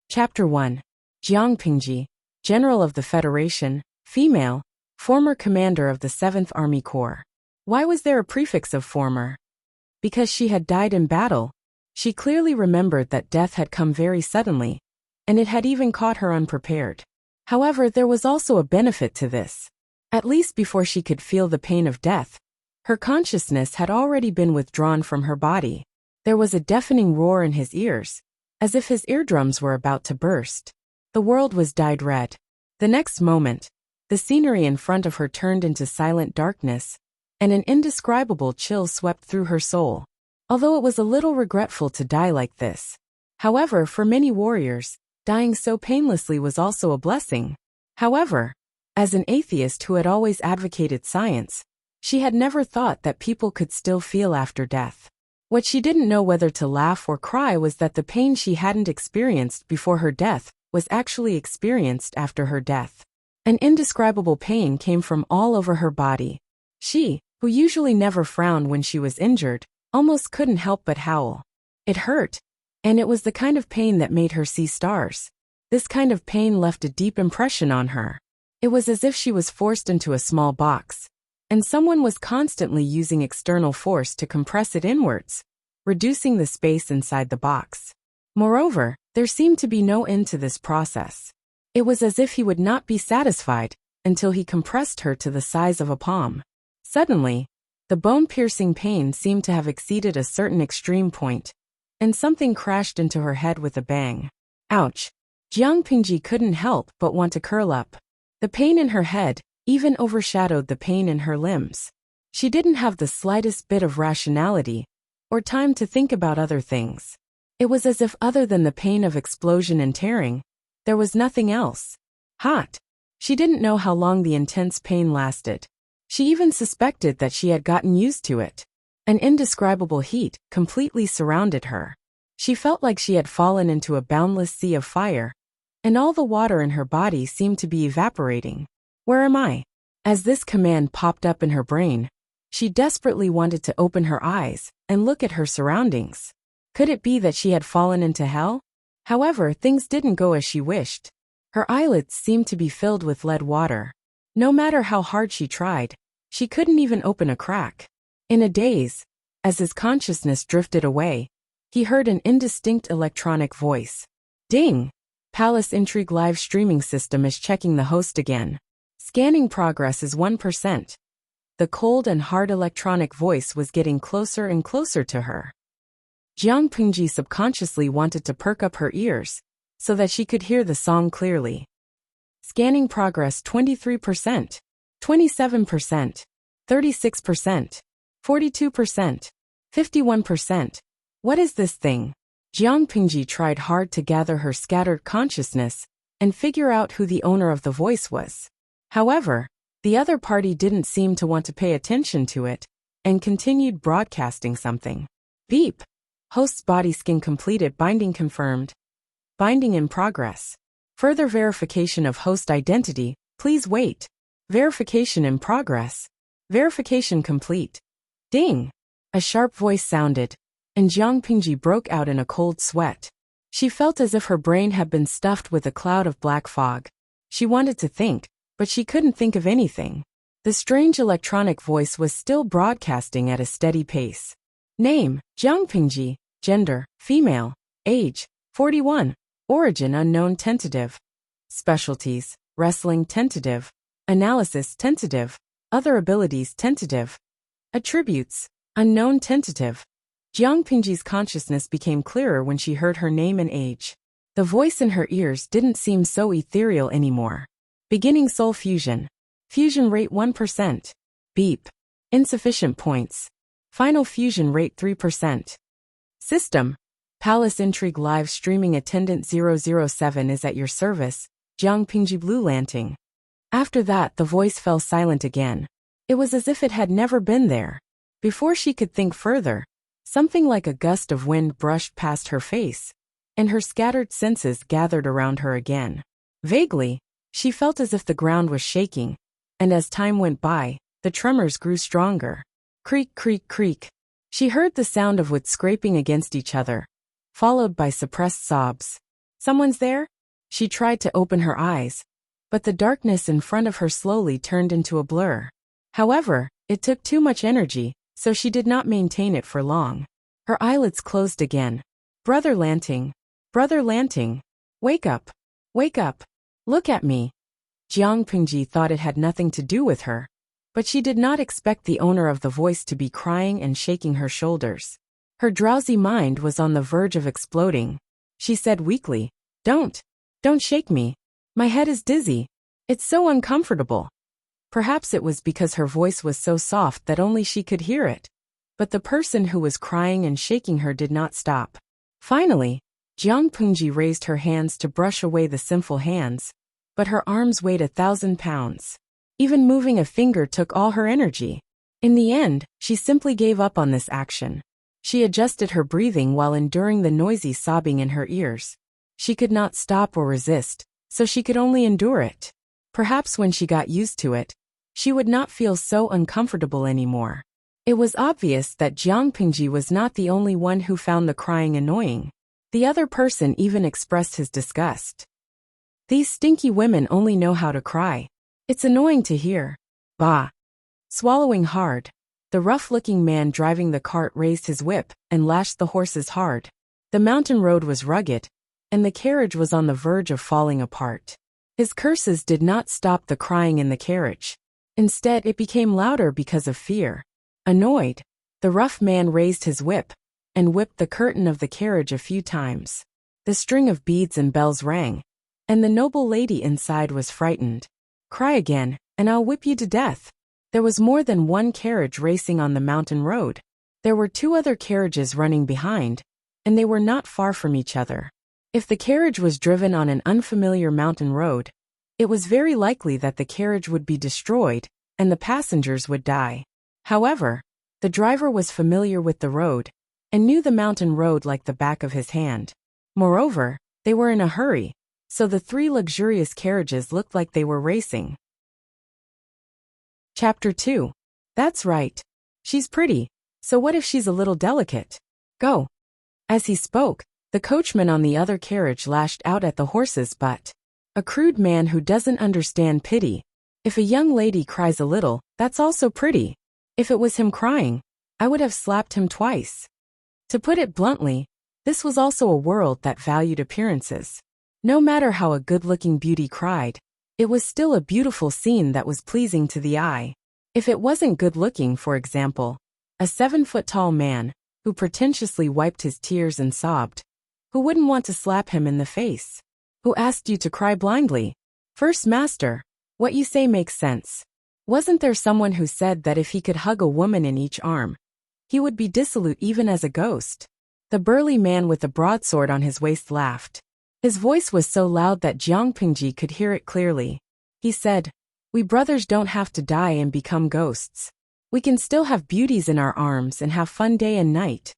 Chapter 1. Jiang Pingji, General of the Federation, female, former commander of the 7th Army Corps. Why was there a prefix of former? Because she had died in battle. She clearly remembered that death had come very suddenly, and it had even caught her unprepared. However, there was also a benefit to this. At least before she could feel the pain of death, her consciousness had already been withdrawn from her body. There was a deafening roar in his ears, as if his eardrums were about to burst. The world was dyed red. The next moment, the scenery in front of her turned into silent darkness, and an indescribable chill swept through her soul. Although it was a little regretful to die like this. However, for many warriors, dying so painlessly was also a blessing. However, as an atheist who had always advocated science, she had never thought that people could still feel after death. What she didn't know whether to laugh or cry was that the pain she hadn't experienced before her death was actually experienced after her death. An indescribable pain came from all over her body. She, who usually never frowned when she was injured, almost couldn't help but howl. It hurt, and it was the kind of pain that made her see stars. This kind of pain left a deep impression on her. It was as if she was forced into a small box, and someone was constantly using external force to compress it inwards, reducing the space inside the box. Moreover, there seemed to be no end to this process. It was as if he would not be satisfied until he compressed her to the size of a palm. Suddenly, the bone-piercing pain seemed to have exceeded a certain extreme point, and something crashed into her head with a bang. Ouch! Jiang Pingji couldn't help but want to curl up. The pain in her head even overshadowed the pain in her limbs. She didn't have the slightest bit of rationality or time to think about other things. It was as if other than the pain of explosion and tearing, there was nothing else. Hot. She didn't know how long the intense pain lasted. She even suspected that she had gotten used to it. An indescribable heat completely surrounded her. She felt like she had fallen into a boundless sea of fire, and all the water in her body seemed to be evaporating. Where am I? As this command popped up in her brain, she desperately wanted to open her eyes and look at her surroundings. Could it be that she had fallen into hell? However, things didn't go as she wished. Her eyelids seemed to be filled with lead water. No matter how hard she tried, she couldn't even open a crack. In a daze, as his consciousness drifted away, he heard an indistinct electronic voice. Ding! Palace Intrigue live streaming system is checking the host again. Scanning progress is 1%. The cold and hard electronic voice was getting closer and closer to her. Jiang Pingji subconsciously wanted to perk up her ears so that she could hear the song clearly. Scanning progress 23%, 27%, 36%, 42%, 51%. What is this thing? Jiang Pingji tried hard to gather her scattered consciousness and figure out who the owner of the voice was. However, the other party didn't seem to want to pay attention to it and continued broadcasting something. Beep. Host's body scan completed. Binding confirmed. Binding in progress. Further verification of host identity. Please wait. Verification in progress. Verification complete. Ding! A sharp voice sounded, and Jiang Pingji broke out in a cold sweat. She felt as if her brain had been stuffed with a cloud of black fog. She wanted to think, but she couldn't think of anything. The strange electronic voice was still broadcasting at a steady pace. Name, Jiang Pingji. Gender, female. Age, 41. Origin unknown tentative. Specialties, wrestling tentative. Analysis tentative. Other abilities tentative. Attributes, unknown tentative. Jiang Pingji's consciousness became clearer when she heard her name and age. The voice in her ears didn't seem so ethereal anymore. Beginning soul fusion. Fusion rate 1%. Beep. Insufficient points. Final fusion rate 3%. System. Palace Intrigue live streaming attendant 007 is at your service, Jiang Pingji Blue Lanting. After that, the voice fell silent again. It was as if it had never been there. Before she could think further, something like a gust of wind brushed past her face, and her scattered senses gathered around her again. Vaguely, she felt as if the ground was shaking, and as time went by, the tremors grew stronger. Creak, creak, creak. She heard the sound of wood scraping against each other, followed by suppressed sobs. Someone's there? She tried to open her eyes, but the darkness in front of her slowly turned into a blur. However, it took too much energy, so she did not maintain it for long. Her eyelids closed again. Brother Lanting. Brother Lanting. Wake up. Wake up. Look at me. Jiang Pingji thought it had nothing to do with her, but she did not expect the owner of the voice to be crying and shaking her shoulders. Her drowsy mind was on the verge of exploding. She said weakly, Don't shake me. My head is dizzy. It's so uncomfortable. Perhaps it was because her voice was so soft that only she could hear it. But the person who was crying and shaking her did not stop. Finally, Jiang Pingji raised her hands to brush away the sinful hands, but her arms weighed 1,000 pounds. Even moving a finger took all her energy. In the end, she simply gave up on this action. She adjusted her breathing while enduring the noisy sobbing in her ears. She could not stop or resist, so she could only endure it. Perhaps when she got used to it, she would not feel so uncomfortable anymore. It was obvious that Jiang Pingji was not the only one who found the crying annoying. The other person even expressed his disgust. These stinky women only know how to cry. It's annoying to hear. Bah. Swallowing hard, the rough-looking man driving the cart raised his whip and lashed the horses hard. The mountain road was rugged, and the carriage was on the verge of falling apart. His curses did not stop the crying in the carriage. Instead, it became louder because of fear. Annoyed, the rough man raised his whip and whipped the curtain of the carriage a few times. The string of beads and bells rang, and the noble lady inside was frightened. Cry again, and I'll whip you to death. There was more than one carriage racing on the mountain road. There were 2 other carriages running behind, and they were not far from each other. If the carriage was driven on an unfamiliar mountain road, it was very likely that the carriage would be destroyed and the passengers would die. However, the driver was familiar with the road and knew the mountain road like the back of his hand. Moreover, they were in a hurry, so the 3 luxurious carriages looked like they were racing. Chapter 2. That's right. She's pretty, so what if she's a little delicate? Go. As he spoke, the coachman on the other carriage lashed out at the horse's butt. A crude man who doesn't understand pity. If a young lady cries a little, that's also pretty. If it was him crying, I would have slapped him twice. To put it bluntly, this was also a world that valued appearances. No matter how a good-looking beauty cried, it was still a beautiful scene that was pleasing to the eye. If it wasn't good-looking, for example, a 7-foot-tall man, who pretentiously wiped his tears and sobbed, who wouldn't want to slap him in the face? Who asked you to cry blindly? First master, what you say makes sense. Wasn't there someone who said that if he could hug a woman in each arm, he would be dissolute even as a ghost? The burly man with the broadsword on his waist laughed. His voice was so loud that Jiang Pingji could hear it clearly. He said, We brothers don't have to die and become ghosts. We can still have beauties in our arms and have fun day and night.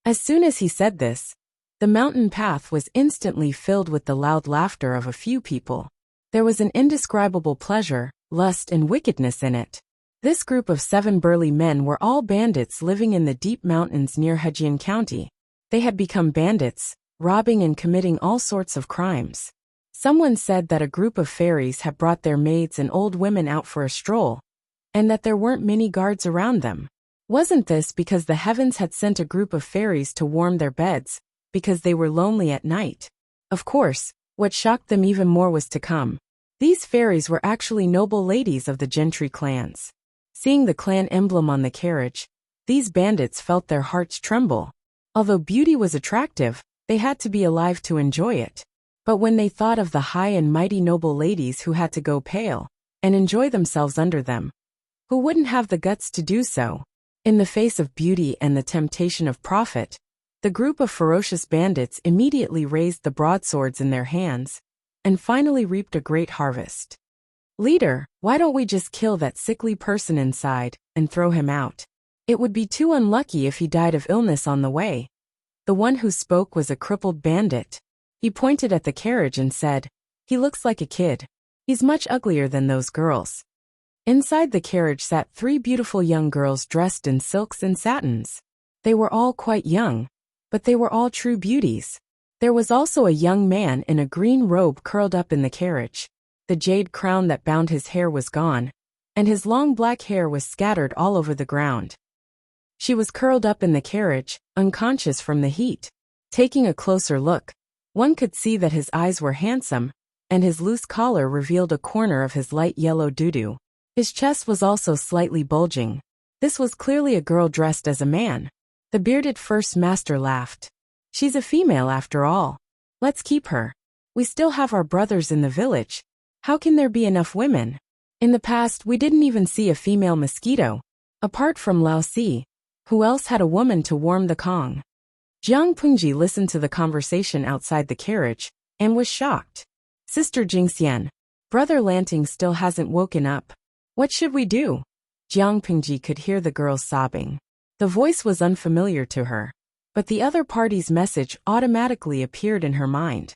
As soon as he said this, the mountain path was instantly filled with the loud laughter of a few people. There was an indescribable pleasure, lust and wickedness in it. This group of 7 burly men were all bandits living in the deep mountains near Hejian County. They had become bandits, robbing and committing all sorts of crimes. Someone said that a group of fairies had brought their maids and old women out for a stroll, and that there weren't many guards around them. Wasn't this because the heavens had sent a group of fairies to warm their beds, because they were lonely at night? Of course, what shocked them even more was to come. These fairies were actually noble ladies of the gentry clans. Seeing the clan emblem on the carriage, these bandits felt their hearts tremble. Although beauty was attractive, they had to be alive to enjoy it. But when they thought of the high and mighty noble ladies who had to go pale and enjoy themselves under them, who wouldn't have the guts to do so? In the face of beauty and the temptation of profit, the group of ferocious bandits immediately raised the broadswords in their hands and finally reaped a great harvest. Leader, why don't we just kill that sickly person inside and throw him out? It would be too unlucky if he died of illness on the way. The one who spoke was a crippled bandit. He pointed at the carriage and said, He looks like a kid. He's much uglier than those girls. Inside the carriage sat 3 beautiful young girls dressed in silks and satins. They were all quite young, but they were all true beauties. There was also a young man in a green robe curled up in the carriage. The jade crown that bound his hair was gone, and his long black hair was scattered all over the ground. She was curled up in the carriage, unconscious from the heat. Taking a closer look, one could see that his eyes were handsome, and his loose collar revealed a corner of his light yellow doo-doo. His chest was also slightly bulging. This was clearly a girl dressed as a man. The bearded first master laughed. She's a female after all. Let's keep her. We still have our brothers in the village. How can there be enough women? In the past, we didn't even see a female mosquito. Apart from Lao Si, who else had a woman to warm the Kong? Jiang Pengji listened to the conversation outside the carriage and was shocked. Sister Jingxian, Brother Lanting still hasn't woken up. What should we do? Jiang Pengji could hear the girls sobbing. The voice was unfamiliar to her, but the other party's message automatically appeared in her mind.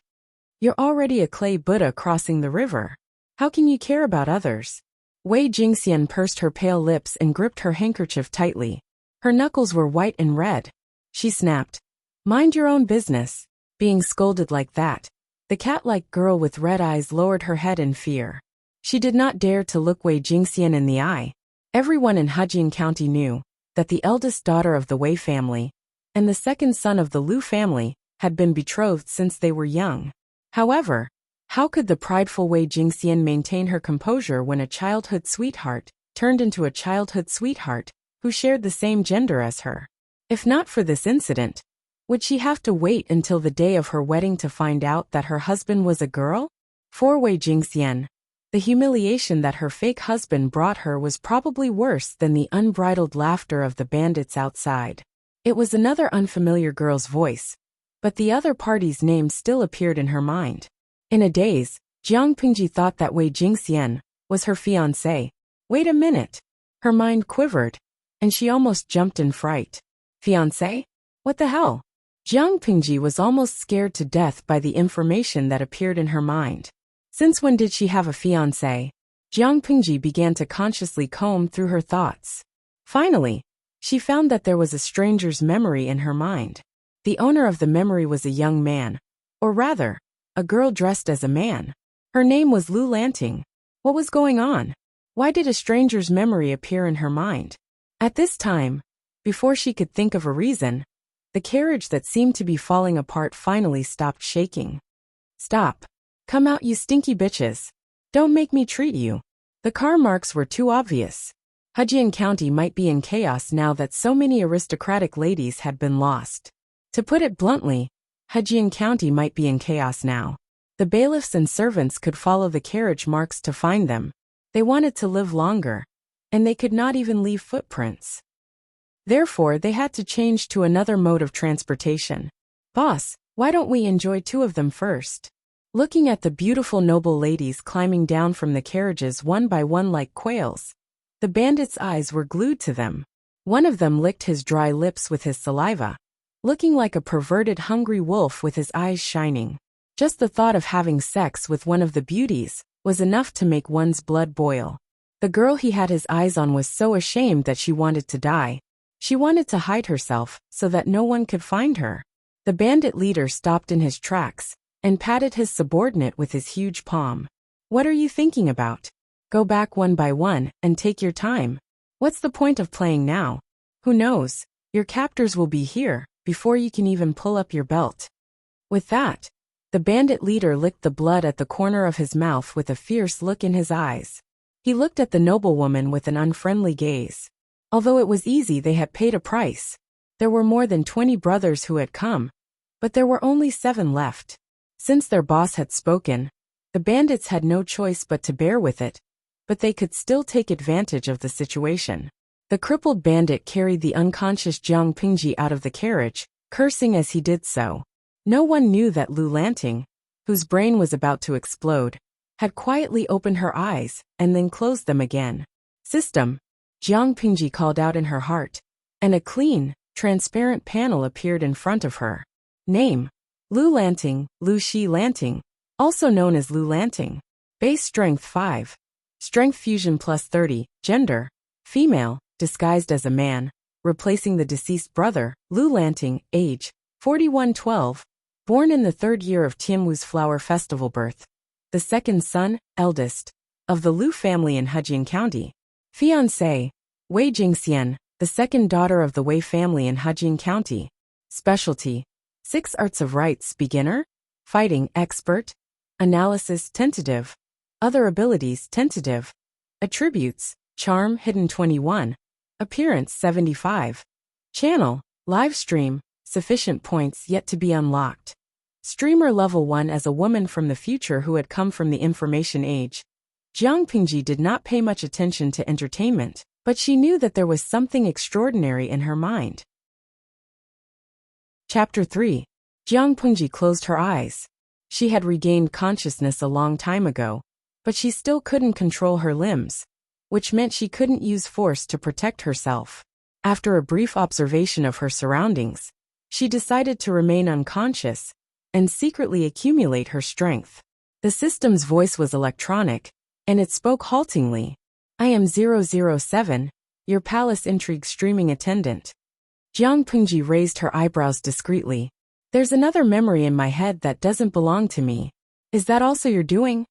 You're already a clay Buddha crossing the river. How can you care about others? Wei Jingxian pursed her pale lips and gripped her handkerchief tightly. Her knuckles were white and red. She snapped. Mind your own business. Being scolded like that, the cat-like girl with red eyes lowered her head in fear. She did not dare to look Wei Jingxian in the eye. Everyone in Hejian County knew that the eldest daughter of the Wei family and the second son of the Lu family had been betrothed since they were young. However, how could the prideful Wei Jingxian maintain her composure when a childhood sweetheart turned into a childhood sweetheart who shared the same gender as her? If not for this incident, would she have to wait until the day of her wedding to find out that her husband was a girl? For Wei Jingxian, the humiliation that her fake husband brought her was probably worse than the unbridled laughter of the bandits outside. It was another unfamiliar girl's voice, but the other party's name still appeared in her mind. In a daze, Jiang Pengji thought that Wei Jingxian was her fiancé. Wait a minute. Her mind quivered, and she almost jumped in fright. Fiancé? What the hell? Jiang Pengji was almost scared to death by the information that appeared in her mind. Since when did she have a fiancé? Jiang Pengji began to consciously comb through her thoughts. Finally, she found that there was a stranger's memory in her mind. The owner of the memory was a young man, or rather, a girl dressed as a man. Her name was Lu Lanting. What was going on? Why did a stranger's memory appear in her mind? At this time, before she could think of a reason, the carriage that seemed to be falling apart finally stopped shaking. Stop. Come out, you stinky bitches. Don't make me treat you. The car marks were too obvious. Hejian County might be in chaos now that so many aristocratic ladies had been lost. To put it bluntly, Hejian County might be in chaos now. The bailiffs and servants could follow the carriage marks to find them. They wanted to live longer, and they could not even leave footprints. Therefore, they had to change to another mode of transportation. Boss, why don't we enjoy two of them first? Looking at the beautiful noble ladies climbing down from the carriages one by one like quails, the bandits' eyes were glued to them. One of them licked his dry lips with his saliva, looking like a perverted hungry wolf with his eyes shining. Just the thought of having sex with one of the beauties was enough to make one's blood boil. The girl he had his eyes on was so ashamed that she wanted to die. She wanted to hide herself so that no one could find her. The bandit leader stopped in his tracks and patted his subordinate with his huge palm. What are you thinking about? Go back one by one and take your time. What's the point of playing now? Who knows? Your captors will be here before you can even pull up your belt. With that, the bandit leader licked the blood at the corner of his mouth with a fierce look in his eyes. He looked at the noblewoman with an unfriendly gaze. Although it was easy, they had paid a price. There were more than 20 brothers who had come, but there were only 7 left. Since their boss had spoken, the bandits had no choice but to bear with it, but they could still take advantage of the situation. The crippled bandit carried the unconscious Jiang Pengji out of the carriage, cursing as he did so. No one knew that Lu Lanting, whose brain was about to explode, had quietly opened her eyes and then closed them again. System, Jiang Pengji called out in her heart, and a clean, transparent panel appeared in front of her. Name, Lu Lanting, Lu Shi Lanting, also known as Lu Lanting. Base strength 5. Strength fusion plus 30. Gender, female, disguised as a man, replacing the deceased brother. Lu Lanting, age, 4112. Born in the third year of Tianwu's flower festival birth. The second son, eldest, of the Liu family in Hejian County. Fiancé, Wei Jingxian, the second daughter of the Wei family in Hejian County. Specialty: 6 arts of rights, beginner, fighting, expert, analysis, tentative, other abilities, tentative, attributes, charm, hidden 21, appearance 75, channel, live stream, sufficient points yet to be unlocked. Streamer level 1 as a woman from the future who had come from the information age. Jiang Pingji did not pay much attention to entertainment, but she knew that there was something extraordinary in her mind. Chapter 3. Jiang Pingji closed her eyes. She had regained consciousness a long time ago, but she still couldn't control her limbs, which meant she couldn't use force to protect herself. After a brief observation of her surroundings, she decided to remain unconscious and secretly accumulate her strength. The system's voice was electronic, and it spoke haltingly. I am 007, your palace intrigue streaming attendant. Jiang Pingji raised her eyebrows discreetly. There's another memory in my head that doesn't belong to me. Is that also you're doing?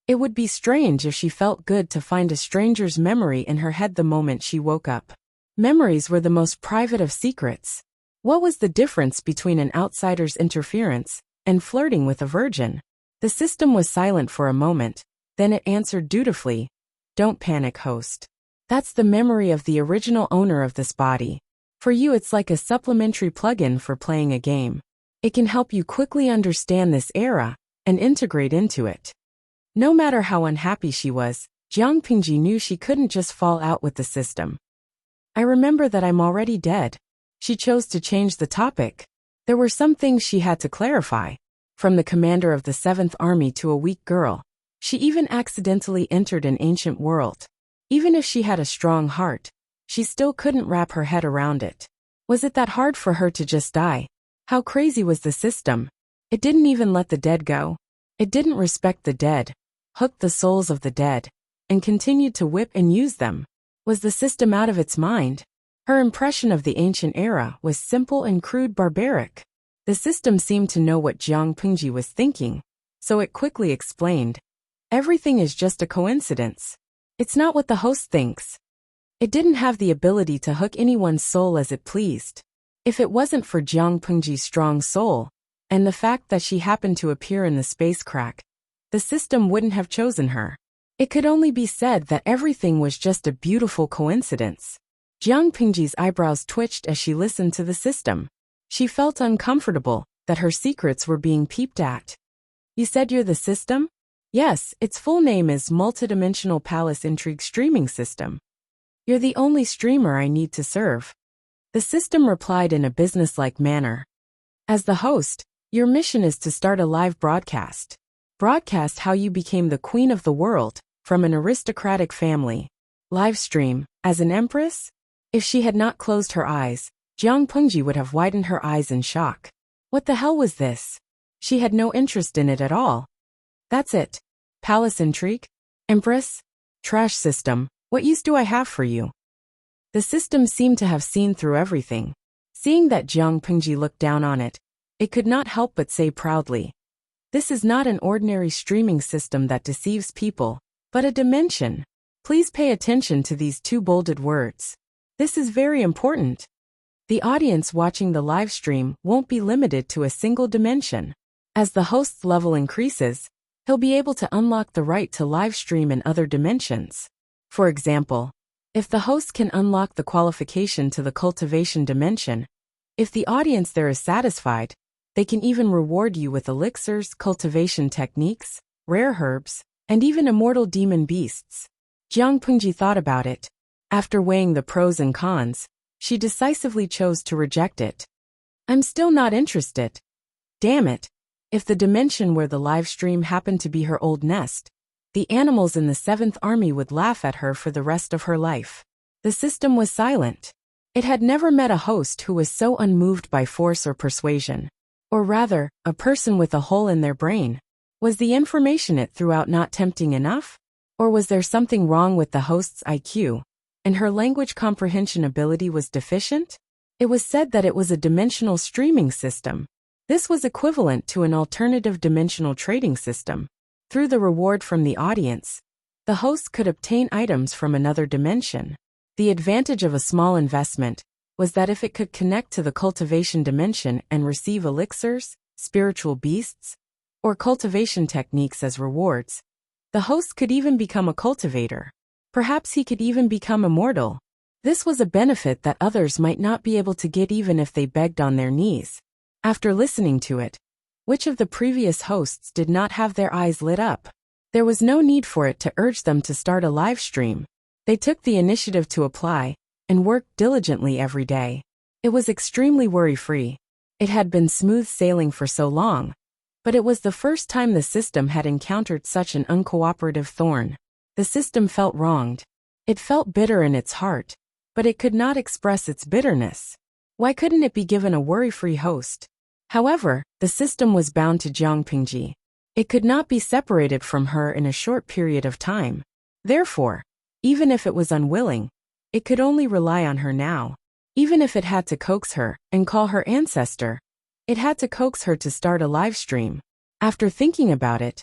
It would be strange if she felt good to find a stranger's memory in her head the moment she woke up. Memories were the most private of secrets. What was the difference between an outsider's interference and flirting with a virgin? The system was silent for a moment, then it answered dutifully. Don't panic, host. That's the memory of the original owner of this body. For you, it's like a supplementary plugin for playing a game. It can help you quickly understand this era and integrate into it. No matter how unhappy she was, Jiang Pingji knew she couldn't just fall out with the system. I remember that I'm already dead. She chose to change the topic. There were some things she had to clarify. From the commander of the 7th Army to a weak girl. She even accidentally entered an ancient world. Even if she had a strong heart, she still couldn't wrap her head around it. Was it that hard for her to just die? How crazy was the system? It didn't even let the dead go. It didn't respect the dead, hooked the souls of the dead, and continued to whip and use them. Was the system out of its mind? Her impression of the ancient era was simple and crude, barbaric. The system seemed to know what Jiang Pingji was thinking, so it quickly explained. Everything is just a coincidence. It's not what the host thinks. It didn't have the ability to hook anyone's soul as it pleased. If it wasn't for Jiang Pingji's strong soul, and the fact that she happened to appear in the space crack, the system wouldn't have chosen her. It could only be said that everything was just a beautiful coincidence. Jiang Pingji's eyebrows twitched as she listened to the system. She felt uncomfortable that her secrets were being peeped at. You said you're the system? Yes, its full name is Multidimensional Palace Intrigue Streaming System. You're the only streamer I need to serve. The system replied in a businesslike manner. As the host, your mission is to start a live broadcast. Broadcast how you became the queen of the world, from an aristocratic family. Live stream, as an empress? If she had not closed her eyes, Jiang Pingji would have widened her eyes in shock. What the hell was this? She had no interest in it at all. That's it. Palace intrigue? Empress? Trash system, what use do I have for you? The system seemed to have seen through everything. Seeing that Jiang Pingji looked down on it, it could not help but say proudly. This is not an ordinary streaming system that deceives people, but a dimension. Please pay attention to these 2 bolded words. This is very important. The audience watching the live stream won't be limited to a single dimension. As the host's level increases, he'll be able to unlock the right to live stream in other dimensions. For example, if the host can unlock the qualification to the cultivation dimension, if the audience there is satisfied, they can even reward you with elixirs, cultivation techniques, rare herbs, and even immortal demon beasts. Jiang Pingji thought about it. After weighing the pros and cons, she decisively chose to reject it. I'm still not interested. Damn it. If the dimension where the live stream happened to be her old nest, the animals in the 7th Army would laugh at her for the rest of her life. The system was silent. It had never met a host who was so unmoved by force or persuasion. Or rather, a person with a hole in their brain. Was the information it threw out not tempting enough? Or was there something wrong with the host's IQ, and her language comprehension ability was deficient? It was said that it was a dimensional streaming system. This was equivalent to an alternative dimensional trading system. Through the reward from the audience, the host could obtain items from another dimension. The advantage of a small investment was that if it could connect to the cultivation dimension and receive elixirs, spiritual beasts, or cultivation techniques as rewards, the host could even become a cultivator. Perhaps he could even become immortal. This was a benefit that others might not be able to get even if they begged on their knees. After listening to it, which of the previous hosts did not have their eyes lit up? There was no need for it to urge them to start a live stream. They took the initiative to apply and worked diligently every day. It was extremely worry-free. It had been smooth sailing for so long, but it was the first time the system had encountered such an uncooperative thorn. The system felt wronged. It felt bitter in its heart, but it could not express its bitterness. Why couldn't it be given a worry-free host? However, the system was bound to Jiang Pingji. It could not be separated from her in a short period of time. Therefore, even if it was unwilling, it could only rely on her now. Even if it had to coax her and call her ancestor, it had to coax her to start a live stream. After thinking about it,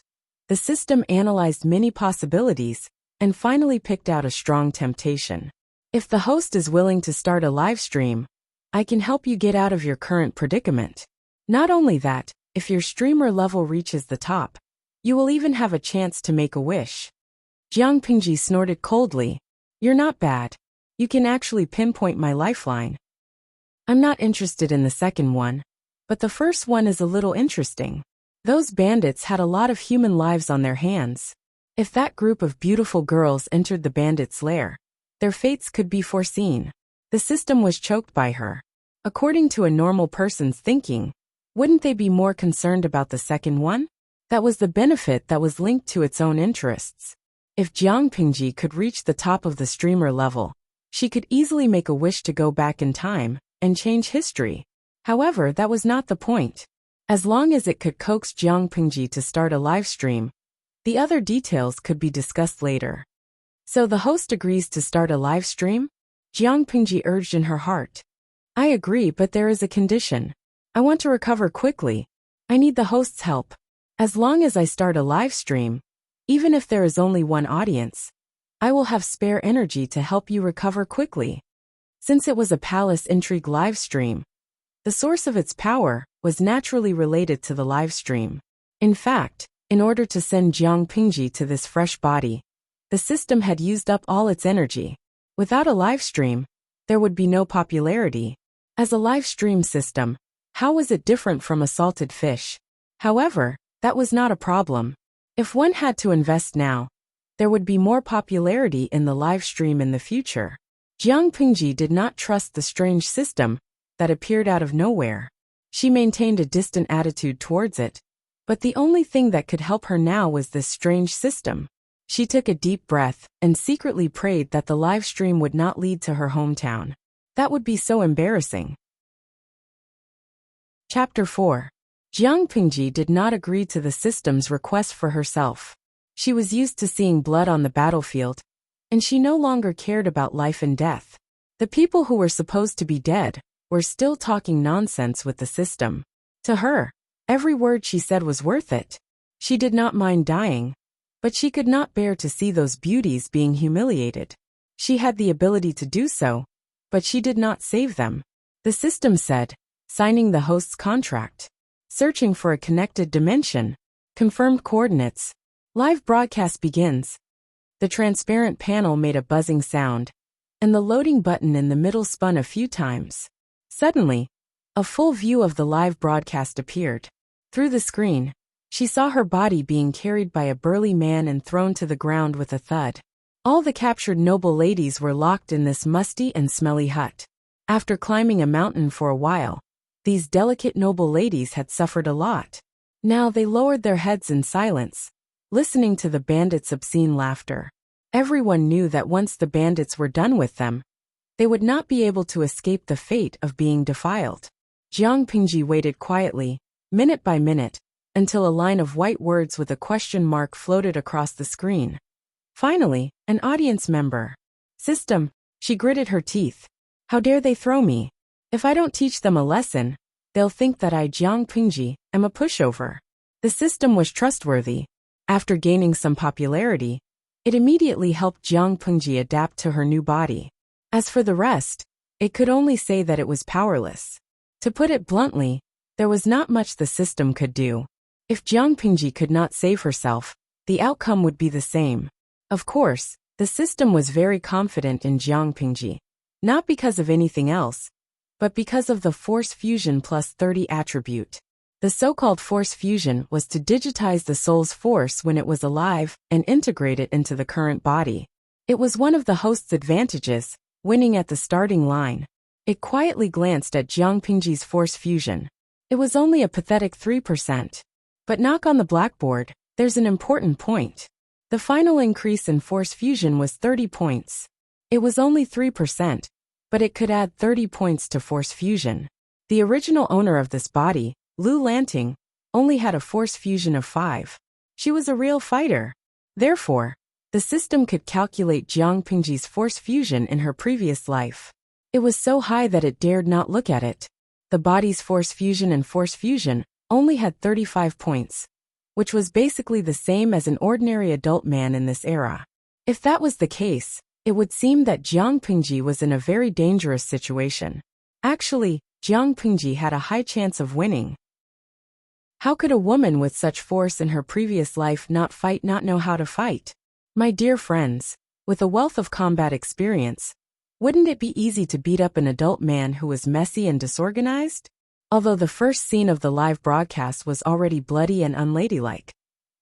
the system analyzed many possibilities and finally picked out a strong temptation. If the host is willing to start a live stream, I can help you get out of your current predicament. Not only that, if your streamer level reaches the top, you will even have a chance to make a wish. Jiang Pingji snorted coldly. You're not bad. You can actually pinpoint my lifeline. I'm not interested in the second one, but the first one is a little interesting. Those bandits had a lot of human lives on their hands. If that group of beautiful girls entered the bandits' lair, their fates could be foreseen. The system was choked by her. According to a normal person's thinking, wouldn't they be more concerned about the second one? That was the benefit that was linked to its own interests. If Jiang Pingji could reach the top of the streamer level, she could easily make a wish to go back in time and change history. However, that was not the point. As long as it could coax Jiang Pingji to start a live stream, the other details could be discussed later. So the host agrees to start a live stream? Jiang Pingji urged in her heart. I agree, but there is a condition. I want to recover quickly. I need the host's help. As long as I start a live stream, even if there is only one audience, I will have spare energy to help you recover quickly. Since it was a palace intrigue live stream, the source of its power was naturally related to the live stream. In fact, in order to send Jiang Pingji to this fresh body, the system had used up all its energy. Without a live stream, there would be no popularity. As a live stream system, how was it different from a salted fish? However, that was not a problem. If one had to invest now, there would be more popularity in the live stream in the future. Jiang Pingji did not trust the strange system that appeared out of nowhere. She maintained a distant attitude towards it, but the only thing that could help her now was this strange system. She took a deep breath and secretly prayed that the live stream would not lead to her hometown. That would be so embarrassing. Chapter 4. Jiang Pingji did not agree to the system's request for herself. She was used to seeing blood on the battlefield, and she no longer cared about life and death. The people who were supposed to be dead were still talking nonsense with the system. To her, every word she said was worth it. She did not mind dying, but she could not bear to see those beauties being humiliated. She had the ability to do so, but she did not save them. The system said, signing the host's contract. Searching for a connected dimension. Confirmed coordinates. Live broadcast begins. The transparent panel made a buzzing sound, and the loading button in the middle spun a few times. Suddenly, a full view of the live broadcast appeared. Through the screen, she saw her body being carried by a burly man and thrown to the ground with a thud. All the captured noble ladies were locked in this musty and smelly hut. After climbing a mountain for a while, these delicate noble ladies had suffered a lot. Now they lowered their heads in silence, listening to the bandits' obscene laughter. Everyone knew that once the bandits were done with them, they would not be able to escape the fate of being defiled. Jiang Pingji waited quietly, minute by minute, until a line of white words with a question mark floated across the screen. Finally, an audience member. System, she gritted her teeth. How dare they throw me? If I don't teach them a lesson, They'll think that I, Jiang Pingji, am a pushover. The system was trustworthy. After gaining some popularity, it immediately helped Jiang Pingji adapt to her new body. As for the rest, it could only say that it was powerless. To put it bluntly, there was not much the system could do. If Jiang Pingji could not save herself, the outcome would be the same. Of course, the system was very confident in Jiang Pingji. Not because of anything else, but because of the Force Fusion plus 30 attribute. The so-called Force Fusion was to digitize the soul's force when it was alive and integrate it into the current body. It was one of the host's advantages, winning at the starting line. It quietly glanced at Jiang Pingji's Force Fusion. It was only a pathetic 3%. But knock on the blackboard, there's an important point. The final increase in Force Fusion was 30 points. It was only 3%, but it could add 30 points to Force Fusion. The original owner of this body, Lu Lanting, only had a Force Fusion of 5. She was a real fighter. Therefore, the system could calculate Jiang Pingji's Force Fusion in her previous life. It was so high that it dared not look at it. The body's Force Fusion and Force Fusion only had 35 points, which was basically the same as an ordinary adult man in this era. If that was the case, it would seem that Jiang Pingji was in a very dangerous situation. Actually, Jiang Pingji had a high chance of winning. How could a woman with such force in her previous life not know how to fight? My dear friends, with a wealth of combat experience, wouldn't it be easy to beat up an adult man who was messy and disorganized? Although the first scene of the live broadcast was already bloody and unladylike.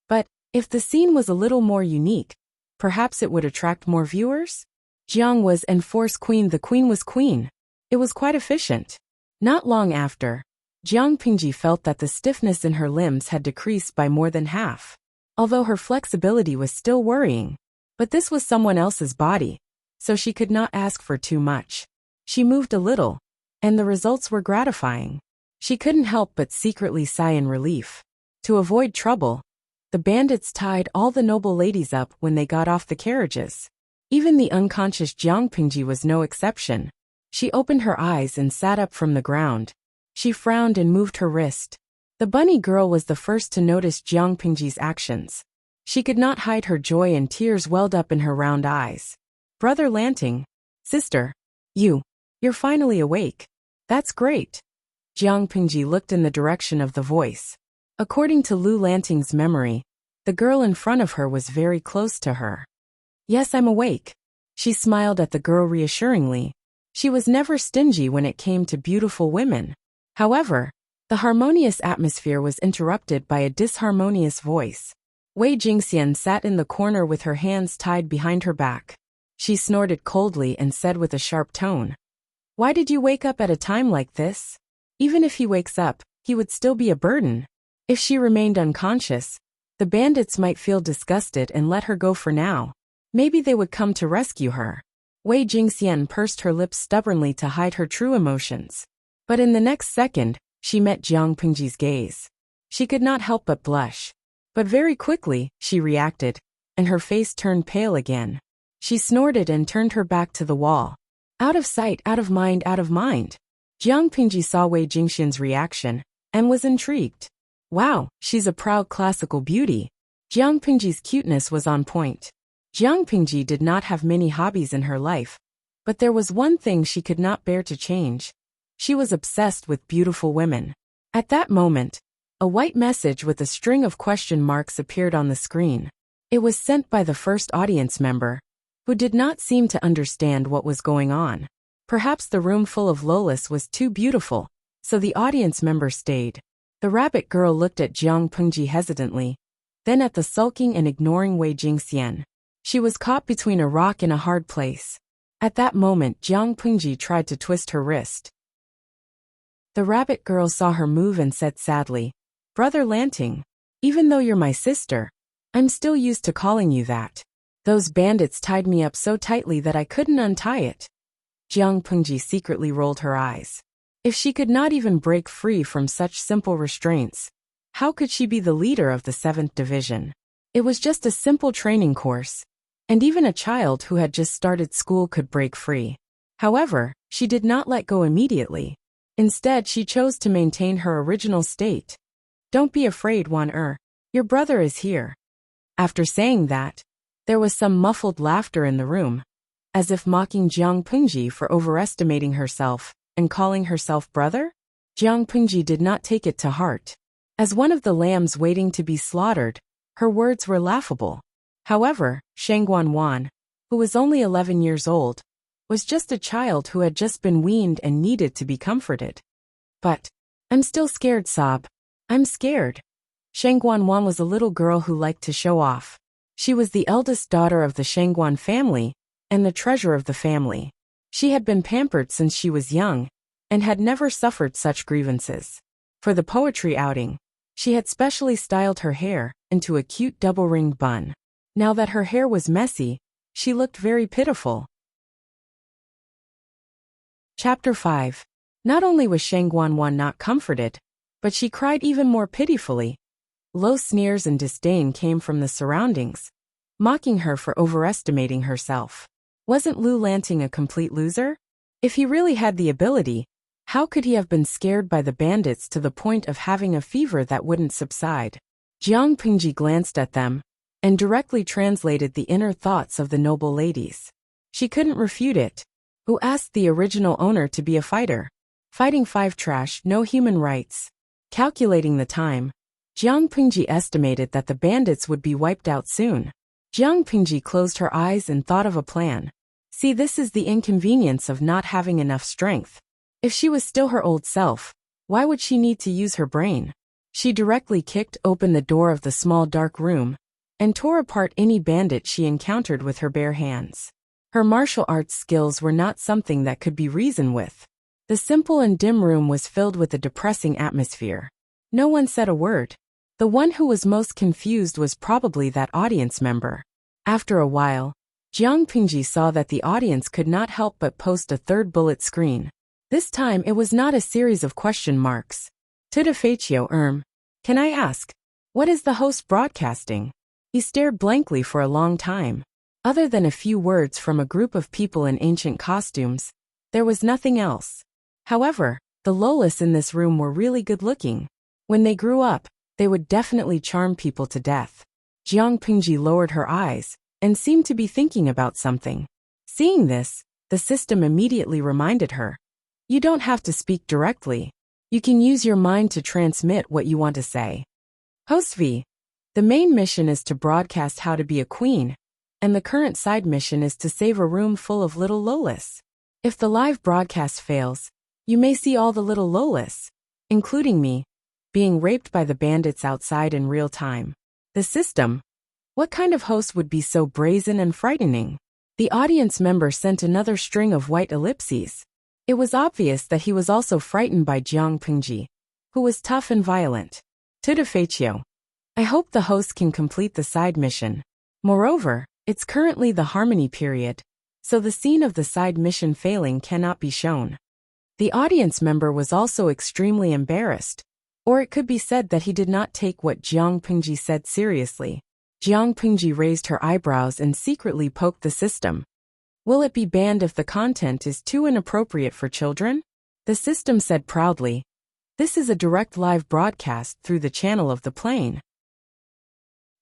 But, if the scene was a little more unique, perhaps it would attract more viewers? Jiang was and Force Queen, the queen was queen. It was quite efficient. Not long after, Jiang Pingji felt that the stiffness in her limbs had decreased by more than half. Although her flexibility was still worrying. But this was someone else's body, so she could not ask for too much. She moved a little, and the results were gratifying. She couldn't help but secretly sigh in relief. To avoid trouble, the bandits tied all the noble ladies up when they got off the carriages. Even the unconscious Jiang Pingji was no exception. She opened her eyes and sat up from the ground. She frowned and moved her wrist. The bunny girl was the first to notice Jiang Pingji's actions. She could not hide her joy and tears welled up in her round eyes. Brother Lanting, sister, you're finally awake. That's great. Jiang Pingji looked in the direction of the voice. According to Lu Lanting's memory, the girl in front of her was very close to her. Yes, I'm awake. She smiled at the girl reassuringly. She was never stingy when it came to beautiful women. However, the harmonious atmosphere was interrupted by a disharmonious voice. Wei Jingxian sat in the corner with her hands tied behind her back. She snorted coldly and said with a sharp tone, "Why did you wake up at a time like this? Even if he wakes up, he would still be a burden." If she remained unconscious, the bandits might feel disgusted and let her go for now. Maybe they would come to rescue her. Wei Jingxian pursed her lips stubbornly to hide her true emotions. But in the next second, she met Jiang Pingji's gaze. She could not help but blush. But very quickly, she reacted, and her face turned pale again. She snorted and turned her back to the wall. Out of sight, out of mind, out of mind. Jiang Pingji saw Wei Jingxian's reaction, and was intrigued. Wow, she's a proud classical beauty. Jiang Pingji's cuteness was on point. Jiang Pingji did not have many hobbies in her life, but there was one thing she could not bear to change. She was obsessed with beautiful women. At that moment, a white message with a string of question marks appeared on the screen. It was sent by the first audience member, who did not seem to understand what was going on. Perhaps the room full of Lolas was too beautiful, so the audience member stayed. The rabbit girl looked at Jiang Pingji hesitantly, then at the sulking and ignoring Wei Jingxian. She was caught between a rock and a hard place. At that moment, Jiang Pingji tried to twist her wrist. The rabbit girl saw her move and said sadly, "Brother Lanting, even though you're my sister, I'm still used to calling you that. Those bandits tied me up so tightly that I couldn't untie it." Jiang Pingji secretly rolled her eyes. If she could not even break free from such simple restraints, how could she be the leader of the 7th Division? It was just a simple training course, and even a child who had just started school could break free. However, she did not let go immediately. Instead, she chose to maintain her original state. Don't be afraid, Wan-er. Your brother is here. After saying that, there was some muffled laughter in the room, as if mocking Jiang Pingji for overestimating herself and calling herself brother. Jiang Pingji did not take it to heart. As one of the lambs waiting to be slaughtered, her words were laughable. However, Shangguan Wan, who was only 11 years old, was just a child who had just been weaned and needed to be comforted. But, I'm still scared, Sob. I'm scared. Shangguan Wan was a little girl who liked to show off. She was the eldest daughter of the Shangguan family and the treasure of the family. She had been pampered since she was young and had never suffered such grievances. For the poetry outing, she had specially styled her hair into a cute double-ringed bun. Now that her hair was messy, she looked very pitiful. Chapter 5. Not only was Shangguan Wan not comforted, but she cried even more pitifully. Low sneers and disdain came from the surroundings, mocking her for overestimating herself. Wasn't Lu Lanting a complete loser? If he really had the ability, how could he have been scared by the bandits to the point of having a fever that wouldn't subside? Jiang Pingji glanced at them and directly translated the inner thoughts of the noble ladies. She couldn't refute it. Who asked the original owner to be a fighter? Fighting 5 trash, no human rights. Calculating the time, Jiang Pingji estimated that the bandits would be wiped out soon. Jiang Pingji closed her eyes and thought of a plan. See, this is the inconvenience of not having enough strength. If she was still her old self, why would she need to use her brain? She directly kicked open the door of the small dark room and tore apart any bandit she encountered with her bare hands. Her martial arts skills were not something that could be reasoned with. The simple and dim room was filled with a depressing atmosphere. No one said a word. The one who was most confused was probably that audience member. After a while, Jiang Pingji saw that the audience could not help but post a third bullet screen. This time it was not a series of question marks. Tudafetio can I ask, what is the host broadcasting? He stared blankly for a long time. Other than a few words from a group of people in ancient costumes, there was nothing else. However, the Lolas in this room were really good looking. When they grew up, they would definitely charm people to death. Jiang Pingji lowered her eyes and seemed to be thinking about something. Seeing this, the system immediately reminded her. You don't have to speak directly. You can use your mind to transmit what you want to say. Host V. The main mission is to broadcast how to be a queen, and the current side mission is to save a room full of little Lolas. If the live broadcast fails, you may see all the little Lolas, including me, being raped by the bandits outside in real time. The system? What kind of host would be so brazen and frightening? The audience member sent another string of white ellipses. It was obvious that he was also frightened by Jiang Pingji, who was tough and violent. Tudafetio. I hope the host can complete the side mission. Moreover, it's currently the harmony period, so the scene of the side mission failing cannot be shown. The audience member was also extremely embarrassed, or it could be said that he did not take what Jiang Pingji said seriously. Jiang Pingji raised her eyebrows and secretly poked the system. Will it be banned if the content is too inappropriate for children? The system said proudly. This is a direct live broadcast through the channel of the plane.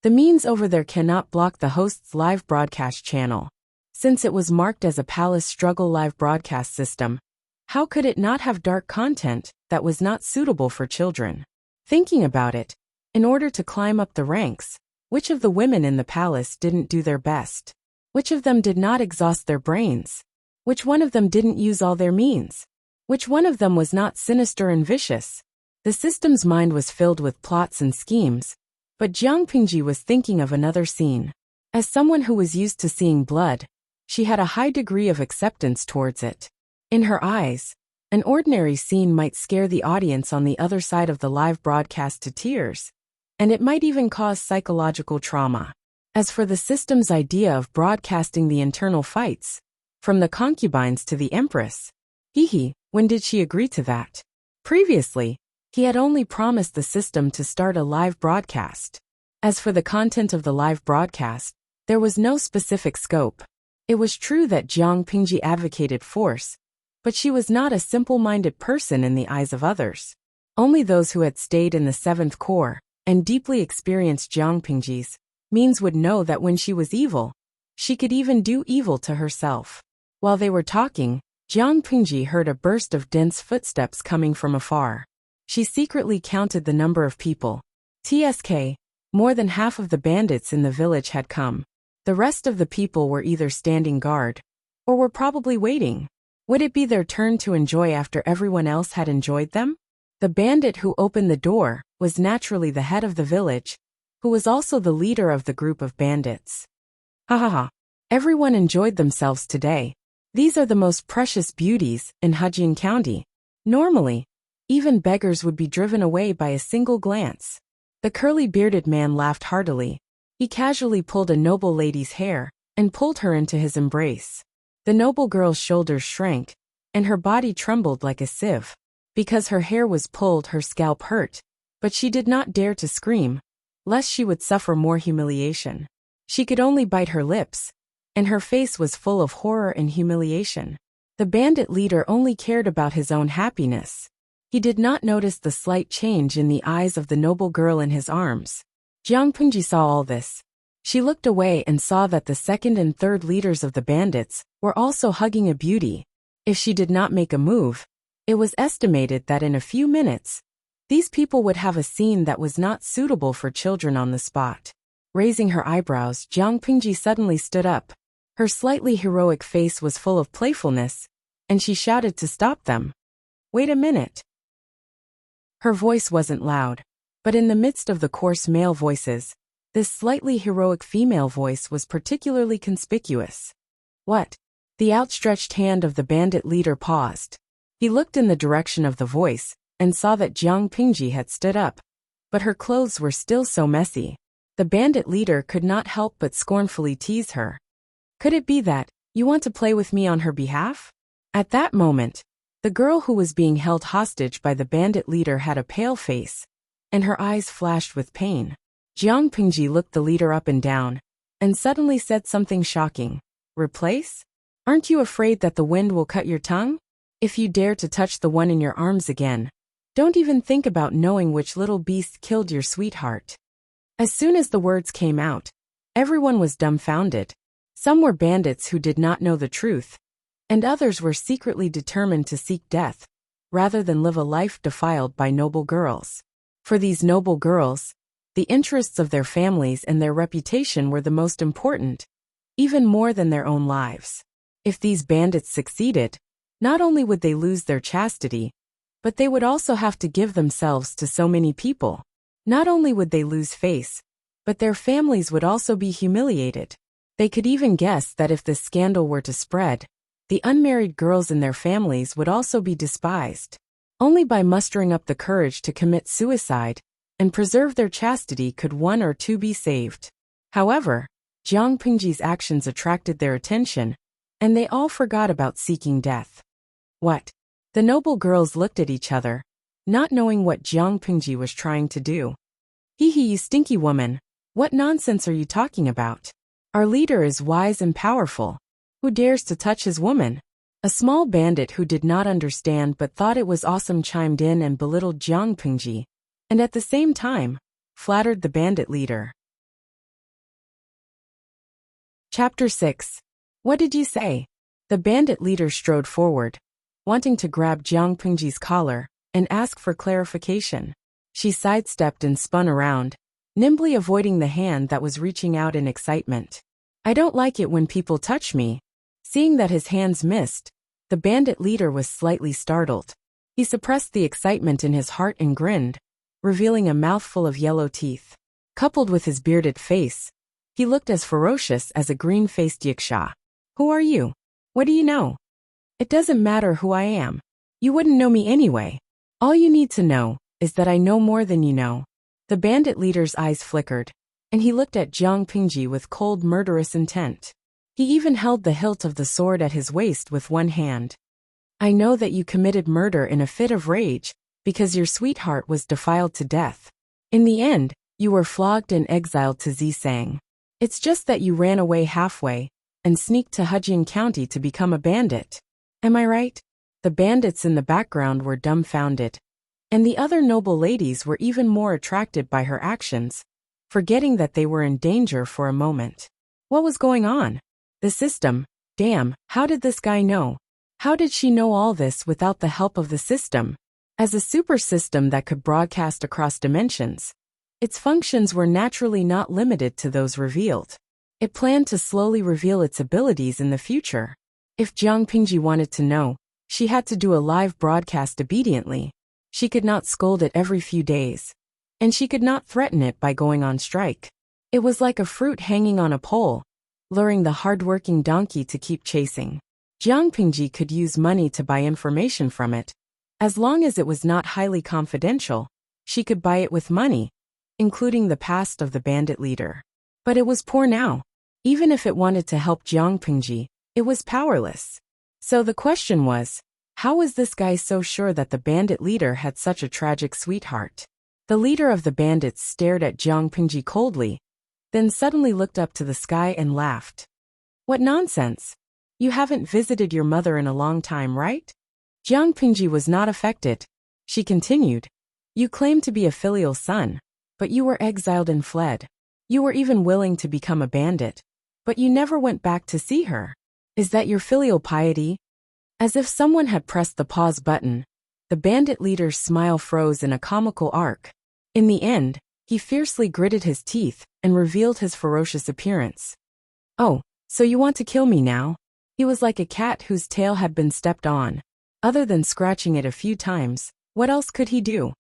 The means over there cannot block the host's live broadcast channel. Since it was marked as a Palace Struggle live broadcast system, how could it not have dark content that was not suitable for children? Thinking about it, in order to climb up the ranks, which of the women in the palace didn't do their best? Which of them did not exhaust their brains? Which one of them didn't use all their means? Which one of them was not sinister and vicious? The system's mind was filled with plots and schemes, but Jiang Pingji was thinking of another scene. As someone who was used to seeing blood, she had a high degree of acceptance towards it. In her eyes, an ordinary scene might scare the audience on the other side of the live broadcast to tears, and it might even cause psychological trauma. As for the system's idea of broadcasting the internal fights, from the concubines to the empress, when did she agree to that? Previously, he had only promised the system to start a live broadcast. As for the content of the live broadcast, there was no specific scope. It was true that Jiang Pingji advocated force, But she was not a simple-minded person in the eyes of others. Only those who had stayed in the 7th Corps and deeply experienced Jiang Pingji's means would know that when she was evil, she could even do evil to herself. While they were talking, Jiang Pingji heard a burst of dense footsteps coming from afar. She secretly counted the number of people. TSK, more than half of the bandits in the village had come. The rest of the people were either standing guard, or were probably waiting. Would it be their turn to enjoy after everyone else had enjoyed them? The bandit who opened the door was naturally the head of the village, who was also the leader of the group of bandits. Ha ha ha. Everyone enjoyed themselves today. These are the most precious beauties in Hejian County. Normally, even beggars would be driven away by a single glance. The curly-bearded man laughed heartily. He casually pulled a noble lady's hair and pulled her into his embrace. The noble girl's shoulders shrank, and her body trembled like a sieve. Because her hair was pulled, her scalp hurt, but she did not dare to scream, lest she would suffer more humiliation. She could only bite her lips, and her face was full of horror and humiliation. The bandit leader only cared about his own happiness. He did not notice the slight change in the eyes of the noble girl in his arms. Jiang Pingji saw all this. She looked away and saw that the 2nd and 3rd leaders of the bandits were also hugging a beauty. If she did not make a move, it was estimated that in a few minutes, these people would have a scene that was not suitable for children on the spot. Raising her eyebrows, Jiang Pingji suddenly stood up. Her slightly heroic face was full of playfulness, and she shouted to stop them. Wait a minute. Her voice wasn't loud, but in the midst of the coarse male voices, this slightly heroic female voice was particularly conspicuous. What? The outstretched hand of the bandit leader paused. He looked in the direction of the voice and saw that Jiang Pingji had stood up, but her clothes were still so messy. The bandit leader could not help but scornfully tease her. Could it be that you want to play with me on her behalf? At that moment, the girl who was being held hostage by the bandit leader had a pale face, and her eyes flashed with pain. Jiang Pingji looked the leader up and down, and suddenly said something shocking. Replace? Aren't you afraid that the wind will cut your tongue? If you dare to touch the one in your arms again, don't even think about knowing which little beast killed your sweetheart. As soon as the words came out, everyone was dumbfounded. Some were bandits who did not know the truth, and others were secretly determined to seek death, rather than live a life defiled by noble girls. For these noble girls, the interests of their families and their reputation were the most important, even more than their own lives. If these bandits succeeded, not only would they lose their chastity, but they would also have to give themselves to so many people. Not only would they lose face, but their families would also be humiliated. They could even guess that if this scandal were to spread, the unmarried girls in their families would also be despised. Only by mustering up the courage to commit suicide and preserve their chastity could one or two be saved. However, Jiang Pingji's actions attracted their attention, and they all forgot about seeking death. What? The noble girls looked at each other, not knowing what Jiang Pingji was trying to do. Hee hee, you stinky woman. What nonsense are you talking about? Our leader is wise and powerful. Who dares to touch his woman? A small bandit who did not understand but thought it was awesome chimed in and belittled Jiang Pingji, and at the same time, flattered the bandit leader. Chapter 6. What did you say? The bandit leader strode forward, wanting to grab Jiang Pingji's collar and ask for clarification. She sidestepped and spun around, nimbly avoiding the hand that was reaching out in excitement. I don't like it when people touch me. Seeing that his hands missed, the bandit leader was slightly startled. He suppressed the excitement in his heart and grinned, revealing a mouthful of yellow teeth. Coupled with his bearded face, he looked as ferocious as a green-faced yiksha. Who are you? What do you know? It doesn't matter who I am. You wouldn't know me anyway. All you need to know is that I know more than you know. The bandit leader's eyes flickered, and he looked at Jiang Pingji with cold, murderous intent. He even held the hilt of the sword at his waist with one hand. I know that you committed murder in a fit of rage, because your sweetheart was defiled to death. In the end, you were flogged and exiled to Zisang. It's just that you ran away halfway, and sneaked to Hejian County to become a bandit. Am I right? The bandits in the background were dumbfounded, and the other noble ladies were even more attracted by her actions, forgetting that they were in danger for a moment. What was going on? The system. Damn, how did this guy know? How did she know all this without the help of the system? As a super system that could broadcast across dimensions, its functions were naturally not limited to those revealed. It planned to slowly reveal its abilities in the future. If Jiang Pingji wanted to know, she had to do a live broadcast obediently. She could not scold it every few days, and she could not threaten it by going on strike. It was like a fruit hanging on a pole, luring the hard-working donkey to keep chasing. Jiang Pingji could use money to buy information from it. As long as it was not highly confidential, she could buy it with money, including the past of the bandit leader. But it was poor now. Even if it wanted to help Jiang Pingji, it was powerless. So the question was, how was this guy so sure that the bandit leader had such a tragic sweetheart? The leader of the bandits stared at Jiang Pingji coldly, then suddenly looked up to the sky and laughed. What nonsense! You haven't visited your mother in a long time, right? Jiang Pingji was not affected. She continued, you claim to be a filial son, but you were exiled and fled. You were even willing to become a bandit, but you never went back to see her. Is that your filial piety? As if someone had pressed the pause button, the bandit leader's smile froze in a comical arc. In the end, he fiercely gritted his teeth and revealed his ferocious appearance. Oh, so you want to kill me now? He was like a cat whose tail had been stepped on. Other than scratching it a few times, what else could he do?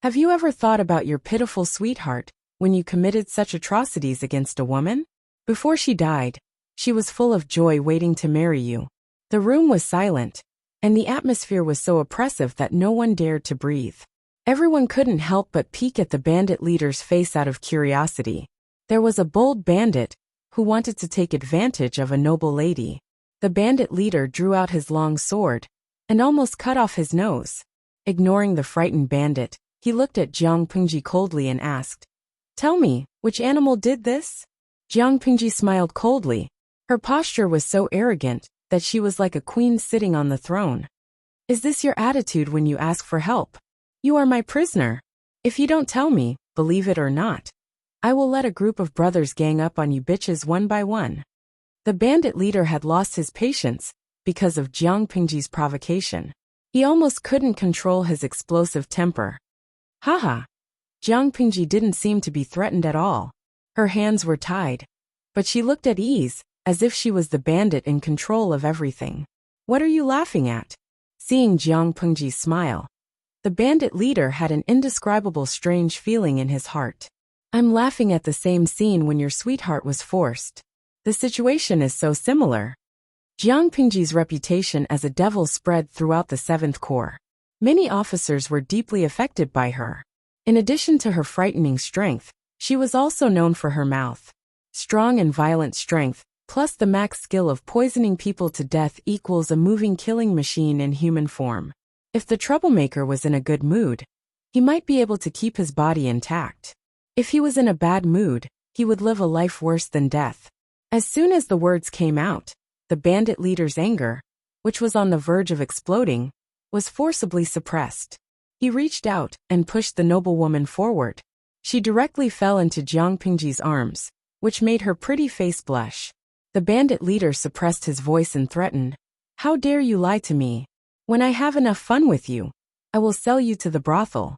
Have you ever thought about your pitiful sweetheart when you committed such atrocities against a woman? Before she died, she was full of joy waiting to marry you. The room was silent, and the atmosphere was so oppressive that no one dared to breathe. Everyone couldn't help but peek at the bandit leader's face out of curiosity. There was a bold bandit who wanted to take advantage of a noble lady. The bandit leader drew out his long sword and almost cut off his nose. Ignoring the frightened bandit, he looked at Jiang Pingji coldly and asked, "Tell me, which animal did this?" Jiang Pingji smiled coldly. Her posture was so arrogant that she was like a queen sitting on the throne. "Is this your attitude when you ask for help? You are my prisoner. If you don't tell me, believe it or not, I will let a group of brothers gang up on you bitches one by one." The bandit leader had lost his patience because of Jiang Pingji's provocation. He almost couldn't control his explosive temper. Haha. Jiang Pingji didn't seem to be threatened at all. Her hands were tied, but she looked at ease, as if she was the bandit in control of everything. "What are you laughing at?" Seeing Jiang Pingji smile, the bandit leader had an indescribable strange feeling in his heart. "I'm laughing at the same scene when your sweetheart was forced. The situation is so similar." Jiang Pingji's reputation as a devil spread throughout the 7th Corps. Many officers were deeply affected by her. In addition to her frightening strength, she was also known for her mouth. Strong and violent strength, plus the max skill of poisoning people to death equals a moving killing machine in human form. If the troublemaker was in a good mood, he might be able to keep his body intact. If he was in a bad mood, he would live a life worse than death. As soon as the words came out, the bandit leader's anger, which was on the verge of exploding, was forcibly suppressed. He reached out and pushed the noblewoman forward. She directly fell into Jiang Pingji's arms, which made her pretty face blush. The bandit leader suppressed his voice and threatened, "How dare you lie to me? When I have enough fun with you, I will sell you to the brothel."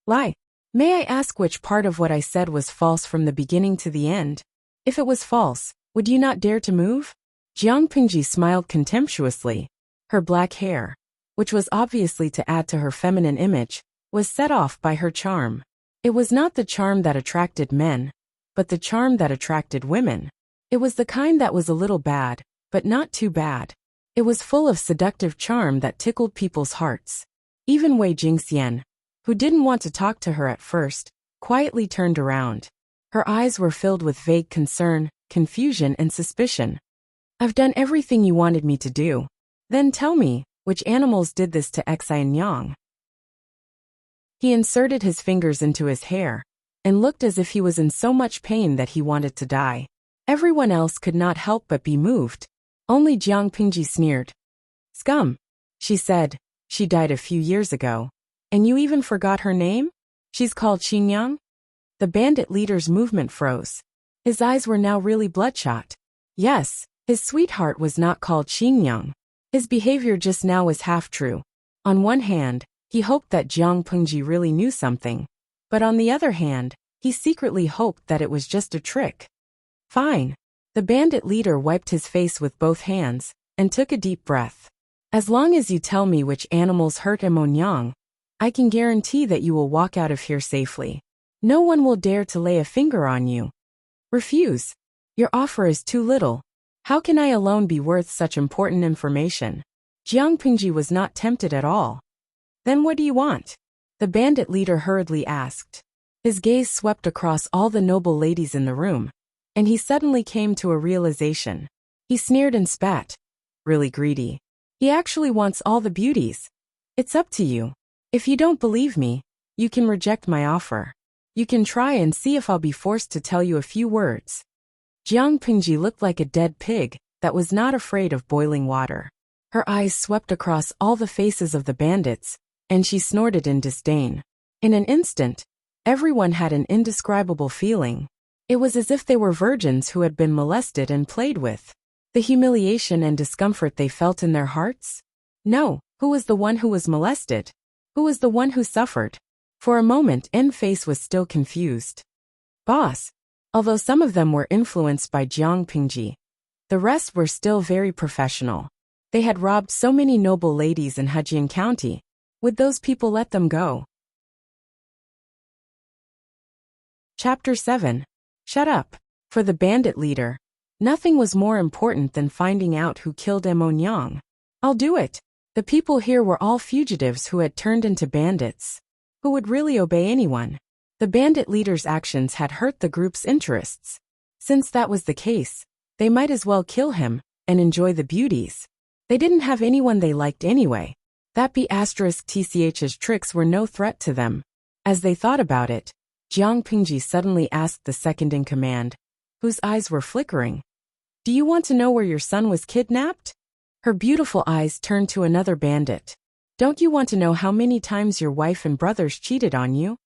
"Lie? May I ask which part of what I said was false from the beginning to the end? If it was false, would you not dare to move?" Jiang Pingji smiled contemptuously. Her black hair, which was obviously to add to her feminine image, was set off by her charm. It was not the charm that attracted men, but the charm that attracted women. It was the kind that was a little bad, but not too bad. It was full of seductive charm that tickled people's hearts. Even Wei Jingxian, who didn't want to talk to her at first, quietly turned around. Her eyes were filled with vague concern, confusion, and suspicion. "I've done everything you wanted me to do. Then tell me, which animals did this to Xi and Yang?" He inserted his fingers into his hair, and looked as if he was in so much pain that he wanted to die. Everyone else could not help but be moved. Only Jiang Pingji sneered. Scum. She said, she died a few years ago. And you even forgot her name? She's called Xingyang? The bandit leader's movement froze. His eyes were now really bloodshot. Yes, his sweetheart was not called Xingyang. His behavior just now was half true. On one hand, he hoped that Jiang Pengji really knew something. But on the other hand, he secretly hoped that it was just a trick. Fine. The bandit leader wiped his face with both hands and took a deep breath. As long as you tell me which animals hurt Emonyang, I can guarantee that you will walk out of here safely. No one will dare to lay a finger on you. Refuse. Your offer is too little. How can I alone be worth such important information? Jiang Pengji was not tempted at all. Then what do you want? The bandit leader hurriedly asked. His gaze swept across all the noble ladies in the room, and he suddenly came to a realization. He sneered and spat. Really greedy. He actually wants all the beauties. It's up to you. If you don't believe me, you can reject my offer. You can try and see if I'll be forced to tell you a few words. Jiang Pengji looked like a dead pig that was not afraid of boiling water. Her eyes swept across all the faces of the bandits, and she snorted in disdain. In an instant, everyone had an indescribable feeling. It was as if they were virgins who had been molested and played with. The humiliation and discomfort they felt in their hearts? No, who was the one who was molested? Who was the one who suffered? For a moment, Face was still confused. Boss. Although some of them were influenced by Jiang Pengji, the rest were still very professional. They had robbed so many noble ladies in Hejian County. Would those people let them go? Chapter 7. Shut up. For the bandit leader, nothing was more important than finding out who killed Emonyang. I'll do it. The people here were all fugitives who had turned into bandits. Who would really obey anyone? The bandit leader's actions had hurt the group's interests. Since that was the case, they might as well kill him and enjoy the beauties. They didn't have anyone they liked anyway. That B***TCH's tricks were no threat to them. As they thought about it, Jiang Pengji suddenly asked the second-in-command, whose eyes were flickering. Do you want to know where your son was kidnapped? Her beautiful eyes turned to another bandit. Don't you want to know how many times your wife and brothers cheated on you?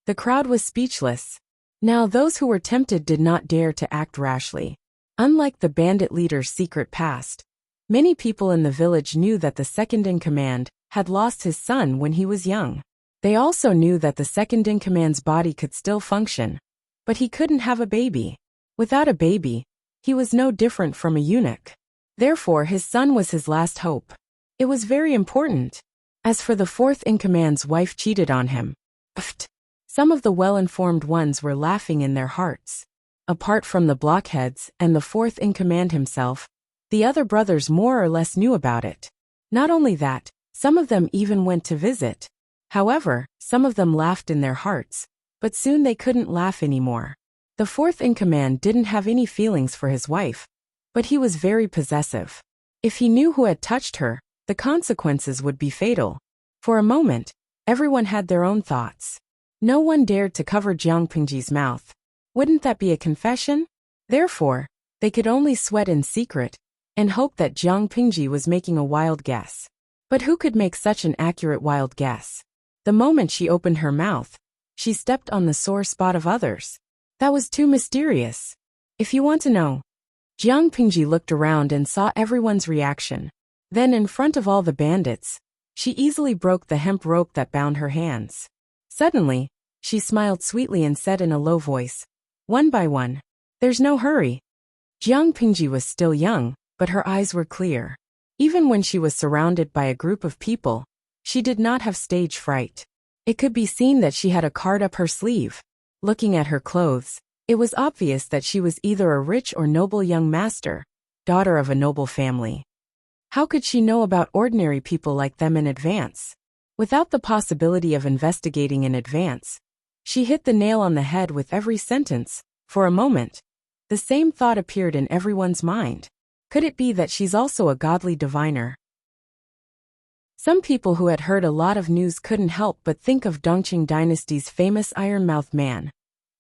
The crowd was speechless. Now those who were tempted did not dare to act rashly. Unlike the bandit leader's secret past, many people in the village knew that the second-in-command had lost his son when he was young. They also knew that the second-in-command's body could still function, but he couldn't have a baby. Without a baby, he was no different from a eunuch. Therefore, his son was his last hope. It was very important. As for the fourth-in-command's wife cheated on him. Pfft. Some of the well-informed ones were laughing in their hearts. Apart from the blockheads and the fourth-in-command himself, the other brothers more or less knew about it. Not only that, some of them even went to visit. However, some of them laughed in their hearts, but soon they couldn't laugh anymore. The fourth-in-command didn't have any feelings for his wife, but he was very possessive. If he knew who had touched her, the consequences would be fatal. For a moment, everyone had their own thoughts. No one dared to cover Jiang Pengji's mouth. Wouldn't that be a confession? Therefore, they could only sweat in secret and hope that Jiang Pengji was making a wild guess. But who could make such an accurate wild guess? The moment she opened her mouth, she stepped on the sore spot of others. That was too mysterious. If you want to know. Jiang Pengji looked around and saw everyone's reaction. Then in front of all the bandits, she easily broke the hemp rope that bound her hands. Suddenly, she smiled sweetly and said in a low voice, one by one, there's no hurry. Jiang Pengji was still young, but her eyes were clear. Even when she was surrounded by a group of people, she did not have stage fright. It could be seen that she had a card up her sleeve. Looking at her clothes, it was obvious that she was either a rich or noble young master, daughter of a noble family. How could she know about ordinary people like them in advance? Without the possibility of investigating in advance, she hit the nail on the head with every sentence. For a moment, the same thought appeared in everyone's mind. Could it be that she's also a godly diviner? Some people who had heard a lot of news couldn't help but think of Dongqing dynasty's famous iron-mouthed man,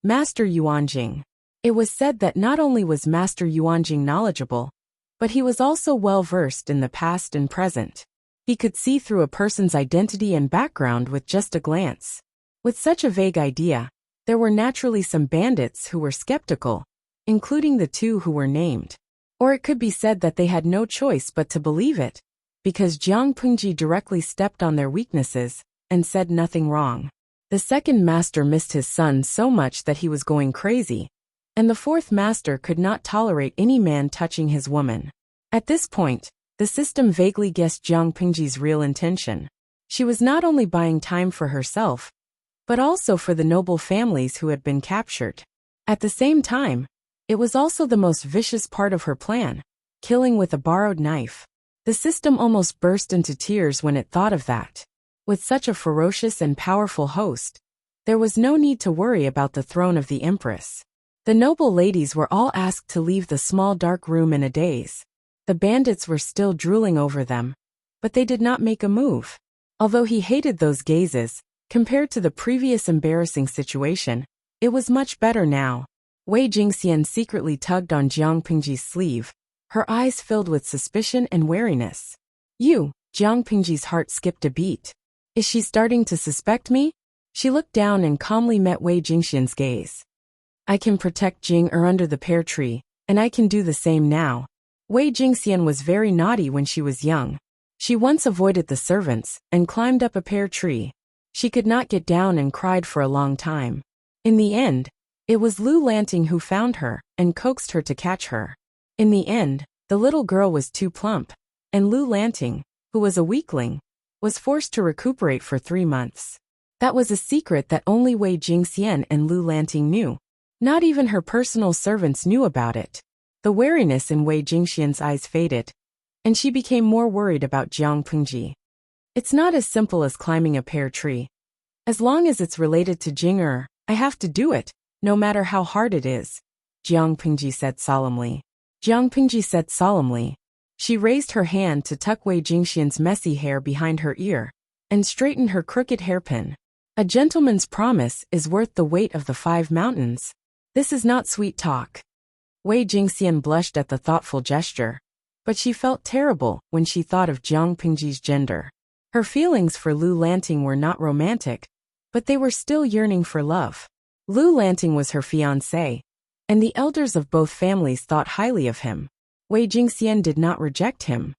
Master Yuanjing. It was said that not only was Master Yuanjing knowledgeable, But he was also well versed in the past and present. He could see through a person's identity and background with just a glance. With such a vague idea, there were naturally some bandits who were skeptical, including the two who were named. Or it could be said that they had no choice but to believe it, because Jiang Pengji directly stepped on their weaknesses and said nothing wrong. The second master missed his son so much that he was going crazy, and the fourth master could not tolerate any man touching his woman. At this point, the system vaguely guessed Jiang Pengji's real intention. She was not only buying time for herself, but also for the noble families who had been captured. At the same time, it was also the most vicious part of her plan, killing with a borrowed knife. The system almost burst into tears when it thought of that. With such a ferocious and powerful host, there was no need to worry about the throne of the empress. The noble ladies were all asked to leave the small dark room in a daze. The bandits were still drooling over them, but they did not make a move. Although he hated those gazes, compared to the previous embarrassing situation, it was much better now. Wei Jingxian secretly tugged on Jiang Pengji's sleeve, her eyes filled with suspicion and wariness. Jiang Pengji's heart skipped a beat. Is she starting to suspect me? She looked down and calmly met Wei Jingxian's gaze. I can protect Jing under the pear tree, and I can do the same now. Wei Jingxian was very naughty when she was young. She once avoided the servants and climbed up a pear tree. She could not get down and cried for a long time. In the end, it was Lu Lanting who found her and coaxed her to catch her. In the end, the little girl was too plump, and Lu Lanting, who was a weakling, was forced to recuperate for 3 months. That was a secret that only Wei Jingxian and Lu Lanting knew. Not even her personal servants knew about it. The wariness in Wei Jingxian's eyes faded, and she became more worried about Jiang Pengji. It's not as simple as climbing a pear tree. As long as it's related to Jing, I have to do it, no matter how hard it is, Jiang Pengji said solemnly. She raised her hand to tuck Wei Jingxian's messy hair behind her ear and straighten her crooked hairpin. A gentleman's promise is worth the weight of the 5 mountains. This is not sweet talk. Wei Jingxian blushed at the thoughtful gesture, but she felt terrible when she thought of Jiang Pengji's gender. Her feelings for Lu Lanting were not romantic, but they were still yearning for love. Lu Lanting was her fiancé, and the elders of both families thought highly of him. Wei Jingxian did not reject him.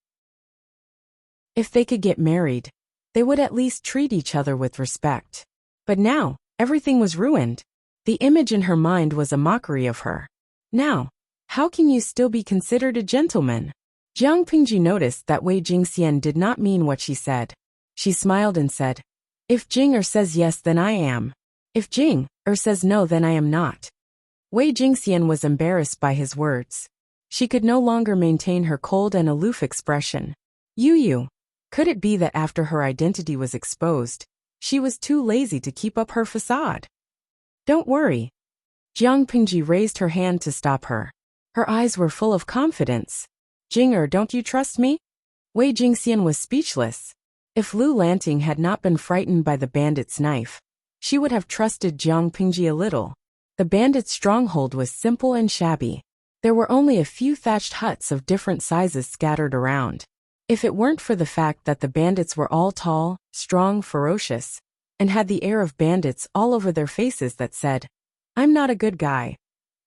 If they could get married, they would at least treat each other with respect. But now, everything was ruined. The image in her mind was a mockery of her. Now, how can you still be considered a gentleman? Jiang Pengji noticed that Wei Jingxian did not mean what she said. She smiled and said, If Jing says yes, then I am. If Jing says no, then I am not. Wei Jingxian was embarrassed by his words. She could no longer maintain her cold and aloof expression. Could it be that after her identity was exposed, she was too lazy to keep up her facade? Don't worry. Jiang Pengji raised her hand to stop her. Her eyes were full of confidence. Jing, don't you trust me? Wei Jingxian was speechless. If Lu Lanting had not been frightened by the bandit's knife, she would have trusted Jiang Pengji a little. The bandit's stronghold was simple and shabby. There were only a few thatched huts of different sizes scattered around. If it weren't for the fact that the bandits were all tall, strong, ferocious, and had the air of bandits all over their faces that said, I'm not a good guy,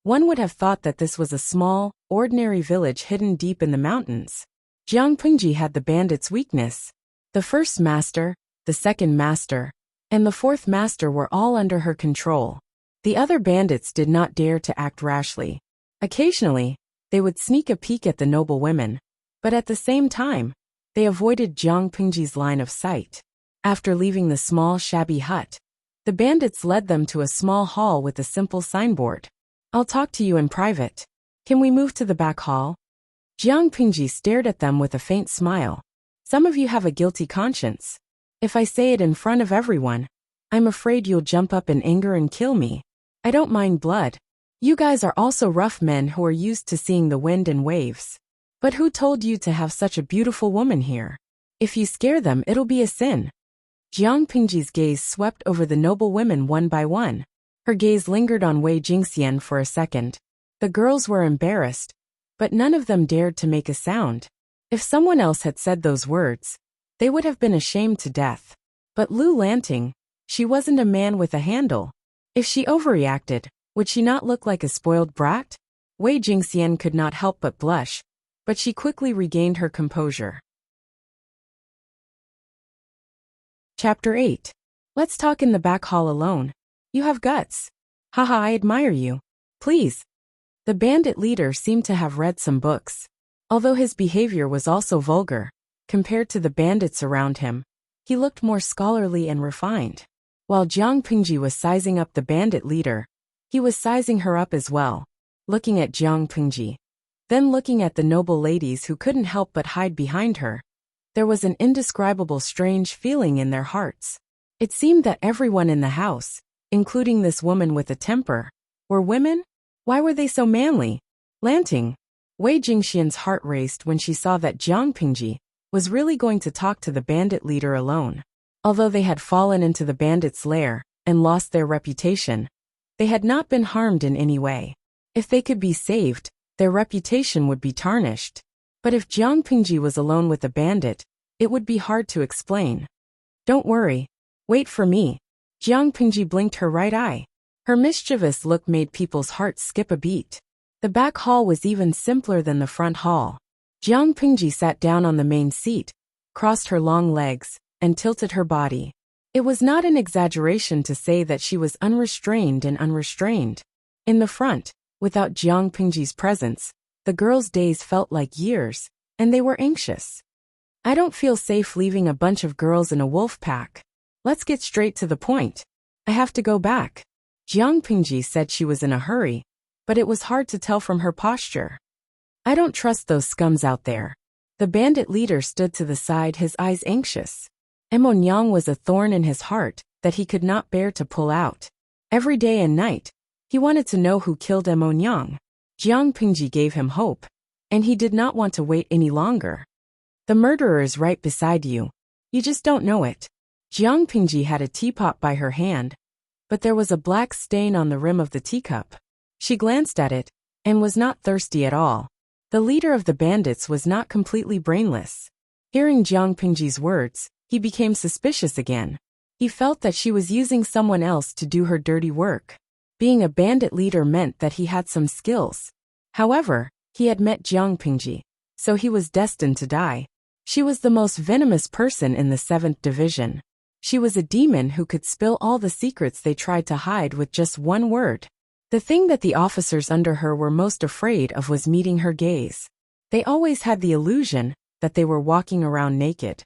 one would have thought that this was a small, ordinary village hidden deep in the mountains. Jiang Pengji had the bandits' weakness. The first master, the second master, and the fourth master were all under her control. The other bandits did not dare to act rashly. Occasionally, they would sneak a peek at the noble women, but at the same time, they avoided Jiang Pengji's line of sight. After leaving the small, shabby hut, the bandits led them to a small hall with a simple signboard. I'll talk to you in private. Can we move to the back hall? Jiang Pengji stared at them with a faint smile. Some of you have a guilty conscience. If I say it in front of everyone, I'm afraid you'll jump up in anger and kill me. I don't mind blood. You guys are also rough men who are used to seeing the wind and waves. But who told you to have such a beautiful woman here? If you scare them, it'll be a sin. Jiang Pengji's gaze swept over the noble women one by one. Her gaze lingered on Wei Jingxian for a second. The girls were embarrassed, but none of them dared to make a sound. If someone else had said those words, they would have been ashamed to death. But Lu Lanting, she wasn't a man with a handle. If she overreacted, would she not look like a spoiled brat? Wei Jingxian could not help but blush, but she quickly regained her composure. Chapter 8. Let's talk in the back hall alone. You have guts. Haha, I admire you. Please. The bandit leader seemed to have read some books. Although his behavior was also vulgar, compared to the bandits around him, he looked more scholarly and refined. While Jiang Pingji was sizing up the bandit leader, he was sizing her up as well, looking at Jiang Pingji, then looking at the noble ladies who couldn't help but hide behind her. There was an indescribable strange feeling in their hearts. It seemed that everyone in the house, including this woman with a temper, were women? Why were they so manly? Lanting. Wei Jingxian's heart raced when she saw that Jiang Pingji was really going to talk to the bandit leader alone. Although they had fallen into the bandits' lair and lost their reputation, they had not been harmed in any way. If they could be saved, their reputation would be tarnished. But if Jiang Pingji was alone with the bandit, it would be hard to explain. Don't worry. Wait for me. Jiang Pingji blinked her right eye. Her mischievous look made people's hearts skip a beat. The back hall was even simpler than the front hall. Jiang Pingji sat down on the main seat, crossed her long legs, and tilted her body. It was not an exaggeration to say that she was unrestrained and unrestrained. In the front, without Jiang Pingji's presence, the girls' days felt like years, and they were anxious. I don't feel safe leaving a bunch of girls in a wolf pack. Let's get straight to the point. I have to go back. Jiang Pingji said she was in a hurry, but it was hard to tell from her posture. I don't trust those scums out there. The bandit leader stood to the side, his eyes anxious. Emonyang was a thorn in his heart that he could not bear to pull out. Every day and night, he wanted to know who killed Emonyang. Jiang Pingji gave him hope, and he did not want to wait any longer. The murderer is right beside you. You just don't know it. Jiang Pingji had a teapot by her hand, but there was a black stain on the rim of the teacup. She glanced at it, and was not thirsty at all. The leader of the bandits was not completely brainless. Hearing Jiang Pingji's words, he became suspicious again. He felt that she was using someone else to do her dirty work. Being a bandit leader meant that he had some skills. However, he had met Jiang Pingji, so he was destined to die. She was the most venomous person in the 7th Division. She was a demon who could spill all the secrets they tried to hide with just one word. The thing that the officers under her were most afraid of was meeting her gaze. They always had the illusion that they were walking around naked.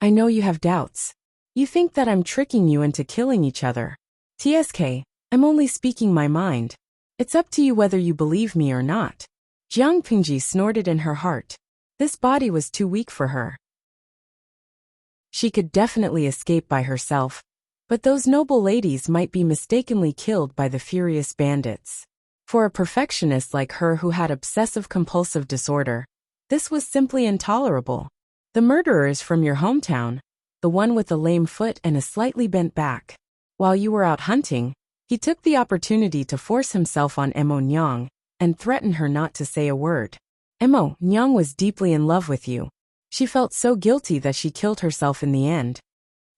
I know you have doubts. You think that I'm tricking you into killing each other. TSK, I'm only speaking my mind. It's up to you whether you believe me or not. Jiang Pingji snorted in her heart. This body was too weak for her. She could definitely escape by herself, but those noble ladies might be mistakenly killed by the furious bandits. For a perfectionist like her who had obsessive-compulsive disorder, this was simply intolerable. The murderer is from your hometown, the one with a lame foot and a slightly bent back. While you were out hunting, he took the opportunity to force himself on Emonyang and threaten her not to say a word. Emonyang was deeply in love with you. She felt so guilty that she killed herself in the end.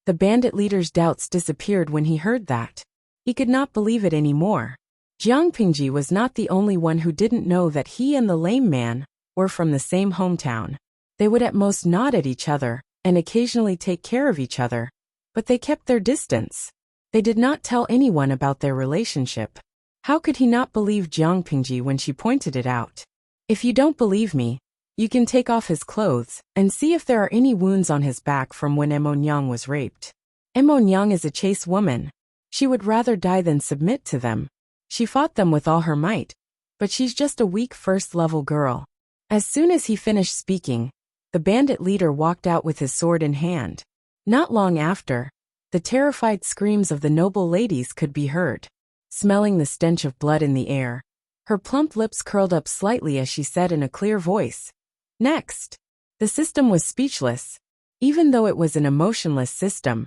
The bandit leader's doubts disappeared when he heard that. He could not believe it anymore. Jiang Pingji was not the only one who didn't know that he and the lame man were from the same hometown. They would at most nod at each other and occasionally take care of each other, but they kept their distance. They did not tell anyone about their relationship. How could he not believe Jiang Pingji when she pointed it out? If you don't believe me, you can take off his clothes and see if there are any wounds on his back from when Emonyang was raped. Emonyang is a chaste woman. She would rather die than submit to them. She fought them with all her might, but she's just a weak first-level girl. As soon as he finished speaking, the bandit leader walked out with his sword in hand. Not long after, the terrified screams of the noble ladies could be heard. Smelling the stench of blood in the air, her plump lips curled up slightly as she said in a clear voice, "Next." The system was speechless. Even though it was an emotionless system,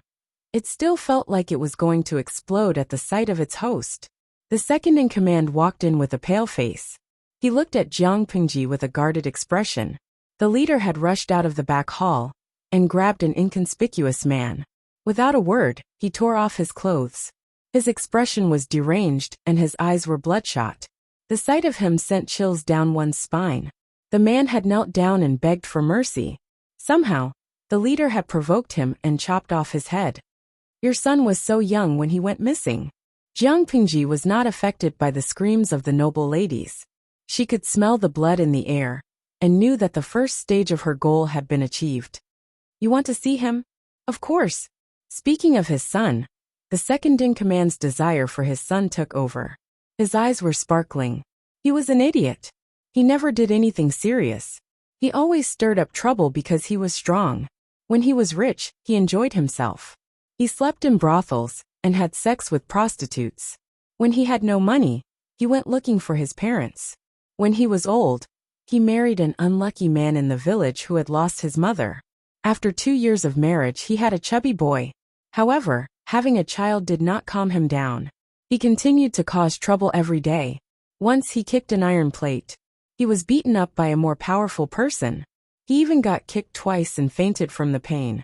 it still felt like it was going to explode at the sight of its host. The second in command walked in with a pale face. He looked at Jiang Pingji with a guarded expression. The leader had rushed out of the back hall and grabbed an inconspicuous man. Without a word, he tore off his clothes. His expression was deranged and his eyes were bloodshot. The sight of him sent chills down one's spine. The man had knelt down and begged for mercy. Somehow, the leader had provoked him and chopped off his head. Your son was so young when he went missing. Jiang Pingji was not affected by the screams of the noble ladies. She could smell the blood in the air and knew that the first stage of her goal had been achieved. You want to see him? Of course. Speaking of his son, the second-in-command's desire for his son took over. His eyes were sparkling. He was an idiot. He never did anything serious. He always stirred up trouble because he was strong. When he was rich, he enjoyed himself. He slept in brothels and had sex with prostitutes. When he had no money, he went looking for his parents. When he was old, he married an unlucky man in the village who had lost his mother. After 2 years of marriage, he had a chubby boy. However, having a child did not calm him down. He continued to cause trouble every day. Once he kicked an iron plate. He was beaten up by a more powerful person. He even got kicked twice and fainted from the pain.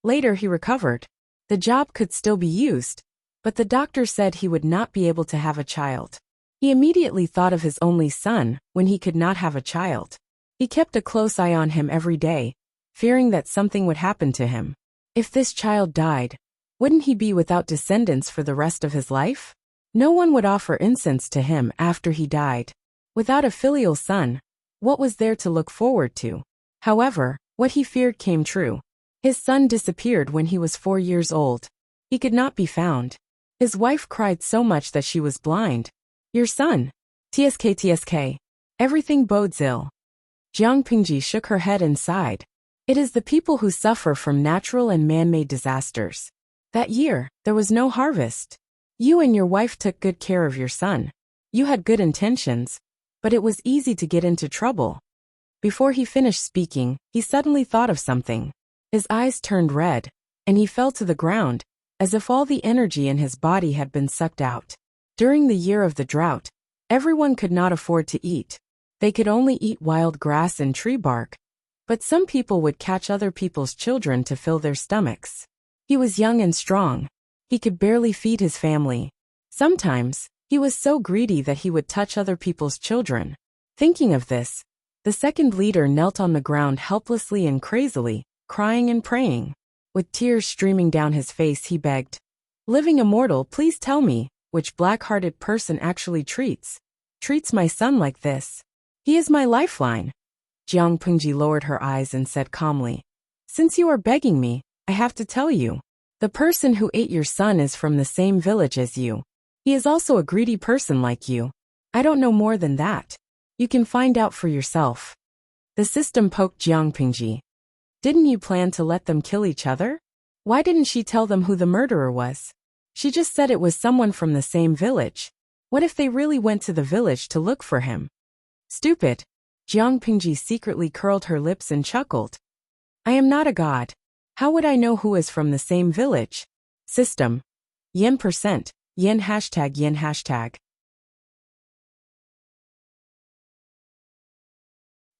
Later he recovered. The job could still be used, but the doctor said he would not be able to have a child. He immediately thought of his only son when he could not have a child. He kept a close eye on him every day, fearing that something would happen to him. If this child died, wouldn't he be without descendants for the rest of his life? No one would offer incense to him after he died. Without a filial son, what was there to look forward to? However, what he feared came true. His son disappeared when he was 4 years old. He could not be found. His wife cried so much that she was blind. Your son. TSK. Everything bodes ill. Jiang Pingji shook her head and sighed. It is the people who suffer from natural and man-made disasters. That year, there was no harvest. You and your wife took good care of your son. You had good intentions, but it was easy to get into trouble. Before he finished speaking, he suddenly thought of something. His eyes turned red, and he fell to the ground, as if all the energy in his body had been sucked out. During the year of the drought, everyone could not afford to eat. They could only eat wild grass and tree bark, but some people would catch other people's children to fill their stomachs. He was young and strong. He could barely feed his family. Sometimes, he was so greedy that he would touch other people's children. Thinking of this, the second leader knelt on the ground helplessly and crazily, crying and praying. With tears streaming down his face, he begged, Living immortal, please tell me, which black-hearted person actually treats my son like this? He is my lifeline. Jiang Pingji lowered her eyes and said calmly, Since you are begging me, I have to tell you. The person who ate your son is from the same village as you. He is also a greedy person like you. I don't know more than that. You can find out for yourself. The system poked Jiang Pingji. Didn't you plan to let them kill each other? Why didn't she tell them who the murderer was? She just said it was someone from the same village. What if they really went to the village to look for him? Stupid. Jiang Pingji secretly curled her lips and chuckled. I am not a god. How would I know who is from the same village? System. Yen%. Yen hashtag yen hashtag.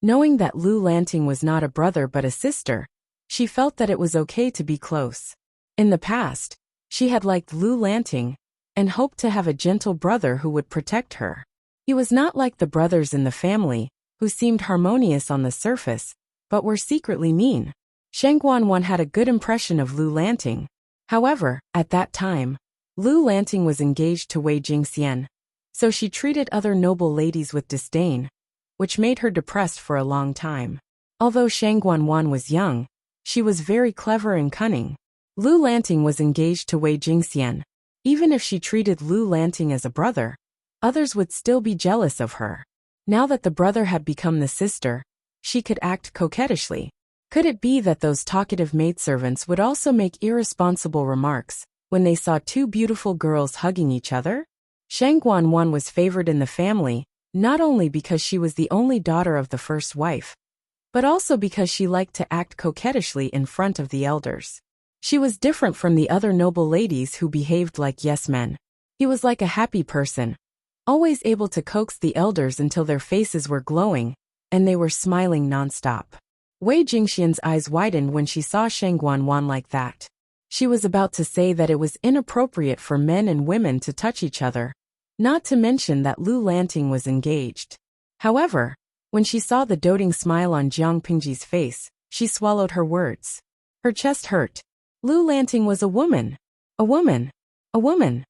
Knowing that Lu Lanting was not a brother but a sister, she felt that it was okay to be close. In the past, she had liked Lu Lanting and hoped to have a gentle brother who would protect her. He was not like the brothers in the family, who seemed harmonious on the surface, but were secretly mean. Sheng Guanwan had a good impression of Lu Lanting. However, at that time, Lu Lanting was engaged to Wei Jingxian, so she treated other noble ladies with disdain, which made her depressed for a long time. Although Sheng Guanwan was young, she was very clever and cunning. Lu Lanting was engaged to Wei Jingxian. Even if she treated Lu Lanting as a brother, others would still be jealous of her. Now that the brother had become the sister, she could act coquettishly. Could it be that those talkative maidservants would also make irresponsible remarks when they saw two beautiful girls hugging each other? Sheng Guanwan was favored in the family, not only because she was the only daughter of the first wife, but also because she liked to act coquettishly in front of the elders. She was different from the other noble ladies who behaved like yes-men. He was like a happy person, always able to coax the elders until their faces were glowing, and they were smiling nonstop. Wei Jingxian's eyes widened when she saw Sheng Guanwan like that. She was about to say that it was inappropriate for men and women to touch each other, not to mention that Lu Lanting was engaged. However, when she saw the doting smile on Jiang Pingji's face, she swallowed her words. Her chest hurt. Lu Lanting was a woman. A woman. A woman.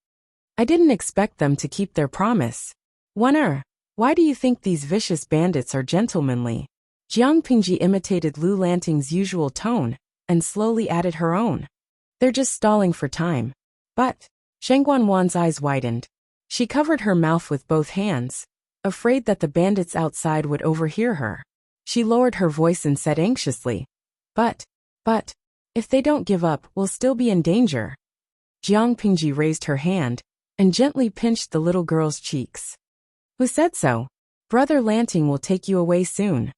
I didn't expect them to keep their promise. Why do you think these vicious bandits are gentlemanly? Jiang Pingji imitated Lu Lanting's usual tone, and slowly added her own. They're just stalling for time. But, Sheng Guanwan's eyes widened. She covered her mouth with both hands, afraid that the bandits outside would overhear her. She lowered her voice and said anxiously, But, if they don't give up, we'll still be in danger. Jiang Pingji raised her hand, and gently pinched the little girl's cheeks. Who said so? Brother Lanting will take you away soon.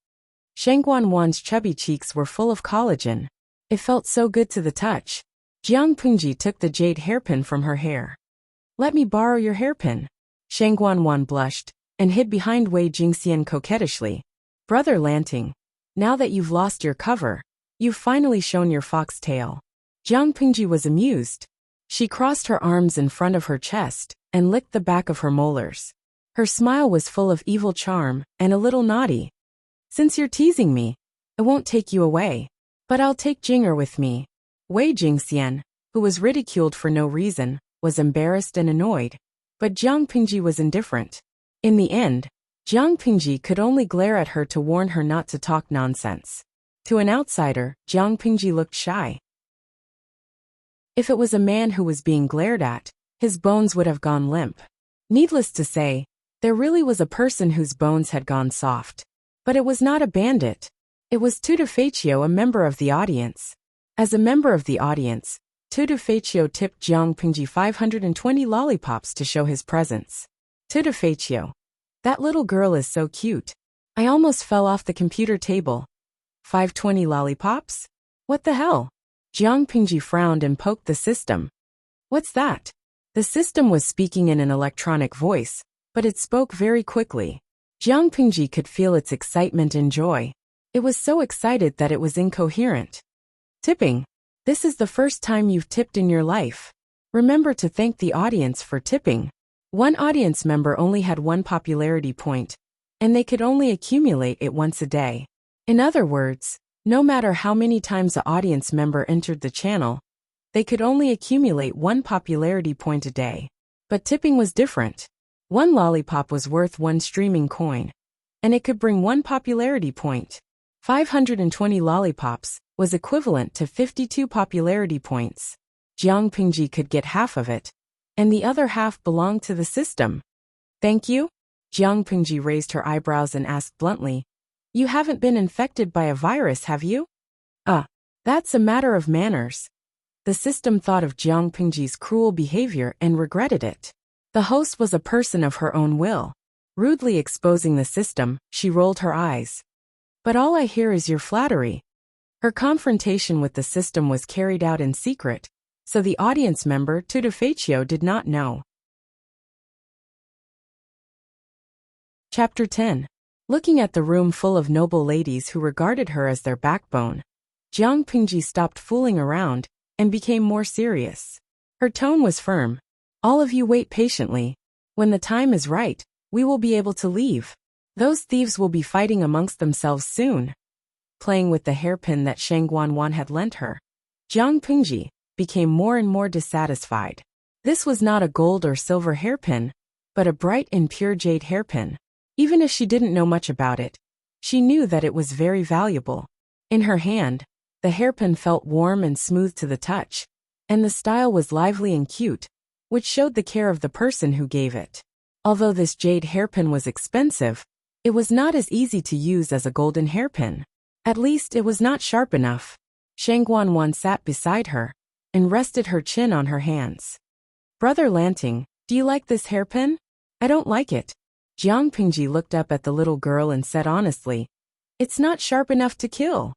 Sheng Guanwan's chubby cheeks were full of collagen. It felt so good to the touch. Jiang Pingji took the jade hairpin from her hair. Let me borrow your hairpin. Sheng Guanwan blushed, and hid behind Wei Jingxian coquettishly. Brother Lanting, now that you've lost your cover, you've finally shown your fox tail. Jiang Pingji was amused. She crossed her arms in front of her chest, and licked the back of her molars. Her smile was full of evil charm, and a little naughty. Since you're teasing me, I won't take you away. But I'll take Jinger with me. Wei Jingxian, who was ridiculed for no reason, was embarrassed and annoyed. But Jiang Pingji was indifferent. In the end, Jiang Pingji could only glare at her to warn her not to talk nonsense. To an outsider, Jiang Pingji looked shy. If it was a man who was being glared at, his bones would have gone limp. Needless to say, there really was a person whose bones had gone soft. But it was not a bandit. It was Tudefaccio, a member of the audience. As a member of the audience, Tudefaccio tipped Jiang Pingji 520 lollipops to show his presence. Tudefaccio. That little girl is so cute. I almost fell off the computer table. 520 lollipops? What the hell? Jiang Pingji frowned and poked the system. What's that? The system was speaking in an electronic voice, but it spoke very quickly. Jiang Pingji could feel its excitement and joy. It was so excited that it was incoherent. Tipping. This is the first time you've tipped in your life. Remember to thank the audience for tipping. One audience member only had one popularity point, and they could only accumulate it once a day. In other words, no matter how many times the audience member entered the channel, they could only accumulate one popularity point a day. But tipping was different. One lollipop was worth one streaming coin, and it could bring one popularity point. 520 lollipops was equivalent to 52 popularity points. Jiang Pingji could get half of it, and the other half belonged to the system. Thank you? Jiang Pingji raised her eyebrows and asked bluntly, You haven't been infected by a virus, have you? That's a matter of manners. The system thought of Jiang Pingji's cruel behavior and regretted it. The host was a person of her own will. Rudely exposing the system, she rolled her eyes. But all I hear is your flattery. Her confrontation with the system was carried out in secret, so the audience member Tudefaccio did not know. Chapter 10. Looking at the room full of noble ladies who regarded her as their backbone, Jiang Pingji stopped fooling around and became more serious. Her tone was firm. All of you wait patiently. When the time is right, we will be able to leave. Those thieves will be fighting amongst themselves soon. Playing with the hairpin that Sheng Guanwan had lent her, Jiang Pingji became more and more dissatisfied. This was not a gold or silver hairpin, but a bright and pure jade hairpin. Even if she didn't know much about it, she knew that it was very valuable. In her hand, the hairpin felt warm and smooth to the touch, and the style was lively and cute, which showed the care of the person who gave it. Although this jade hairpin was expensive, it was not as easy to use as a golden hairpin. At least it was not sharp enough. Sheng Guanwan sat beside her and rested her chin on her hands. Brother Lanting, do you like this hairpin? I don't like it. Jiang Pingji looked up at the little girl and said honestly, It's not sharp enough to kill.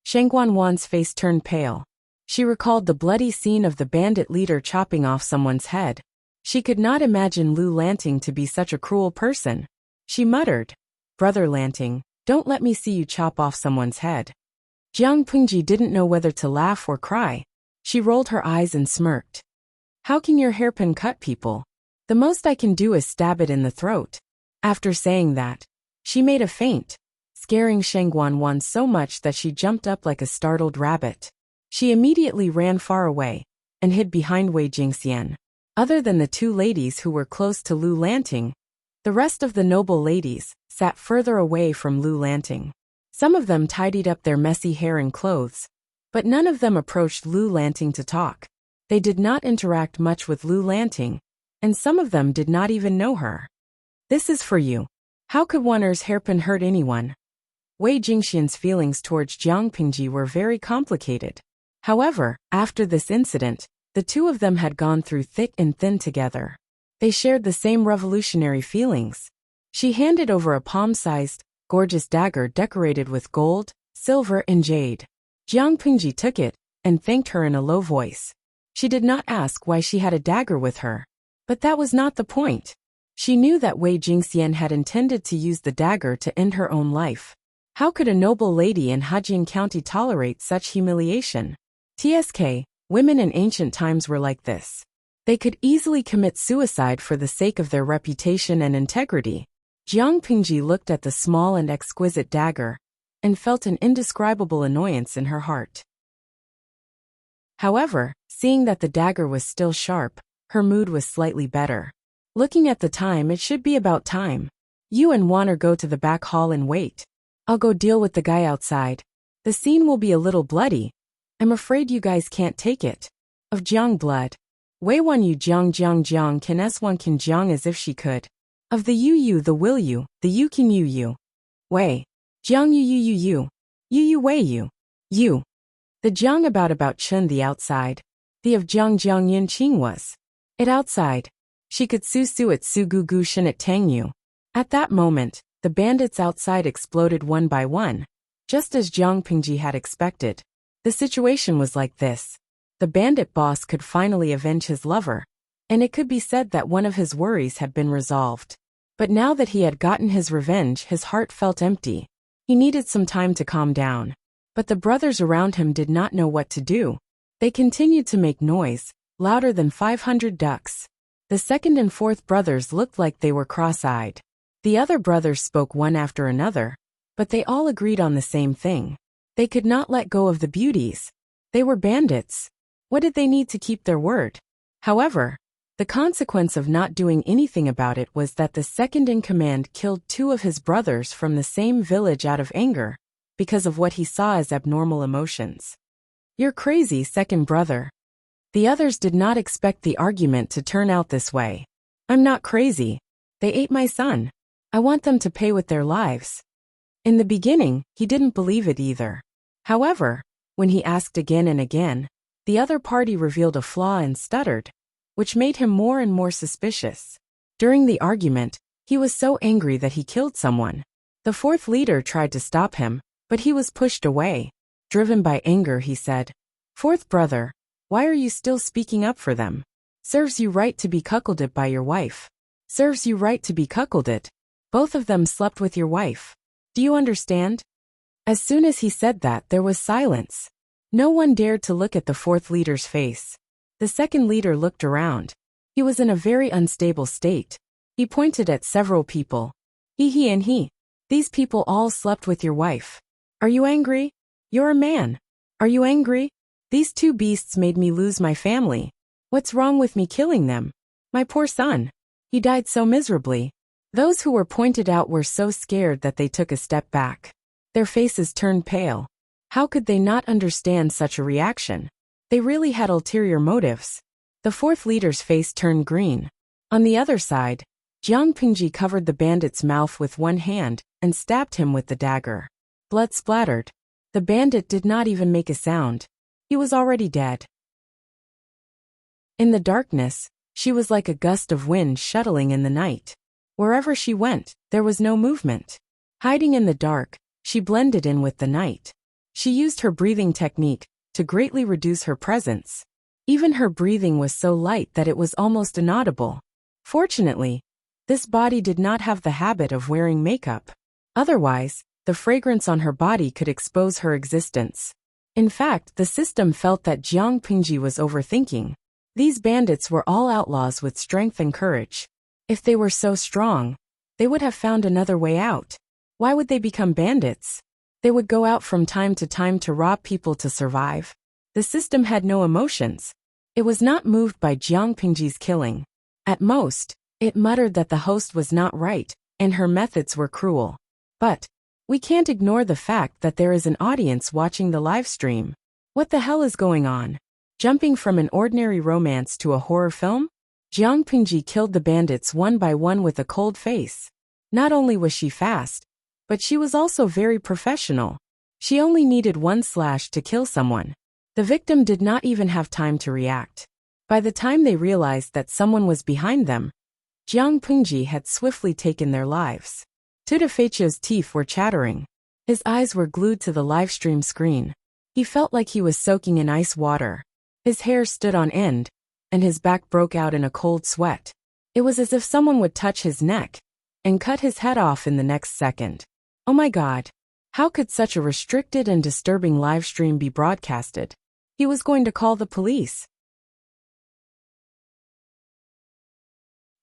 Sheng Guanwan's face turned pale. She recalled the bloody scene of the bandit leader chopping off someone's head. She could not imagine Lu Lanting to be such a cruel person. She muttered, "Brother Lanting, don't let me see you chop off someone's head." Jiang Pingji didn't know whether to laugh or cry. She rolled her eyes and smirked. "How can your hairpin cut people? The most I can do is stab it in the throat." After saying that, she made a feint, scaring Sheng Guanwan so much that she jumped up like a startled rabbit. She immediately ran far away and hid behind Wei Jingxian. Other than the two ladies who were close to Lu Lanting, the rest of the noble ladies sat further away from Lu Lanting. Some of them tidied up their messy hair and clothes, but none of them approached Lu Lanting to talk. They did not interact much with Lu Lanting, and some of them did not even know her. "This is for you. How could one's hairpin hurt anyone?" Wei Jingxian's feelings towards Jiang Pingji were very complicated. However, after this incident, the two of them had gone through thick and thin together. They shared the same revolutionary feelings. She handed over a palm-sized, gorgeous dagger decorated with gold, silver, and jade. Jiang Pingji took it and thanked her in a low voice. She did not ask why she had a dagger with her. But that was not the point. She knew that Wei Jingxian had intended to use the dagger to end her own life. How could a noble lady in Hejian County tolerate such humiliation? TSK, women in ancient times were like this. They could easily commit suicide for the sake of their reputation and integrity. Jiang Pingji looked at the small and exquisite dagger and felt an indescribable annoyance in her heart. However, seeing that the dagger was still sharp, her mood was slightly better. Looking at the time, it should be about time. You and Wanner go to the back hall and wait. I'll go deal with the guy outside. The scene will be a little bloody. I'm afraid you guys can't take it. Of Jiang blood. Wei Wan Yu Jiang can S1 can Jiang as if she could. Of the Yu the will you, the Yu can Yu. Wei. Jiang Yu Wei Yu. You. The Jiang about Chun the outside. The of Jiang Yin Qing was. It outside. She could su at su gu gu shin at Tang Yu. At that moment, the bandits outside exploded one by one. Just as Jiang Pingji had expected. The situation was like this. The bandit boss could finally avenge his lover, and it could be said that one of his worries had been resolved. But now that he had gotten his revenge, his heart felt empty. He needed some time to calm down. But the brothers around him did not know what to do. They continued to make noise, louder than 500 ducks. The second and fourth brothers looked like they were cross-eyed. The other brothers spoke one after another, but they all agreed on the same thing. They could not let go of the beauties. They were bandits. What did they need to keep their word? However, the consequence of not doing anything about it was that the second in command killed two of his brothers from the same village out of anger, because of what he saw as abnormal emotions. "You're crazy, second brother." The others did not expect the argument to turn out this way. "I'm not crazy. They ate my son. I want them to pay with their lives." In the beginning, he didn't believe it either. However, when he asked again and again, the other party revealed a flaw and stuttered, which made him more and more suspicious. During the argument, he was so angry that he killed someone. The fourth leader tried to stop him, but he was pushed away. Driven by anger, he said, "Fourth brother, why are you still speaking up for them? Serves you right to be cuckolded by your wife. Serves you right to be cuckolded. Both of them slept with your wife. Do you understand?" As soon as he said that, there was silence. No one dared to look at the fourth leader's face. The second leader looked around. He was in a very unstable state. He pointed at several people. He and he. These people all slept with your wife. Are you angry? You're a man. Are you angry? These two beasts made me lose my family. What's wrong with me killing them? My poor son. He died so miserably. Those who were pointed out were so scared that they took a step back. Their faces turned pale. How could they not understand such a reaction? They really had ulterior motives. The fourth leader's face turned green. On the other side, Jiang Pingji covered the bandit's mouth with one hand and stabbed him with the dagger. Blood splattered. The bandit did not even make a sound. He was already dead. In the darkness, she was like a gust of wind shuttling in the night. Wherever she went, there was no movement. Hiding in the dark, she blended in with the night. She used her breathing technique to greatly reduce her presence. Even her breathing was so light that it was almost inaudible. Fortunately, this body did not have the habit of wearing makeup. Otherwise, the fragrance on her body could expose her existence. In fact, the system felt that Jiang Pingji was overthinking. These bandits were all outlaws with strength and courage. If they were so strong, they would have found another way out. Why would they become bandits? They would go out from time to rob people to survive. The system had no emotions. It was not moved by Jiang Pingji's killing. At most, it muttered that the host was not right, and her methods were cruel. But we can't ignore the fact that there is an audience watching the live stream. What the hell is going on? Jumping from an ordinary romance to a horror film? Jiang Pingji killed the bandits one by one with a cold face. Not only was she fast, but she was also very professional. She only needed one slash to kill someone. The victim did not even have time to react. By the time they realized that someone was behind them, Jiang Pingji had swiftly taken their lives. Tudafecho's teeth were chattering. His eyes were glued to the livestream screen. He felt like he was soaking in ice water. His hair stood on end, and his back broke out in a cold sweat. It was as if someone would touch his neck and cut his head off in the next second. Oh my God! How could such a restricted and disturbing livestream be broadcasted? He was going to call the police.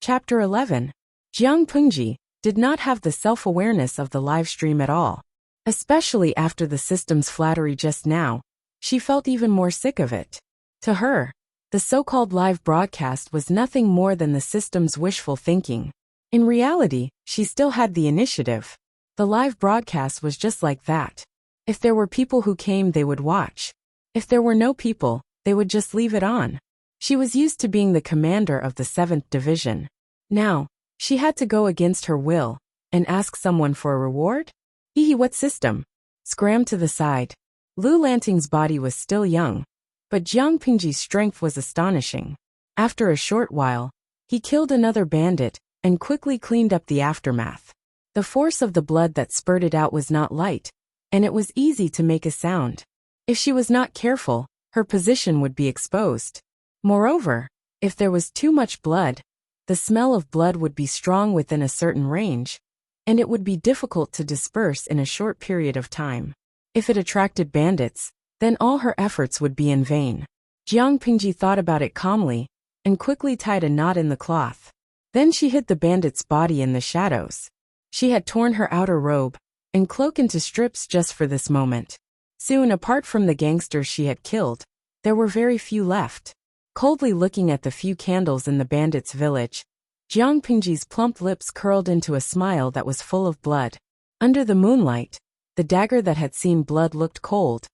Chapter 11. Jiang Pingji did not have the self-awareness of the live stream at all. Especially after the system's flattery just now, she felt even more sick of it. To her, the so-called live broadcast was nothing more than the system's wishful thinking. In reality, she still had the initiative. The live broadcast was just like that. If there were people who came, they would watch. If there were no people, they would just leave it on. She was used to being the commander of the 7th Division. Now, she had to go against her will and ask someone for a reward? What system? Scram to the side. Lu Lanting's body was still young, but Jiang Pingji's strength was astonishing. After a short while, he killed another bandit and quickly cleaned up the aftermath. The force of the blood that spurted out was not light, and it was easy to make a sound. If she was not careful, her position would be exposed. Moreover, if there was too much blood, the smell of blood would be strong within a certain range, and it would be difficult to disperse in a short period of time. If it attracted bandits, then all her efforts would be in vain. Jiang Pingji thought about it calmly, and quickly tied a knot in the cloth. Then she hid the bandit's body in the shadows. She had torn her outer robe and cloak into strips just for this moment. Soon, apart from the gangsters she had killed, there were very few left. Coldly looking at the few candles in the bandits' village, Jiang Pingji's plump lips curled into a smile that was full of blood. Under the moonlight, the dagger that had seen blood looked cold,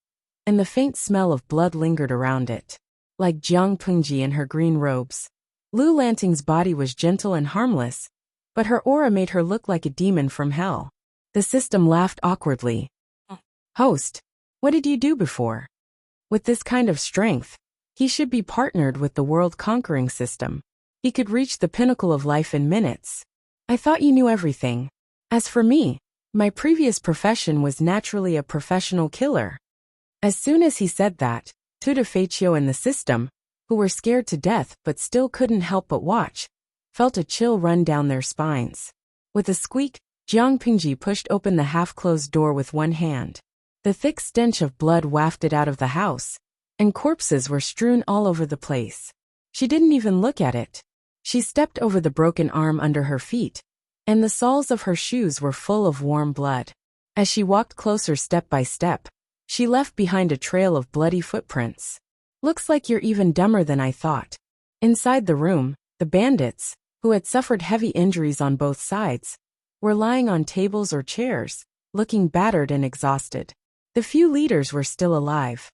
and the faint smell of blood lingered around it. Like Jiang Pingji in her green robes, Lu Lanting's body was gentle and harmless, but her aura made her look like a demon from hell. The system laughed awkwardly. Host, what did you do before? With this kind of strength, he should be partnered with the world-conquering system. He could reach the pinnacle of life in minutes. I thought you knew everything. As for me, my previous profession was naturally a professional killer. As soon as he said that, Tudafecho and the system, who were scared to death but still couldn't help but watch, felt a chill run down their spines. With a squeak, Jiang Pingji pushed open the half-closed door with one hand. The thick stench of blood wafted out of the house, and corpses were strewn all over the place. She didn't even look at it. She stepped over the broken arm under her feet, and the soles of her shoes were full of warm blood. As she walked closer step by step, she left behind a trail of bloody footprints. Looks like you're even dumber than I thought. Inside the room, the bandits, who had suffered heavy injuries on both sides, were lying on tables or chairs, looking battered and exhausted. The few leaders were still alive.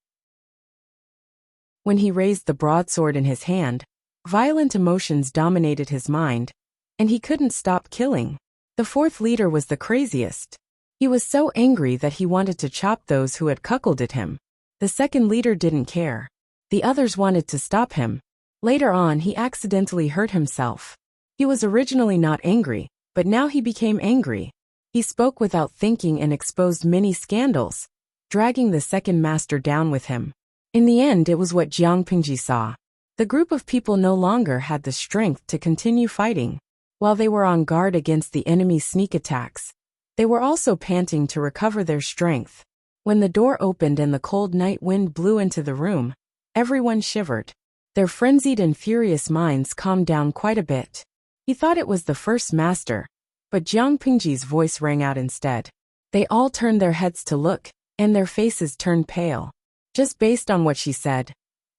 When he raised the broadsword in his hand, violent emotions dominated his mind, and he couldn't stop killing. The 4th leader was the craziest. He was so angry that he wanted to chop those who had cuckolded him. The 2nd leader didn't care. The others wanted to stop him. Later on, he accidentally hurt himself. He was originally not angry, but now he became angry. He spoke without thinking and exposed many scandals, dragging the 2nd master down with him. In the end, it was what Jiang Pingji saw. The group of people no longer had the strength to continue fighting. While they were on guard against the enemy's sneak attacks, they were also panting to recover their strength. When the door opened and the cold night wind blew into the room, everyone shivered. Their frenzied and furious minds calmed down quite a bit. He thought it was the first master, but Jiang Pingji's voice rang out instead. They all turned their heads to look, and their faces turned pale. Just based on what she said,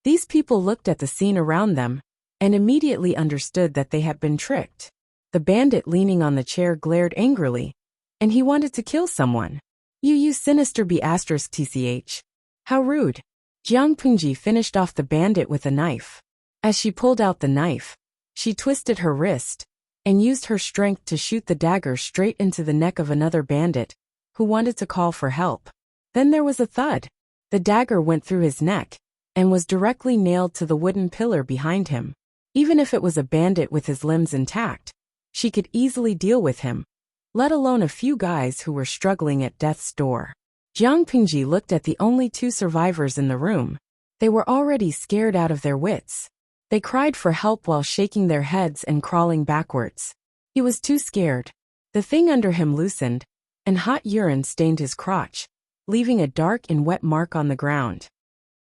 these people looked at the scene around them and immediately understood that they had been tricked. The bandit leaning on the chair glared angrily, and he wanted to kill someone. You use sinister B***tch. How rude. Jiang Pingji finished off the bandit with a knife. As she pulled out the knife, she twisted her wrist and used her strength to shoot the dagger straight into the neck of another bandit who wanted to call for help. Then there was a thud. The dagger went through his neck and was directly nailed to the wooden pillar behind him. Even if it was a bandit with his limbs intact, she could easily deal with him, let alone a few guys who were struggling at death's door. Jiang Pingji looked at the only two survivors in the room. They were already scared out of their wits. They cried for help while shaking their heads and crawling backwards. He was too scared. The thing under him loosened, and hot urine stained his crotch, leaving a dark and wet mark on the ground.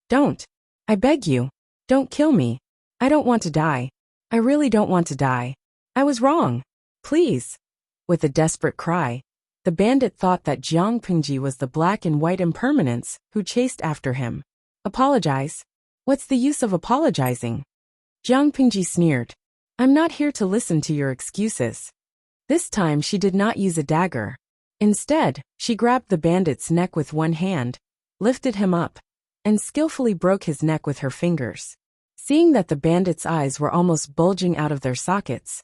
Don't. I beg you. Don't kill me. I don't want to die. I really don't want to die. I was wrong. Please. With a desperate cry, the bandit thought that Jiang Pingji was the black and white impermanence who chased after him. Apologize? What's the use of apologizing? Jiang Pingji sneered. I'm not here to listen to your excuses. This time she did not use a dagger. Instead, she grabbed the bandit's neck with one hand, lifted him up, and skillfully broke his neck with her fingers. Seeing that the bandit's eyes were almost bulging out of their sockets,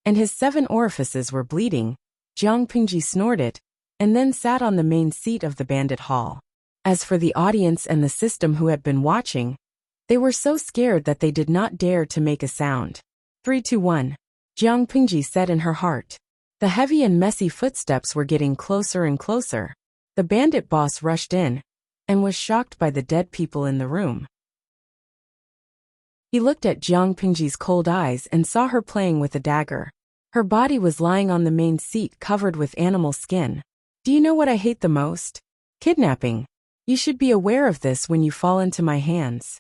and his 7 orifices were bleeding, Jiang Pingji snorted, and then sat on the main seat of the bandit hall. As for the audience and the system who had been watching, they were so scared that they did not dare to make a sound. 3, 2, 1. Jiang Pingji said in her heart. The heavy and messy footsteps were getting closer and closer. The bandit boss rushed in, and was shocked by the dead people in the room. He looked at Jiang Pingji's cold eyes and saw her playing with a dagger. Her body was lying on the main seat covered with animal skin. Do you know what I hate the most? Kidnapping. You should be aware of this when you fall into my hands.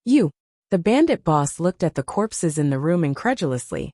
You. The bandit boss looked at the corpses in the room incredulously,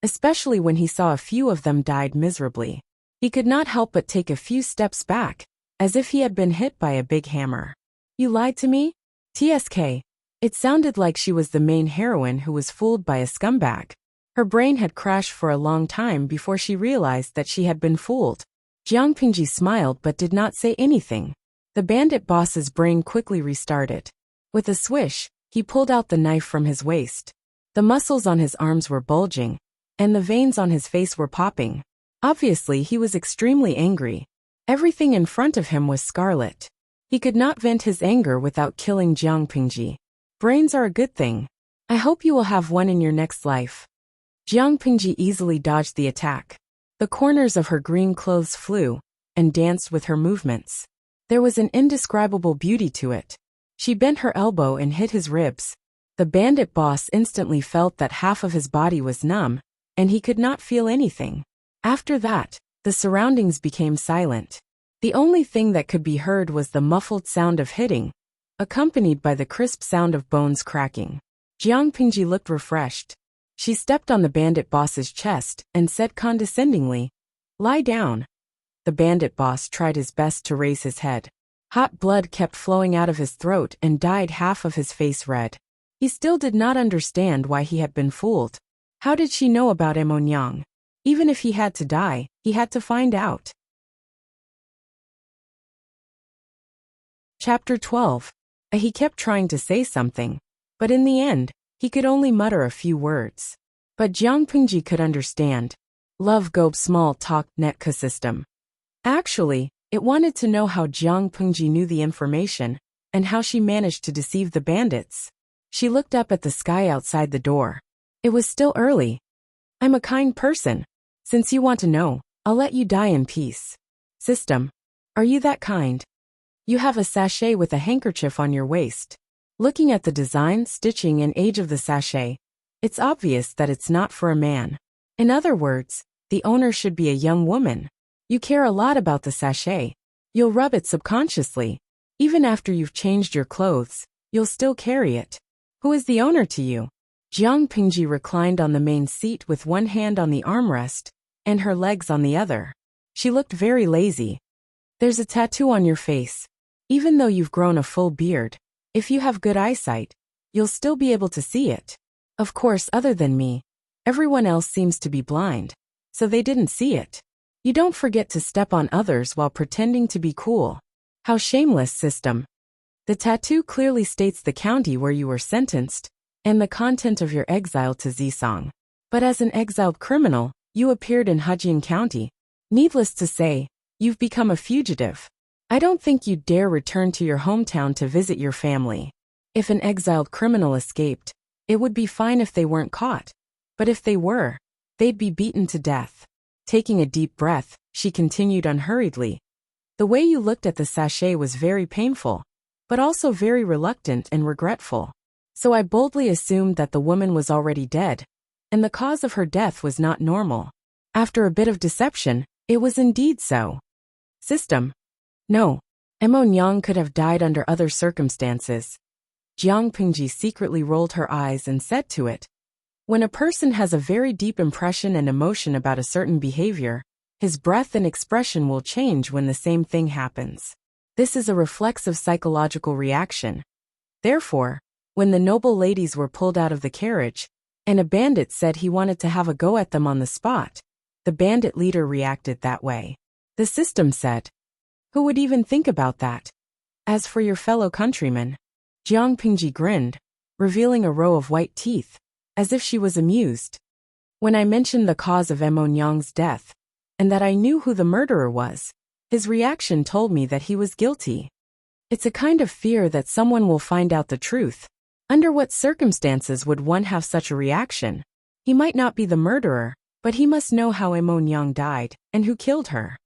especially when he saw a few of them died miserably. He could not help but take a few steps back, as if he had been hit by a big hammer. You lied to me? TSK. It sounded like she was the main heroine who was fooled by a scumbag. Her brain had crashed for a long time before she realized that she had been fooled. Jiang Pingji smiled but did not say anything. The bandit boss's brain quickly restarted. With a swish, he pulled out the knife from his waist. The muscles on his arms were bulging, and the veins on his face were popping. Obviously, he was extremely angry. Everything in front of him was scarlet. He could not vent his anger without killing Jiang Pingji. Brains are a good thing. I hope you will have one in your next life. Jiang Pingji easily dodged the attack. The corners of her green clothes flew and danced with her movements. There was an indescribable beauty to it. She bent her elbow and hit his ribs. The bandit boss instantly felt that half of his body was numb, and he could not feel anything. After that, the surroundings became silent. The only thing that could be heard was the muffled sound of hitting, accompanied by the crisp sound of bones cracking. Jiang Pingji looked refreshed. She stepped on the bandit boss's chest and said condescendingly, "Lie down." The bandit boss tried his best to raise his head. Hot blood kept flowing out of his throat and dyed half of his face red. He still did not understand why he had been fooled. How did she know about Emonyang? Even if he had to die, he had to find out. Chapter 12. He kept trying to say something, but in the end, he could only mutter a few words. But Jiang Pingji could understand. Love Gobe small talk netka system. Actually, it wanted to know how Jiang Pingji knew the information, and how she managed to deceive the bandits. She looked up at the sky outside the door. It was still early. I'm a kind person. Since you want to know, I'll let you die in peace. System. Are you that kind? You have a sachet with a handkerchief on your waist. Looking at the design, stitching, and age of the sachet, it's obvious that it's not for a man. In other words, the owner should be a young woman. You care a lot about the sachet. You'll rub it subconsciously. Even after you've changed your clothes, you'll still carry it. Who is the owner to you? Jiang Pingji reclined on the main seat with one hand on the armrest and her legs on the other. She looked very lazy. There's a tattoo on your face. Even though you've grown a full beard, if you have good eyesight, you'll still be able to see it. Of course, other than me, everyone else seems to be blind, so they didn't see it. You don't forget to step on others while pretending to be cool. How shameless, system. The tattoo clearly states the county where you were sentenced and the content of your exile to Zisong. But as an exiled criminal, you appeared in Hejian County. Needless to say, you've become a fugitive. I don't think you'd dare return to your hometown to visit your family. If an exiled criminal escaped, it would be fine if they weren't caught. But if they were, they'd be beaten to death. Taking a deep breath, she continued unhurriedly. The way you looked at the sachet was very painful, but also very reluctant and regretful. So I boldly assumed that the woman was already dead, and the cause of her death was not normal. After a bit of deception, it was indeed so. System. No. Mo Nyang could have died under other circumstances. Jiang Pingji secretly rolled her eyes and said to it, when a person has a very deep impression and emotion about a certain behavior, his breath and expression will change when the same thing happens. This is a reflexive psychological reaction. Therefore, when the noble ladies were pulled out of the carriage, and a bandit said he wanted to have a go at them on the spot, the bandit leader reacted that way. The system said, who would even think about that? As for your fellow countrymen, Jiang Pingji grinned, revealing a row of white teeth, as if she was amused. When I mentioned the cause of Mo Nyang's death, and that I knew who the murderer was, his reaction told me that he was guilty. It's a kind of fear that someone will find out the truth. Under what circumstances would one have such a reaction? He might not be the murderer, but he must know how Mo Nyang died, and who killed her.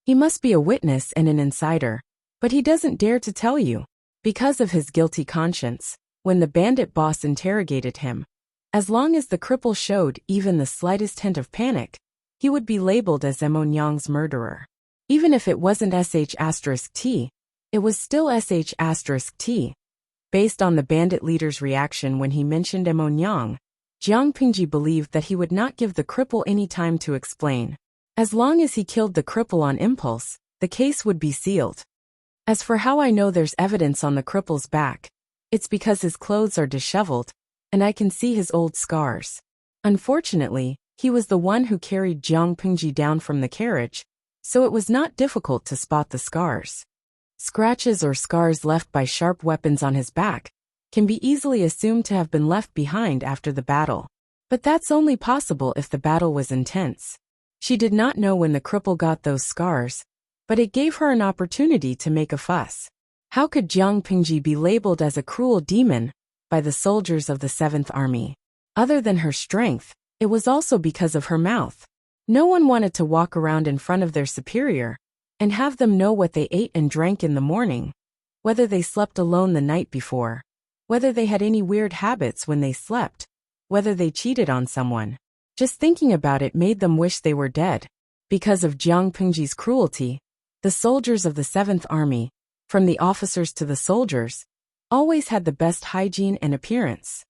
He must be a witness and an insider, but he doesn't dare to tell you, because of his guilty conscience. When the bandit boss interrogated him, as long as the cripple showed even the slightest hint of panic, he would be labeled as Mo Nyang's murderer. Even if it wasn't sh*t, it was still sh*t. Based on the bandit leader's reaction when he mentioned Mo Nyang, Jiang Pingji believed that he would not give the cripple any time to explain. As long as he killed the cripple on impulse, the case would be sealed. As for how I know there's evidence on the cripple's back, it's because his clothes are disheveled, and I can see his old scars. Unfortunately, he was the one who carried Jiang Pingji down from the carriage, so it was not difficult to spot the scars. Scratches or scars left by sharp weapons on his back can be easily assumed to have been left behind after the battle. But that's only possible if the battle was intense. She did not know when the cripple got those scars, but it gave her an opportunity to make a fuss. How could Jiang Pingji be labeled as a cruel demon by the soldiers of the 7th Army? Other than her strength, it was also because of her mouth. No one wanted to walk around in front of their superior and have them know what they ate and drank in the morning, whether they slept alone the night before, whether they had any weird habits when they slept, whether they cheated on someone. Just thinking about it made them wish they were dead. Because of Jiang Pingji's cruelty, the soldiers of the 7th Army, from the officers to the soldiers, always had the best hygiene and appearance.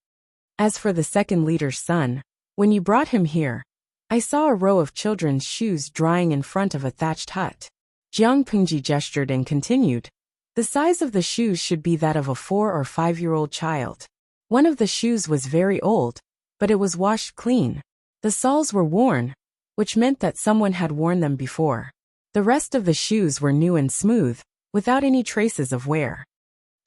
As for the second leader's son, when you brought him here, I saw a row of children's shoes drying in front of a thatched hut. Jiang Pingji gestured and continued, the size of the shoes should be that of a 4 or 5-year-old child. One of the shoes was very old, but it was washed clean. The soles were worn, which meant that someone had worn them before. The rest of the shoes were new and smooth, without any traces of wear.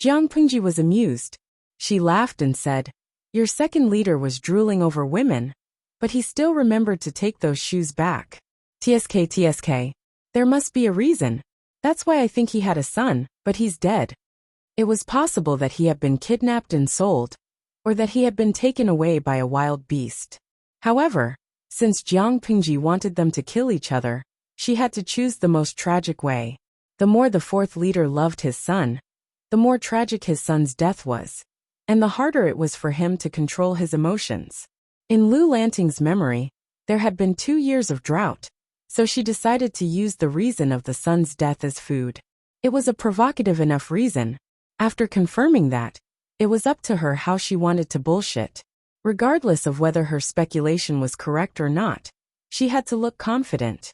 Jiang Pingji was amused. She laughed and said, your second leader was drooling over women, but he still remembered to take those shoes back. TSK. There must be a reason. That's why I think he had a son, but he's dead. It was possible that he had been kidnapped and sold, or that he had been taken away by a wild beast. However, since Jiang Pingji wanted them to kill each other, she had to choose the most tragic way. The more the 4th leader loved his son, the more tragic his son's death was, and the harder it was for him to control his emotions. In Lu Lanting's memory, there had been 2 years of drought, so she decided to use the reason of the son's death as food. It was a provocative enough reason. After confirming that, it was up to her how she wanted to bullshit. Regardless of whether her speculation was correct or not, she had to look confident.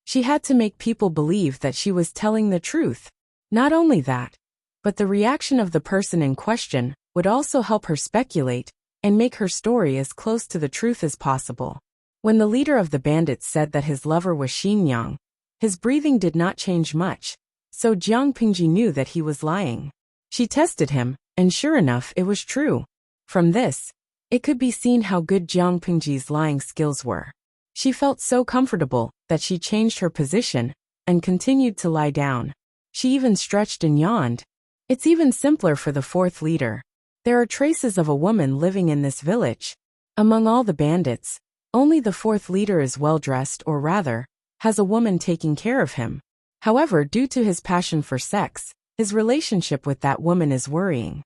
She had to make people believe that she was telling the truth. Not only that, but the reaction of the person in question would also help her speculate and make her story as close to the truth as possible. When the leader of the bandits said that his lover was Xin Yang, his breathing did not change much, so Jiang Pingji knew that he was lying. She tested him, and sure enough it was true. From this, it could be seen how good Jiang Pingji's lying skills were. She felt so comfortable that she changed her position and continued to lie down. She even stretched and yawned. It's even simpler for the fourth leader. There are traces of a woman living in this village. Among all the bandits, only the fourth leader is well-dressed, or rather, has a woman taking care of him. However, due to his passion for sex, his relationship with that woman is worrying.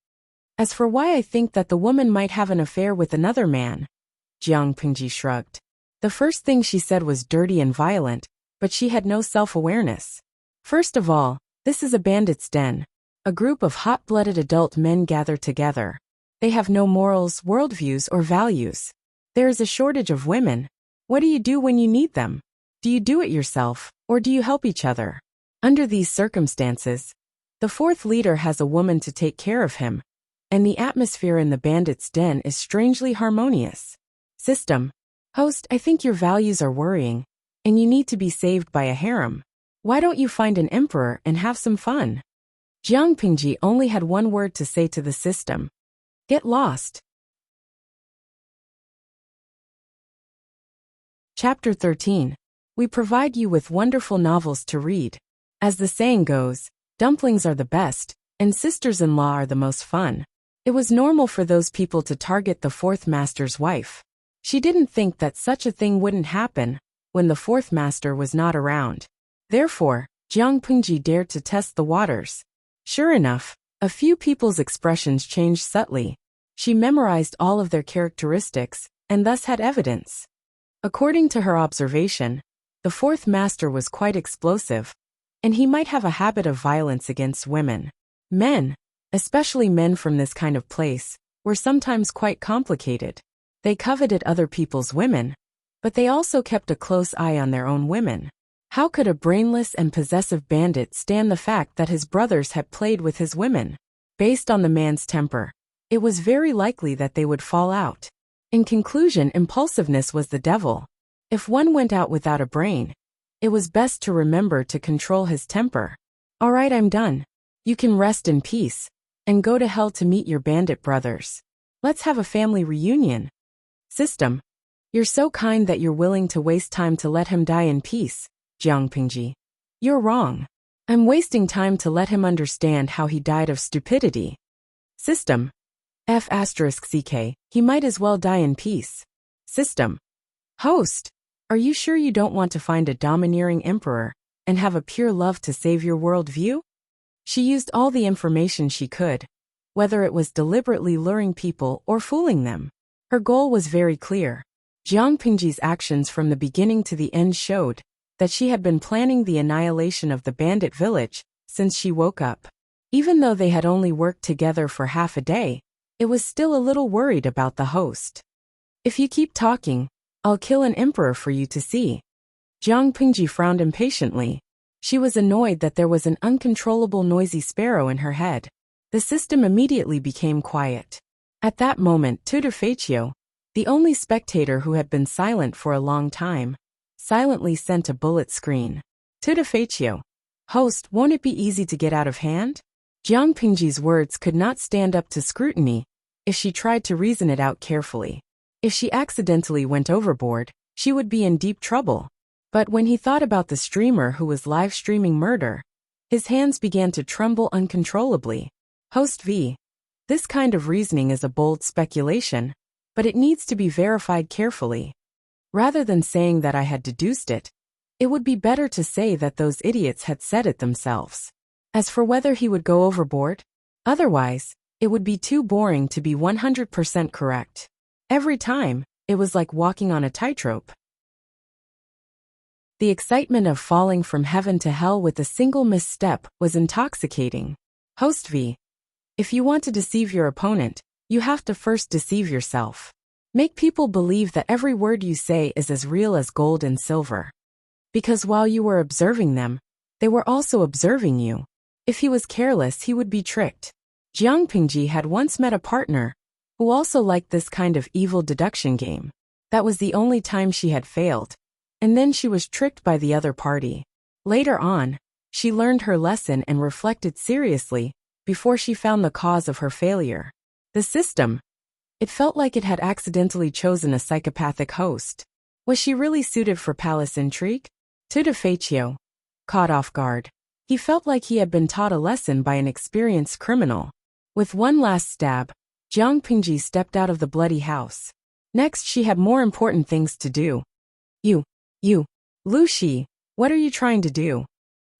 As for why I think that the woman might have an affair with another man, Jiang Pingji shrugged. The first thing she said was dirty and violent, but she had no self-awareness. First of all, this is a bandit's den. A group of hot-blooded adult men gather together. They have no morals, worldviews, or values. There is a shortage of women. What do you do when you need them? Do you do it yourself, or do you help each other? Under these circumstances, the fourth leader has a woman to take care of him, and the atmosphere in the bandit's den is strangely harmonious. System. Host, I think your values are worrying, and you need to be saved by a harem. Why don't you find an emperor and have some fun? Jiang Pingji only had one word to say to the system. Get lost. Chapter 13. We provide you with wonderful novels to read. As the saying goes, dumplings are the best, and sisters-in-law are the most fun. It was normal for those people to target the fourth master's wife. She didn't think that such a thing wouldn't happen when the fourth master was not around. Therefore, Jiang Pingji dared to test the waters. Sure enough, a few people's expressions changed subtly. She memorized all of their characteristics and thus had evidence. According to her observation, the fourth master was quite explosive, and he might have a habit of violence against women. Men, especially men from this kind of place, were sometimes quite complicated. They coveted other people's women, but they also kept a close eye on their own women. How could a brainless and possessive bandit stand the fact that his brothers had played with his women? Based on the man's temper, it was very likely that they would fall out. In conclusion, impulsiveness was the devil. If one went out without a brain, it was best to remember to control his temper. All right, I'm done. You can rest in peace and go to hell to meet your bandit brothers. Let's have a family reunion. System. You're so kind that you're willing to waste time to let him die in peace, Jiang Pingji. You're wrong. I'm wasting time to let him understand how he died of stupidity. System. F***CK, he might as well die in peace. System. Host. Are you sure you don't want to find a domineering emperor and have a pure love to save your worldview? She used all the information she could, whether it was deliberately luring people or fooling them. Her goal was very clear. Jiang Pingji's actions from the beginning to the end showed that she had been planning the annihilation of the bandit village since she woke up. Even though they had only worked together for half a day, it was still a little worried about the host. If you keep talking, I'll kill an emperor for you to see. Jiang Pingji frowned impatiently. She was annoyed that there was an uncontrollable noisy sparrow in her head. The system immediately became quiet. At that moment, Tutor Feichio, the only spectator who had been silent for a long time, silently sent a bullet screen. Tutor Feichio. Host, won't it be easy to get out of hand? Jiang Pingji's words could not stand up to scrutiny if she tried to reason it out carefully. If she accidentally went overboard, she would be in deep trouble. But when he thought about the streamer who was live streaming murder, his hands began to tremble uncontrollably. Host V. This kind of reasoning is a bold speculation, but it needs to be verified carefully. Rather than saying that I had deduced it, it would be better to say that those idiots had said it themselves. As for whether he would go overboard, otherwise, it would be too boring to be 100% correct. Every time, it was like walking on a tightrope. The excitement of falling from heaven to hell with a single misstep was intoxicating. Host V. If you want to deceive your opponent, you have to first deceive yourself. Make people believe that every word you say is as real as gold and silver. Because while you were observing them, they were also observing you. If he was careless, he would be tricked. Jiang Pingji had once met a partner who also liked this kind of evil deduction game. That was the only time she had failed, and then she was tricked by the other party. Later on, she learned her lesson and reflected seriously before she found the cause of her failure. The system. It felt like it had accidentally chosen a psychopathic host. Was she really suited for palace intrigue? Tudefacio, caught off guard. He felt like he had been taught a lesson by an experienced criminal. With one last stab, Jiang Pingji stepped out of the bloody house. Next, she had more important things to do. You, Lu Shi, what are you trying to do?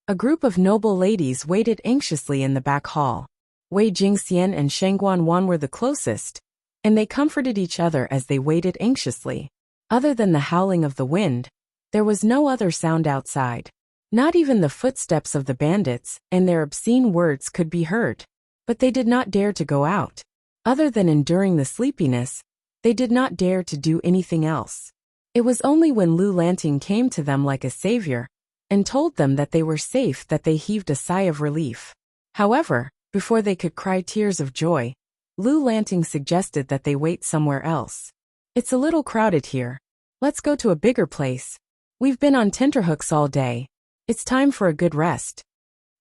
A group of noble ladies waited anxiously in the back hall. Wei Jingxian and Shengguan Wan were the closest, and they comforted each other as they waited anxiously. Other than the howling of the wind, there was no other sound outside. Not even the footsteps of the bandits and their obscene words could be heard. But they did not dare to go out. Other than enduring the sleepiness, they did not dare to do anything else. It was only when Lu Lanting came to them like a savior and told them that they were safe that they heaved a sigh of relief. However, before they could cry tears of joy, Lu Lanting suggested that they wait somewhere else. It's a little crowded here. Let's go to a bigger place. We've been on tenterhooks all day. It's time for a good rest.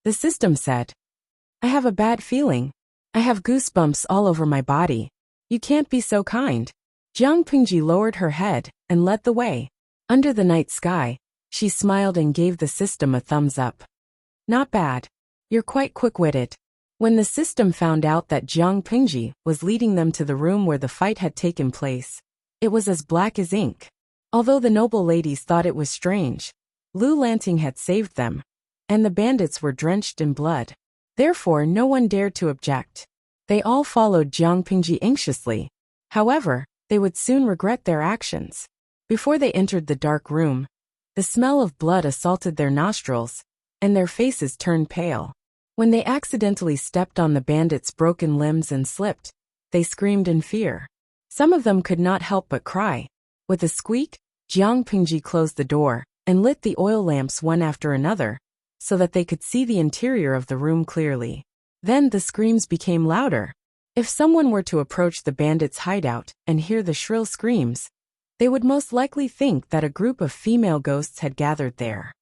The system said. I have a bad feeling. I have goosebumps all over my body. You can't be so kind. Jiang Pingji lowered her head and led the way. Under the night sky, she smiled and gave the system a thumbs up. Not bad. You're quite quick-witted. When the system found out that Jiang Pingji was leading them to the room where the fight had taken place, it was as black as ink. Although the noble ladies thought it was strange, Lu Lanting had saved them, and the bandits were drenched in blood. Therefore, no one dared to object. They all followed Jiang Pingji anxiously. However, they would soon regret their actions. Before they entered the dark room, the smell of blood assaulted their nostrils, and their faces turned pale. When they accidentally stepped on the bandits' broken limbs and slipped, they screamed in fear. Some of them could not help but cry. With a squeak, Jiang Pingji closed the door and lit the oil lamps one after another, so that they could see the interior of the room clearly. Then the screams became louder. If someone were to approach the bandits' hideout and hear the shrill screams, they would most likely think that a group of female ghosts had gathered there.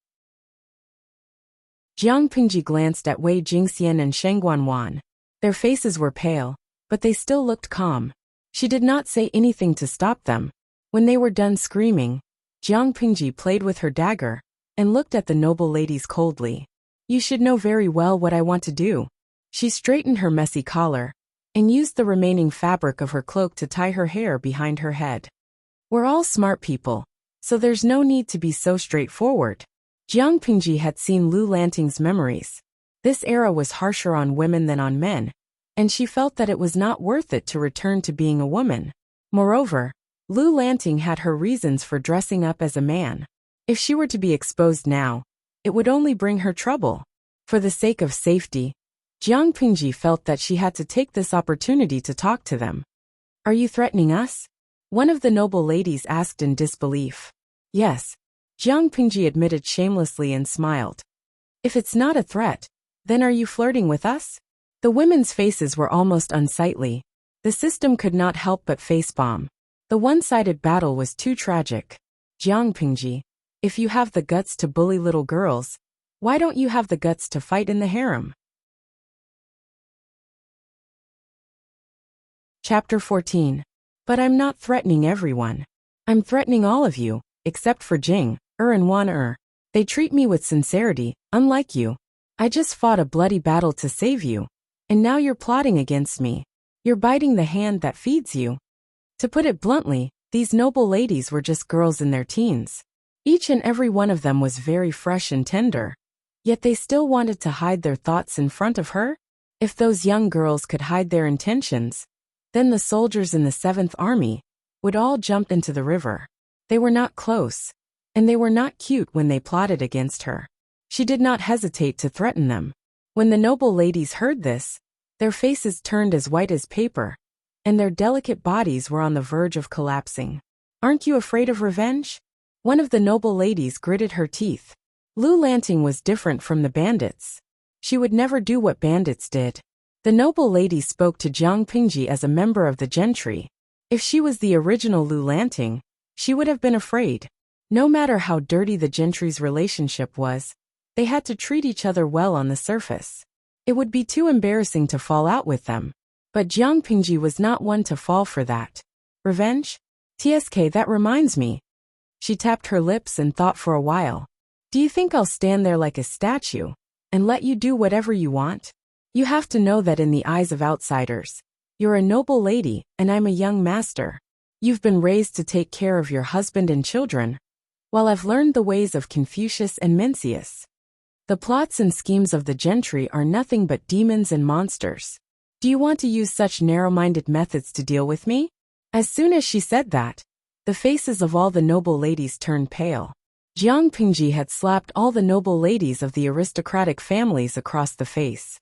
Jiang Pingji glanced at Wei Jingxian and Shengguan Wan. Their faces were pale, but they still looked calm. She did not say anything to stop them. When they were done screaming, Jiang Pingji played with her dagger and looked at the noble ladies coldly. You should know very well what I want to do. She straightened her messy collar and used the remaining fabric of her cloak to tie her hair behind her head. We're all smart people, so there's no need to be so straightforward. Jiang Pingji had seen Lu Lanting's memories. This era was harsher on women than on men, and she felt that it was not worth it to return to being a woman. Moreover, Lu Lanting had her reasons for dressing up as a man. If she were to be exposed now, it would only bring her trouble. For the sake of safety, Jiang Pingji felt that she had to take this opportunity to talk to them. Are you threatening us? One of the noble ladies asked in disbelief. Yes, Jiang Pingji admitted shamelessly and smiled. If it's not a threat, then are you flirting with us? The women's faces were almost unsightly. The system could not help but facepalm. The one-sided battle was too tragic. Jiang Pingji, if you have the guts to bully little girls, why don't you have the guts to fight in the harem? Chapter 14. But I'm not threatening everyone. I'm threatening all of you, except for Jing, and Wan. They treat me with sincerity, unlike you. I just fought a bloody battle to save you, and now you're plotting against me. You're biting the hand that feeds you. To put it bluntly, these noble ladies were just girls in their teens. Each and every one of them was very fresh and tender. Yet they still wanted to hide their thoughts in front of her? If those young girls could hide their intentions, then the soldiers in the 7th Army would all jump into the river. They were not close, and they were not cute when they plotted against her. She did not hesitate to threaten them. When the noble ladies heard this, their faces turned as white as paper, and their delicate bodies were on the verge of collapsing. "Aren't you afraid of revenge?" One of the noble ladies gritted her teeth. Lu Lanting was different from the bandits. She would never do what bandits did. The noble lady spoke to Jiang Pingji as a member of the gentry. If she was the original Lu Lanting, she would have been afraid. No matter how dirty the gentry's relationship was, they had to treat each other well on the surface. It would be too embarrassing to fall out with them. But Jiang Pingji was not one to fall for that. Revenge? TSK, that reminds me. She tapped her lips and thought for a while. Do you think I'll stand there like a statue and let you do whatever you want? You have to know that in the eyes of outsiders, you're a noble lady and I'm a young master. You've been raised to take care of your husband and children, while I've learned the ways of Confucius and Mencius. The plots and schemes of the gentry are nothing but demons and monsters. Do you want to use such narrow-minded methods to deal with me? As soon as she said that, the faces of all the noble ladies turned pale. Jiang Pingji had slapped all the noble ladies of the aristocratic families across the face.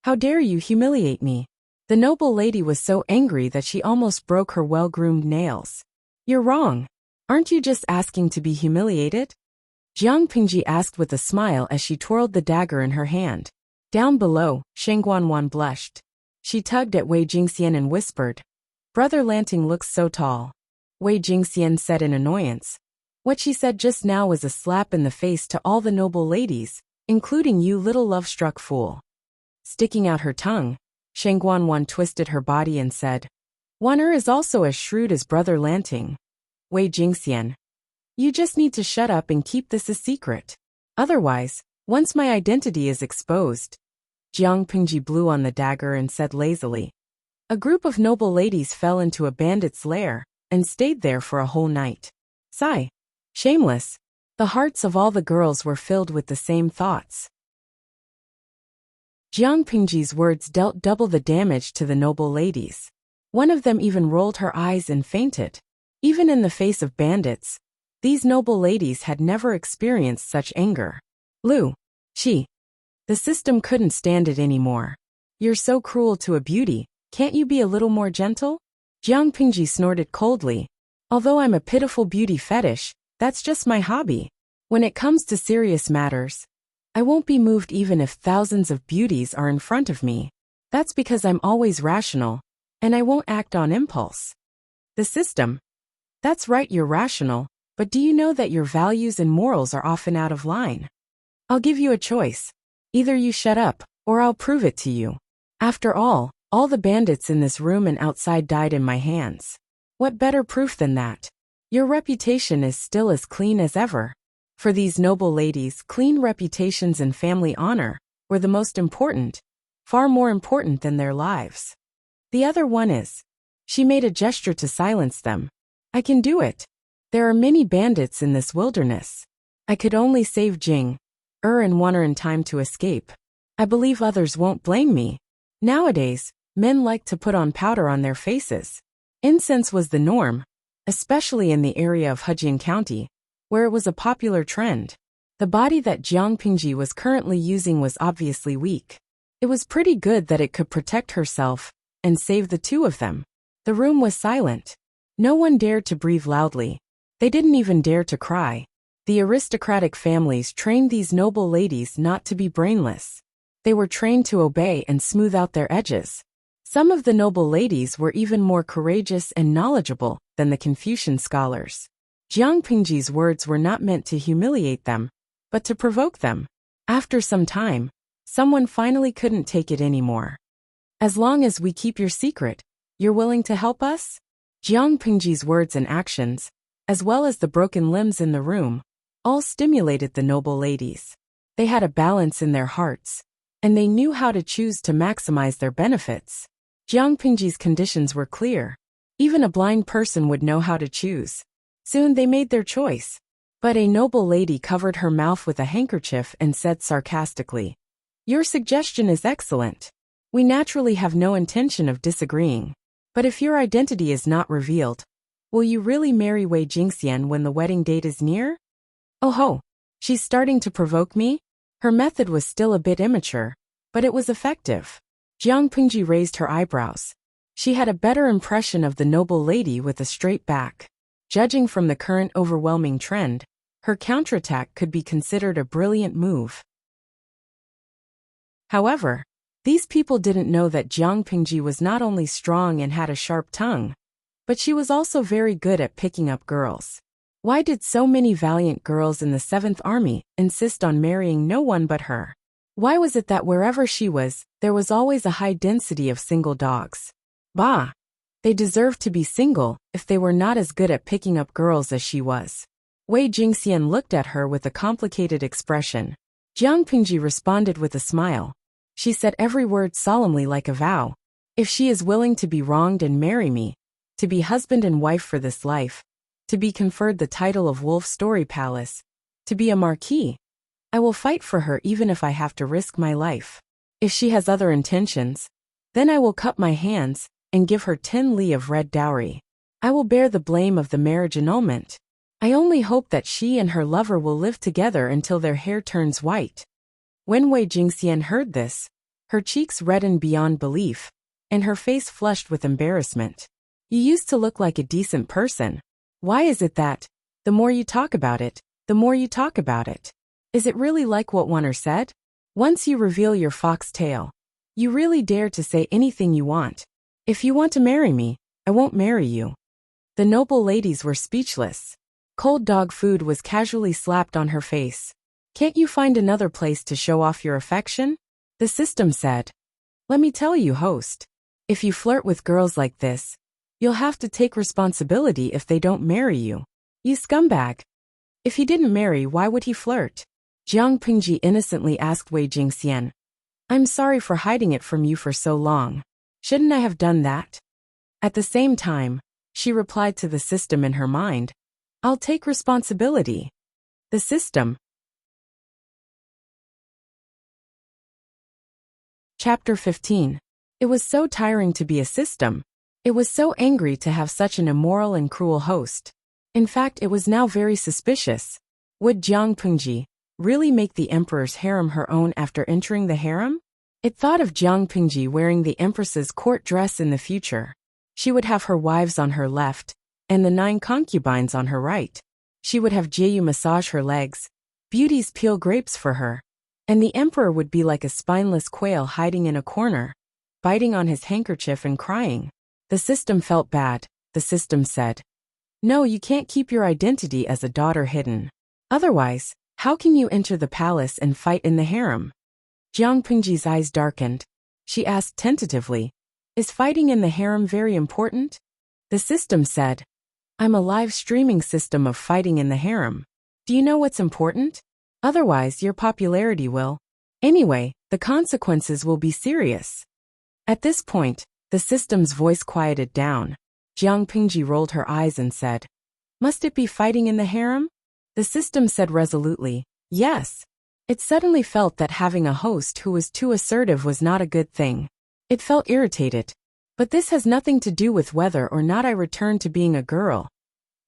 How dare you humiliate me? The noble lady was so angry that she almost broke her well-groomed nails. You're wrong. Aren't you just asking to be humiliated? Jiang Pingji asked with a smile as she twirled the dagger in her hand. Down below, Sheng Guanwan blushed. She tugged at Wei Jingxian and whispered, Brother Lanting looks so tall. Wei Jingxian said in annoyance. What she said just now was a slap in the face to all the noble ladies, including you little love-struck fool. Sticking out her tongue, Sheng Guanwan twisted her body and said, Wan is also as shrewd as Brother Lanting. Wei Jingxian. You just need to shut up and keep this a secret. Otherwise, once my identity is exposed. Jiang Pingji blew on the dagger and said lazily. A group of noble ladies fell into a bandit's lair and stayed there for a whole night. Sigh. Shameless. The hearts of all the girls were filled with the same thoughts. Jiang Pingji's words dealt double the damage to the noble ladies. One of them even rolled her eyes and fainted. Even in the face of bandits, these noble ladies had never experienced such anger. Lu. The system couldn't stand it anymore. You're so cruel to a beauty, can't you be a little more gentle? Jiang Pingji snorted coldly. Although I'm a pitiful beauty fetish, that's just my hobby. When it comes to serious matters, I won't be moved even if thousands of beauties are in front of me. That's because I'm always rational, and I won't act on impulse. The system. That's right, you're rational, but do you know that your values and morals are often out of line? I'll give you a choice. Either you shut up, or I'll prove it to you. After all the bandits in this room and outside died in my hands. What better proof than that? Your reputation is still as clean as ever. For these noble ladies, clean reputations and family honor were the most important, far more important than their lives. The other one is. She made a gesture to silence them. I can do it. There are many bandits in this wilderness. I could only save Jing, and Wan in time to escape. I believe others won't blame me. Nowadays, men like to put on powder on their faces. Incense was the norm, especially in the area of Hejian County, where it was a popular trend. The body that Jiang Pingji was currently using was obviously weak. It was pretty good that it could protect herself and save the two of them. The room was silent. No one dared to breathe loudly. They didn't even dare to cry. The aristocratic families trained these noble ladies not to be brainless. They were trained to obey and smooth out their edges. Some of the noble ladies were even more courageous and knowledgeable than the Confucian scholars. Jiang Pingji's words were not meant to humiliate them, but to provoke them. After some time, someone finally couldn't take it anymore. As long as we keep your secret, you're willing to help us? Jiang Pingji's words and actions, as well as the broken limbs in the room, all stimulated the noble ladies. They had a balance in their hearts, and they knew how to choose to maximize their benefits. Jiang Pingji's conditions were clear. Even a blind person would know how to choose. Soon they made their choice. But a noble lady covered her mouth with a handkerchief and said sarcastically, "Your suggestion is excellent. We naturally have no intention of disagreeing. But if your identity is not revealed, will you really marry Wei Jingxian when the wedding date is near?" "Oh ho, she's starting to provoke me?" Her method was still a bit immature, but it was effective. Jiang Pingji raised her eyebrows. She had a better impression of the noble lady with a straight back. Judging from the current overwhelming trend, her counterattack could be considered a brilliant move. However, these people didn't know that Jiang Pingji was not only strong and had a sharp tongue, but she was also very good at picking up girls. Why did so many valiant girls in the 7th Army insist on marrying no one but her? Why was it that wherever she was, there was always a high density of single dogs? Bah! They deserved to be single if they were not as good at picking up girls as she was. Wei Jingxian looked at her with a complicated expression. Jiang Pingji responded with a smile. She said every word solemnly like a vow. If she is willing to be wronged and marry me, to be husband and wife for this life, to be conferred the title of Wolf Story Palace, to be a marquis, I will fight for her even if I have to risk my life. If she has other intentions, then I will cut my hands and give her 10 li of red dowry. I will bear the blame of the marriage annulment. I only hope that she and her lover will live together until their hair turns white." When Wei Jingxian heard this, her cheeks reddened beyond belief, and her face flushed with embarrassment. "You used to look like a decent person. Why is it that, the more you talk about it, the more you talk about it? Is it really like what Warner said? Once you reveal your fox tail, you really dare to say anything you want. If you want to marry me, I won't marry you." The noble ladies were speechless. Cold dog food was casually slapped on her face. "Can't you find another place to show off your affection?" The system said. "Let me tell you, host. If you flirt with girls like this, you'll have to take responsibility if they don't marry you. You scumbag. If he didn't marry, why would he flirt?" Jiang Pingji innocently asked Wei Jingxian. "I'm sorry for hiding it from you for so long. Shouldn't I have done that?" At the same time, she replied to the system in her mind, "I'll take responsibility." The system. Chapter 15. It was so tiring to be a system. It was so angry to have such an immoral and cruel host. In fact, it was now very suspicious. Would Jiang Pingji really make the emperor's harem her own after entering the harem? It thought of Jiang Pingji wearing the empress's court dress in the future. She would have her wives on her left, and the 9 concubines on her right. She would have Jieyu massage her legs, beauties peel grapes for her, and the emperor would be like a spineless quail hiding in a corner, biting on his handkerchief and crying. The system felt bad. The system said, "No, you can't keep your identity as a daughter hidden. Otherwise, how can you enter the palace and fight in the harem?" Jiang Pingji's eyes darkened. She asked tentatively, "Is fighting in the harem very important?" The system said, "I'm a live streaming system of fighting in the harem. Do you know what's important? Otherwise, your popularity will. Anyway, the consequences will be serious." At this point, the system's voice quieted down. Jiang Pingji rolled her eyes and said, "Must it be fighting in the harem?" The system said resolutely, "Yes." It suddenly felt that having a host who was too assertive was not a good thing. It felt irritated. "But this has nothing to do with whether or not I return to being a girl."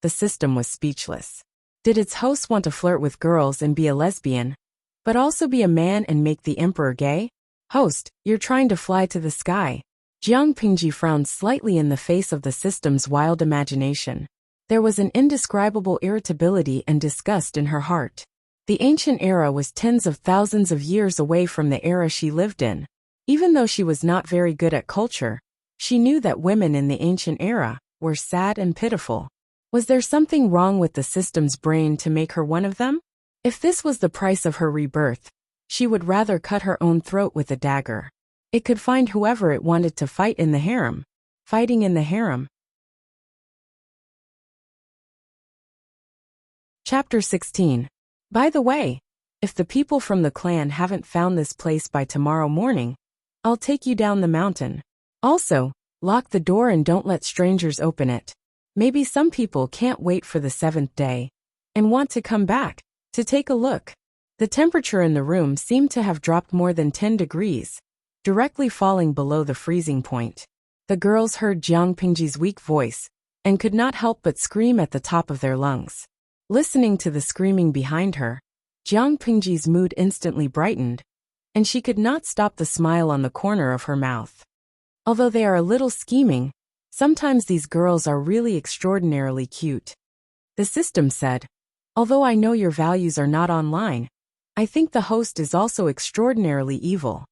The system was speechless. Did its host want to flirt with girls and be a lesbian, but also be a man and make the emperor gay? "Host, you're trying to fly to the sky." Jiang Pingji frowned slightly in the face of the system's wild imagination. There was an indescribable irritability and disgust in her heart. The ancient era was tens of thousands of years away from the era she lived in. Even though she was not very good at culture, she knew that women in the ancient era were sad and pitiful. Was there something wrong with the system's brain to make her one of them? If this was the price of her rebirth, she would rather cut her own throat with a dagger. It could find whoever it wanted to fight in the harem. Fighting in the harem. Chapter 16. By the way, if the people from the clan haven't found this place by tomorrow morning, I'll take you down the mountain. Also, lock the door and don't let strangers open it. Maybe some people can't wait for the 7th day. and want to come back to take a look. The temperature in the room seemed to have dropped more than 10 degrees, directly falling below the freezing point. The girls heard Jiang Pingji's weak voice and could not help but scream at the top of their lungs. Listening to the screaming behind her, Jiang Pingji's mood instantly brightened, and she could not stop the smile on the corner of her mouth. Although they are a little scheming, sometimes these girls are really extraordinarily cute. The system said, although I know your values are not online, I think the host is also extraordinarily evil.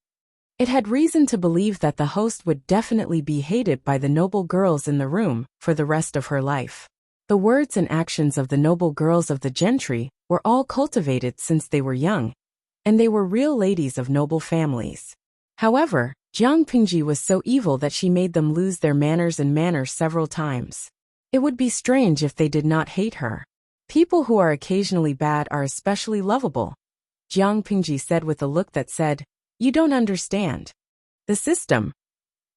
It had reason to believe that the host would definitely be hated by the noble girls in the room for the rest of her life. The words and actions of the noble girls of the gentry were all cultivated since they were young, and they were real ladies of noble families. However, Jiang Pingji was so evil that she made them lose their manners several times. It would be strange if they did not hate her. People who are occasionally bad are especially lovable, Jiang Pingji said with a look that said, you don't understand. The system.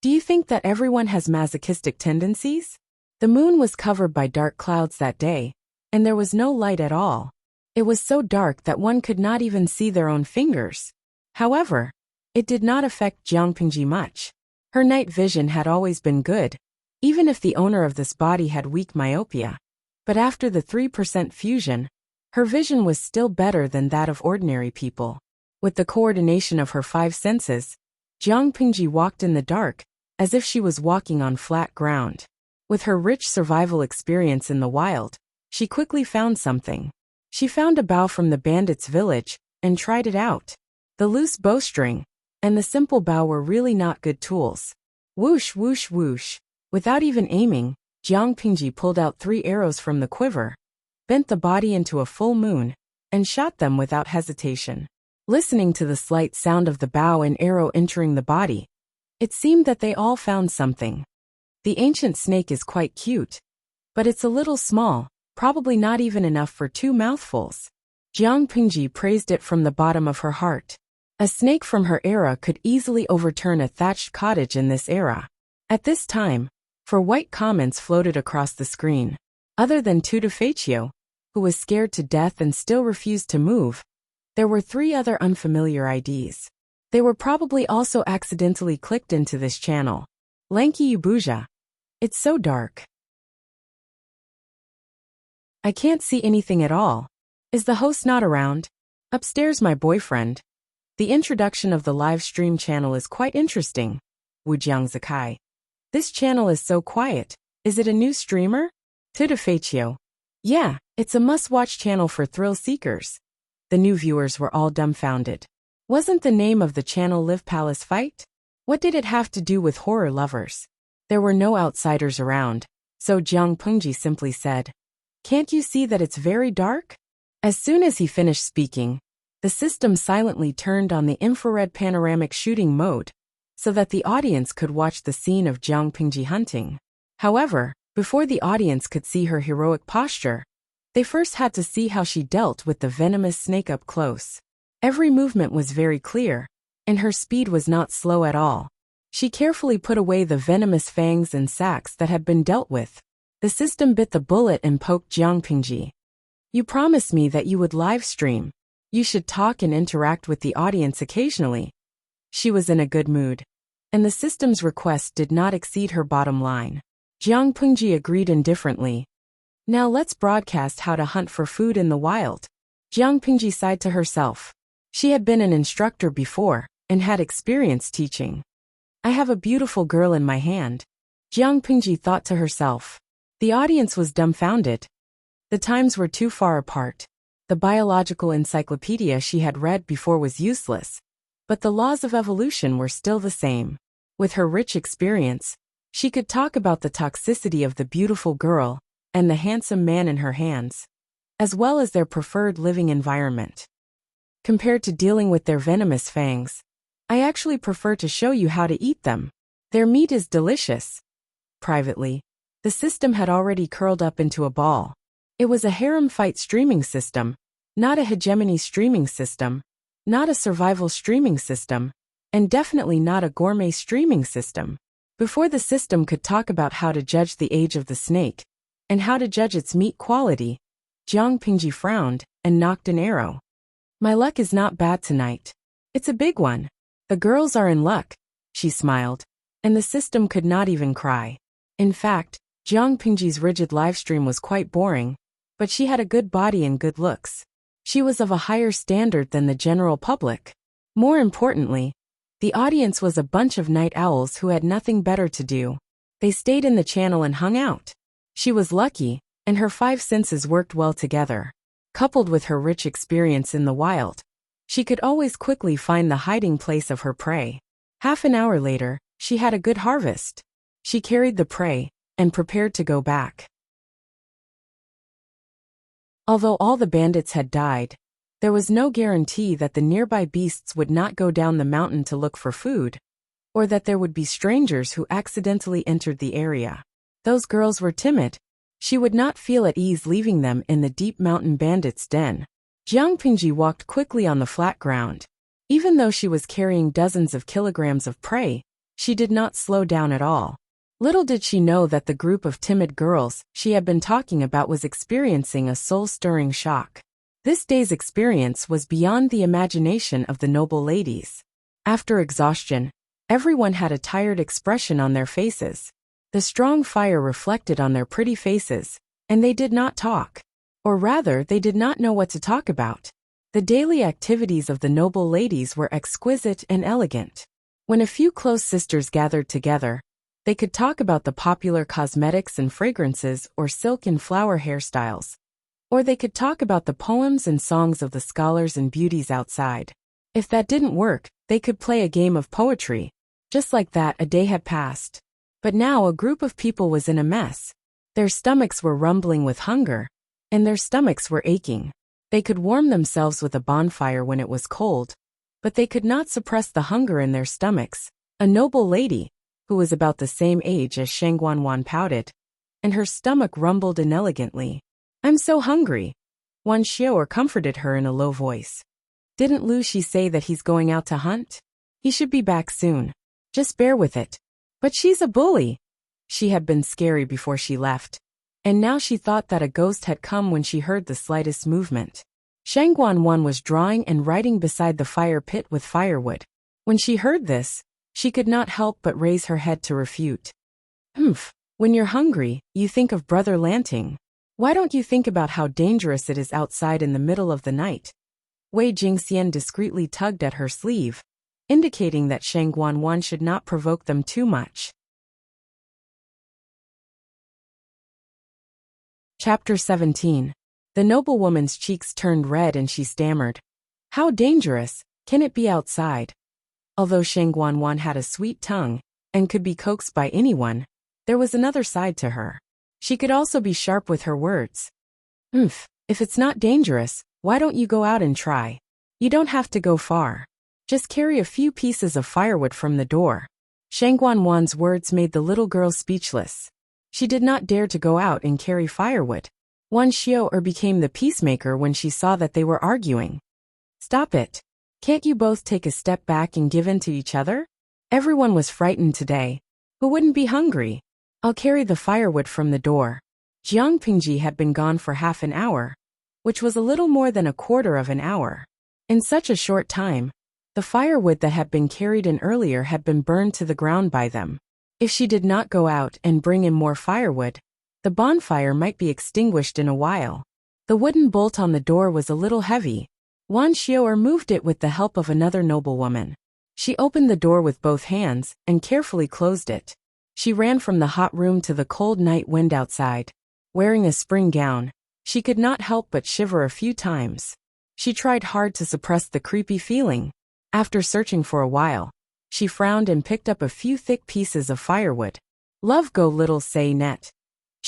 Do you think that everyone has masochistic tendencies? The moon was covered by dark clouds that day, and there was no light at all. It was so dark that one could not even see their own fingers. However, it did not affect Jiang Pingji much. Her night vision had always been good, even if the owner of this body had weak myopia. But after the 3% fusion, her vision was still better than that of ordinary people. With the coordination of her 5 senses, Jiang Pingji walked in the dark, as if she was walking on flat ground. With her rich survival experience in the wild, she quickly found something. She found a bow from the bandits' village, and tried it out. The loose bowstring and the simple bow were really not good tools. Whoosh, whoosh, whoosh. Without even aiming, Jiang Pingji pulled out 3 arrows from the quiver, bent the body into a full moon, and shot them without hesitation. Listening to the slight sound of the bow and arrow entering the body, it seemed that they all found something. The ancient snake is quite cute, but it's a little small, probably not even enough for 2 mouthfuls. Jiang Pingji praised it from the bottom of her heart. A snake from her era could easily overturn a thatched cottage in this era. At this time, 4 white comments floated across the screen. Other than Tutifaccio, who was scared to death and still refused to move, there were 3 other unfamiliar IDs. They were probably also accidentally clicked into this channel. Lanky Ubuja. It's so dark. I can't see anything at all. Is the host not around? Upstairs my boyfriend. The introduction of the live stream channel is quite interesting. Wujiang Zakai. This channel is so quiet. Is it a new streamer? Tutifaccio. Yeah, it's a must-watch channel for thrill seekers. The new viewers were all dumbfounded. Wasn't the name of the channel Live Palace Fight? What did it have to do with horror lovers? There were no outsiders around, so Jiang Pingji simply said, can't you see that it's very dark? As soon as he finished speaking, the system silently turned on the infrared panoramic shooting mode, so that the audience could watch the scene of Jiang Pingji hunting. However, before the audience could see her heroic posture, they first had to see how she dealt with the venomous snake up close. Every movement was very clear, and her speed was not slow at all. She carefully put away the venomous fangs and sacks that had been dealt with. The system bit the bullet and poked Jiang Pingji. You promised me that you would live stream. You should talk and interact with the audience occasionally. She was in a good mood, and the system's request did not exceed her bottom line. Jiang Pingji agreed indifferently. Now let's broadcast how to hunt for food in the wild. Jiang Pingji sighed to herself. She had been an instructor before, and had experience teaching. I have a beautiful girl in my hand. Jiang Pingji thought to herself. The audience was dumbfounded. The times were too far apart. The biological encyclopedia she had read before was useless, but the laws of evolution were still the same. With her rich experience, she could talk about the toxicity of the beautiful girl and the handsome man in her hands, as well as their preferred living environment. Compared to dealing with their venomous fangs, I actually prefer to show you how to eat them. Their meat is delicious. Privately, the system had already curled up into a ball. It was a harem fight streaming system, not a hegemony streaming system, not a survival streaming system, and definitely not a gourmet streaming system. Before the system could talk about how to judge the age of the snake, and how to judge its meat quality, Jiang Pingji frowned and knocked an arrow. My luck is not bad tonight. It's a big one. The girls are in luck, she smiled. And the system could not even cry. In fact, Jiang Pingji's rigid livestream was quite boring, but she had a good body and good looks. She was of a higher standard than the general public. More importantly, the audience was a bunch of night owls who had nothing better to do. They stayed in the channel and hung out. She was lucky, and her 5 senses worked well together. Coupled with her rich experience in the wild, she could always quickly find the hiding place of her prey. Half an hour later, she had a good harvest. She carried the prey and prepared to go back. Although all the bandits had died, there was no guarantee that the nearby beasts would not go down the mountain to look for food, or that there would be strangers who accidentally entered the area. Those girls were timid. She would not feel at ease leaving them in the deep mountain bandits' den. Jiang Pingji walked quickly on the flat ground. Even though she was carrying dozens of kilograms of prey, she did not slow down at all. Little did she know that the group of timid girls she had been talking about was experiencing a soul-stirring shock. This day's experience was beyond the imagination of the noble ladies. After exhaustion, everyone had a tired expression on their faces. The strong fire reflected on their pretty faces, and they did not talk. Or rather, they did not know what to talk about. The daily activities of the noble ladies were exquisite and elegant. When a few close sisters gathered together, they could talk about the popular cosmetics and fragrances or silk and flower hairstyles. Or they could talk about the poems and songs of the scholars and beauties outside. If that didn't work, they could play a game of poetry. Just like that, a day had passed. But now a group of people was in a mess. Their stomachs were rumbling with hunger, and their stomachs were aching. They could warm themselves with a bonfire when it was cold, but they could not suppress the hunger in their stomachs. A noble lady, who was about the same age as Shang Guanwan, pouted, and her stomach rumbled inelegantly. I'm so hungry. Wan Xiao comforted her in a low voice. Didn't Lu Shi say that he's going out to hunt? He should be back soon. Just bear with it. But she's a bully. She had been scary before she left, and now she thought that a ghost had come when she heard the slightest movement. Shang Guanwan was drawing and writing beside the fire pit with firewood. When she heard this, she could not help but raise her head to refute. When you're hungry, you think of Brother Lanting. Why don't you think about how dangerous it is outside in the middle of the night? Wei Jingxian discreetly tugged at her sleeve, indicating that Shang Guanwan should not provoke them too much. Chapter 17. The noblewoman's cheeks turned red and she stammered. How dangerous can it be outside? Although Shang Guanwan had a sweet tongue and could be coaxed by anyone, there was another side to her. She could also be sharp with her words. If it's not dangerous, why don't you go out and try? You don't have to go far. Just carry a few pieces of firewood from the door. Shang Guanwan's words made the little girl speechless. She did not dare to go out and carry firewood. Wan Xiao became the peacemaker when she saw that they were arguing. Stop it. Can't you both take a step back and give in to each other? Everyone was frightened today. Who wouldn't be hungry? I'll carry the firewood from the door. Jiang Pingji had been gone for half an hour, which was a little more than a quarter of an hour. In such a short time, the firewood that had been carried in earlier had been burned to the ground by them. If she did not go out and bring in more firewood, the bonfire might be extinguished in a while. The wooden bolt on the door was a little heavy. Wan Xiao moved it with the help of another noblewoman. She opened the door with both hands and carefully closed it. She ran from the hot room to the cold night wind outside. Wearing a spring gown, she could not help but shiver a few times. She tried hard to suppress the creepy feeling. After searching for a while, she frowned and picked up a few thick pieces of firewood. Love go little say net.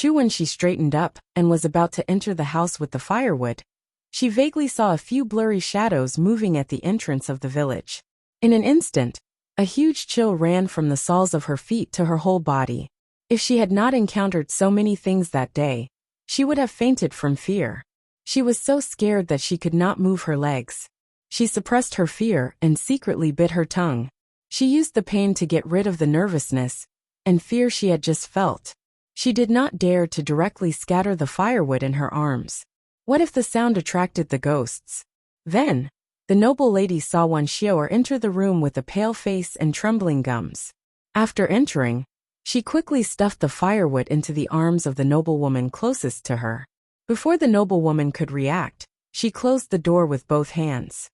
When she straightened up and was about to enter the house with the firewood, she vaguely saw a few blurry shadows moving at the entrance of the village. In an instant, a huge chill ran from the soles of her feet to her whole body. If she had not encountered so many things that day, she would have fainted from fear. She was so scared that she could not move her legs. She suppressed her fear and secretly bit her tongue. She used the pain to get rid of the nervousness and fear she had just felt. She did not dare to directly scatter the firewood in her arms. What if the sound attracted the ghosts? Then, the noble lady saw Wuxia enter the room with a pale face and trembling gums. After entering, she quickly stuffed the firewood into the arms of the noblewoman closest to her. Before the noblewoman could react, she closed the door with both hands.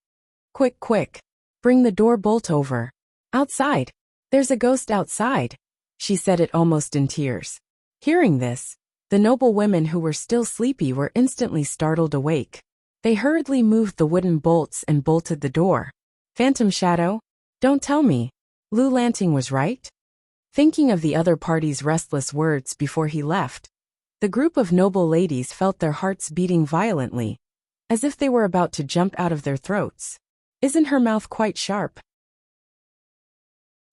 Quick, quick! Bring the door bolt over. Outside! There's a ghost outside! She said it almost in tears. Hearing this, the noblewomen who were still sleepy were instantly startled awake. They hurriedly moved the wooden bolts and bolted the door. Phantom shadow? Don't tell me. Lu Lanting was right? Thinking of the other party's restless words before he left, the group of noble ladies felt their hearts beating violently, as if they were about to jump out of their throats. Isn't her mouth quite sharp?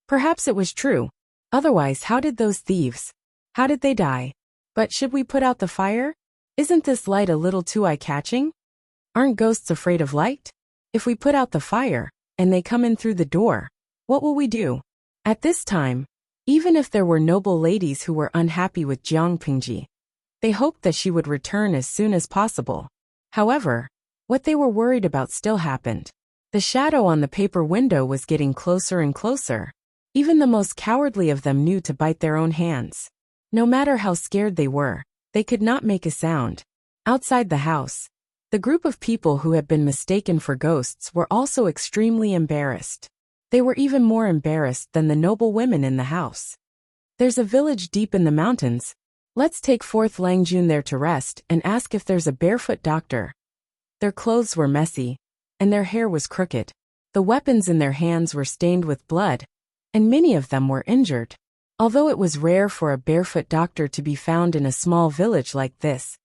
Perhaps it was true. Otherwise, how did those thieves? How did they die? But should we put out the fire? Isn't this light a little too eye-catching? Aren't ghosts afraid of light? If we put out the fire, and they come in through the door, what will we do? At this time, even if there were noble ladies who were unhappy with Jiang Pingji, they hoped that she would return as soon as possible. However, what they were worried about still happened. The shadow on the paper window was getting closer and closer. Even the most cowardly of them knew to bite their own hands. No matter how scared they were, they could not make a sound. Outside the house, the group of people who had been mistaken for ghosts were also extremely embarrassed. They were even more embarrassed than the noble women in the house. There's a village deep in the mountains. Let's take Fourth Langjun there to rest and ask if there's a barefoot doctor. Their clothes were messy, and their hair was crooked. The weapons in their hands were stained with blood, and many of them were injured. Although it was rare for a barefoot doctor to be found in a small village like this,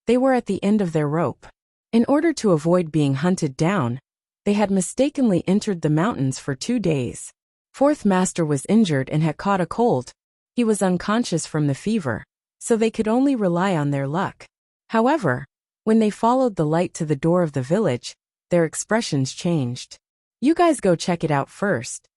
they were at the end of their rope. In order to avoid being hunted down, they had mistakenly entered the mountains for 2 days. Fourth Master was injured and had caught a cold. He was unconscious from the fever, so they could only rely on their luck. However, when they followed the light to the door of the village, their expressions changed. You guys go check it out first.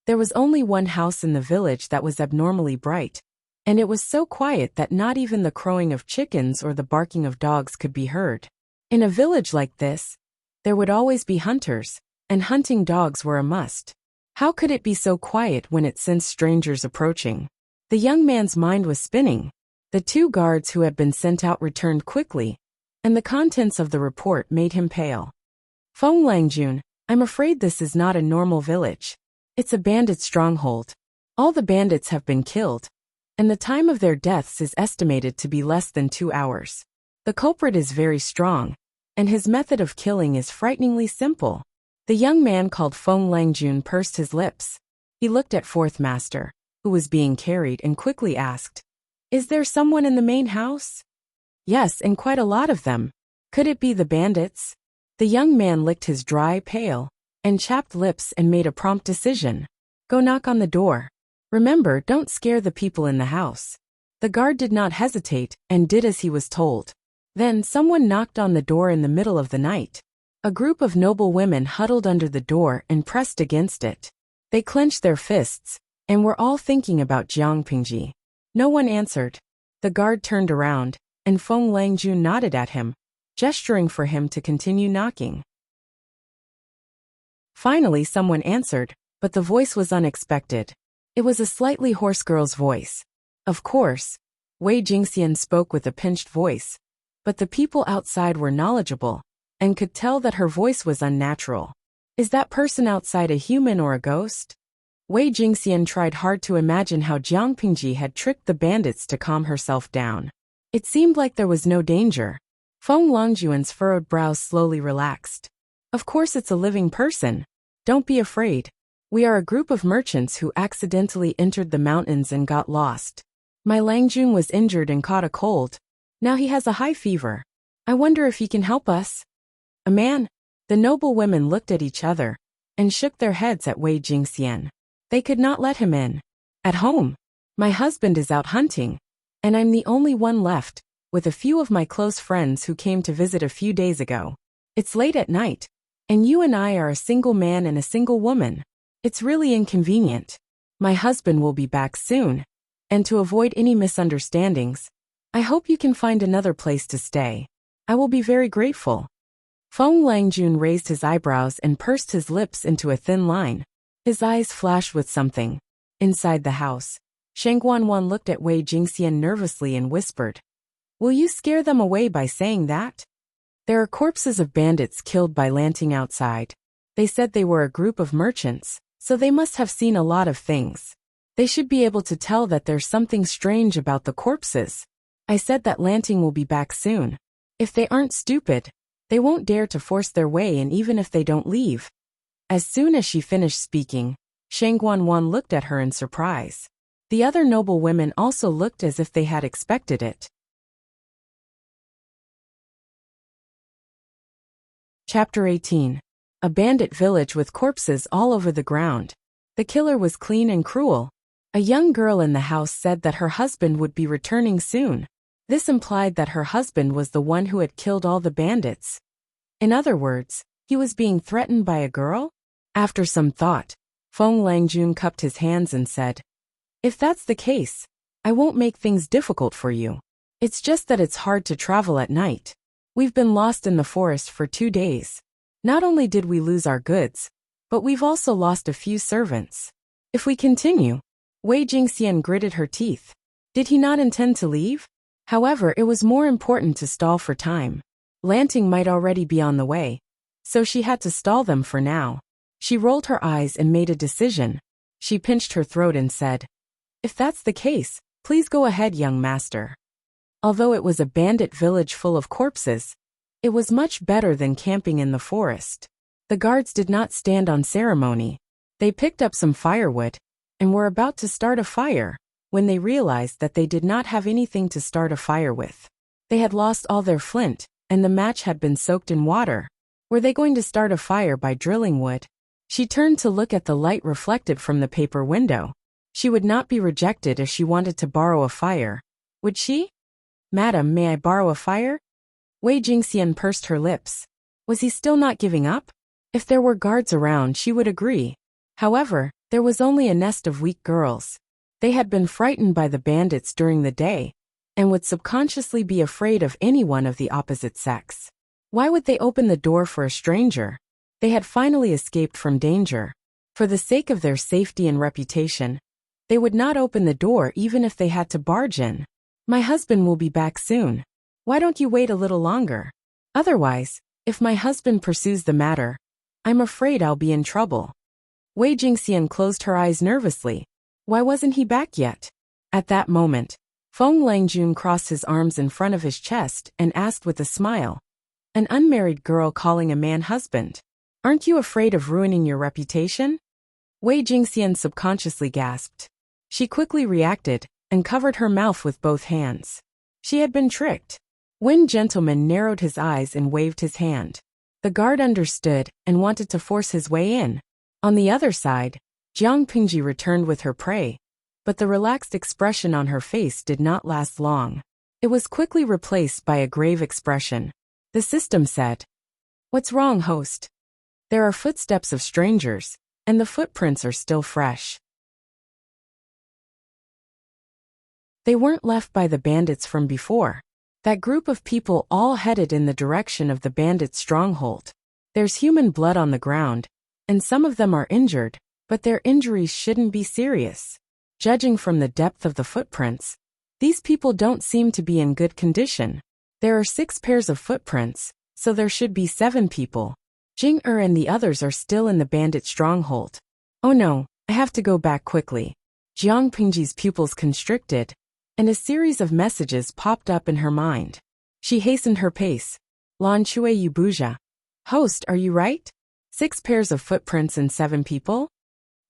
There was only one house in the village that was abnormally bright, and it was so quiet that not even the crowing of chickens or the barking of dogs could be heard. In a village like this, there would always be hunters, and hunting dogs were a must. How could it be so quiet when it sensed strangers approaching? The young man's mind was spinning. The 2 guards who had been sent out returned quickly, and the contents of the report made him pale. Feng Langjun, I'm afraid this is not a normal village. It's a bandit stronghold. All the bandits have been killed, and the time of their deaths is estimated to be less than 2 hours. The culprit is very strong, and his method of killing is frighteningly simple. The young man called Feng Langjun pursed his lips. He looked at Fourth Master, who was being carried, and quickly asked, Is there someone in the main house? Yes, and quite a lot of them. Could it be the bandits? The young man licked his dry, pale, and chapped lips and made a prompt decision. Go knock on the door. Remember, don't scare the people in the house. The guard did not hesitate, and did as he was told. Then someone knocked on the door in the middle of the night. A group of noble women huddled under the door and pressed against it. They clenched their fists, and were all thinking about Jiang Pingji. No one answered. The guard turned around, and Feng Langjun nodded at him, gesturing for him to continue knocking. Finally someone answered, but the voice was unexpected. It was a slightly hoarse girl's voice. Of course, Wei Jingxian spoke with a pinched voice, but the people outside were knowledgeable, and could tell that her voice was unnatural. Is that person outside a human or a ghost? Wei Jingxian tried hard to imagine how Jiang Pingji had tricked the bandits to calm herself down. It seemed like there was no danger. Feng Longjuan's furrowed brows slowly relaxed. Of course it's a living person. Don't be afraid. We are a group of merchants who accidentally entered the mountains and got lost. My Langjun was injured and caught a cold. Now he has a high fever. I wonder if he can help us. A man? The noble women looked at each other, and shook their heads at Wei Jingxian. They could not let him in. At home. My husband is out hunting, and I'm the only one left, with a few of my close friends who came to visit a few days ago. It's late at night, and you and I are a single man and a single woman. It's really inconvenient. My husband will be back soon, and to avoid any misunderstandings, I hope you can find another place to stay. I will be very grateful. Feng Langjun raised his eyebrows and pursed his lips into a thin line. His eyes flashed with something. Inside the house, Sheng Guanwan looked at Wei Jingxian nervously and whispered, "Will you scare them away by saying that? There are corpses of bandits killed by Lanting outside. They said they were a group of merchants, so they must have seen a lot of things. They should be able to tell that there's something strange about the corpses. I said that Lanting will be back soon. If they aren't stupid, they won't dare to force their way in even if they don't leave." As soon as she finished speaking, Sheng Guanwan looked at her in surprise. The other noble women also looked as if they had expected it. Chapter 18. A bandit village with corpses all over the ground. The killer was clean and cruel. A young girl in the house said that her husband would be returning soon. This implied that her husband was the one who had killed all the bandits. In other words, he was being threatened by a girl? After some thought, Feng Langjun cupped his hands and said, "If that's the case, I won't make things difficult for you. It's just that it's hard to travel at night. We've been lost in the forest for 2 days. Not only did we lose our goods, but we've also lost a few servants. If we continue..." Wei Jingxian gritted her teeth. Did he not intend to leave? However, it was more important to stall for time. Lanting might already be on the way, so she had to stall them for now. She rolled her eyes and made a decision. She pinched her throat and said, "If that's the case, please go ahead, young master." Although it was a bandit village full of corpses, it was much better than camping in the forest. The guards did not stand on ceremony. They picked up some firewood and were about to start a fire when they realized that they did not have anything to start a fire with. They had lost all their flint, and the match had been soaked in water. Were they going to start a fire by drilling wood? She turned to look at the light reflected from the paper window. She would not be rejected if she wanted to borrow a fire. Would she? "Madam, may I borrow a fire?" Wei Jingxian pursed her lips. Was he still not giving up? If there were guards around, she would agree. However, there was only a nest of weak girls. They had been frightened by the bandits during the day, and would subconsciously be afraid of anyone of the opposite sex. Why would they open the door for a stranger? They had finally escaped from danger. For the sake of their safety and reputation, they would not open the door even if they had to barge in. "My husband will be back soon. Why don't you wait a little longer? Otherwise, if my husband pursues the matter, I'm afraid I'll be in trouble." Wei Jingxian closed her eyes nervously. Why wasn't he back yet? At that moment, Feng Langjun crossed his arms in front of his chest and asked with a smile, "An unmarried girl calling a man husband. Aren't you afraid of ruining your reputation?" Wei Jingxian subconsciously gasped. She quickly reacted and covered her mouth with both hands. She had been tricked. Wen Gentleman narrowed his eyes and waved his hand. The guard understood and wanted to force his way in. On the other side, Jiang Pingji returned with her prey, but the relaxed expression on her face did not last long. It was quickly replaced by a grave expression. The system said, "What's wrong, host? There are footsteps of strangers, and the footprints are still fresh." They weren't left by the bandits from before. That group of people all headed in the direction of the bandits' stronghold. There's human blood on the ground, and some of them are injured, but their injuries shouldn't be serious. Judging from the depth of the footprints, these people don't seem to be in good condition. There are 6 pairs of footprints, so there should be 7 people. Jing and the others are still in the bandit stronghold. Oh no, I have to go back quickly. Jiang Pingji's pupils constricted, and a series of messages popped up in her mind. She hastened her pace. "Lan Chui Yubuja. Host, are you right? 6 pairs of footprints and 7 people?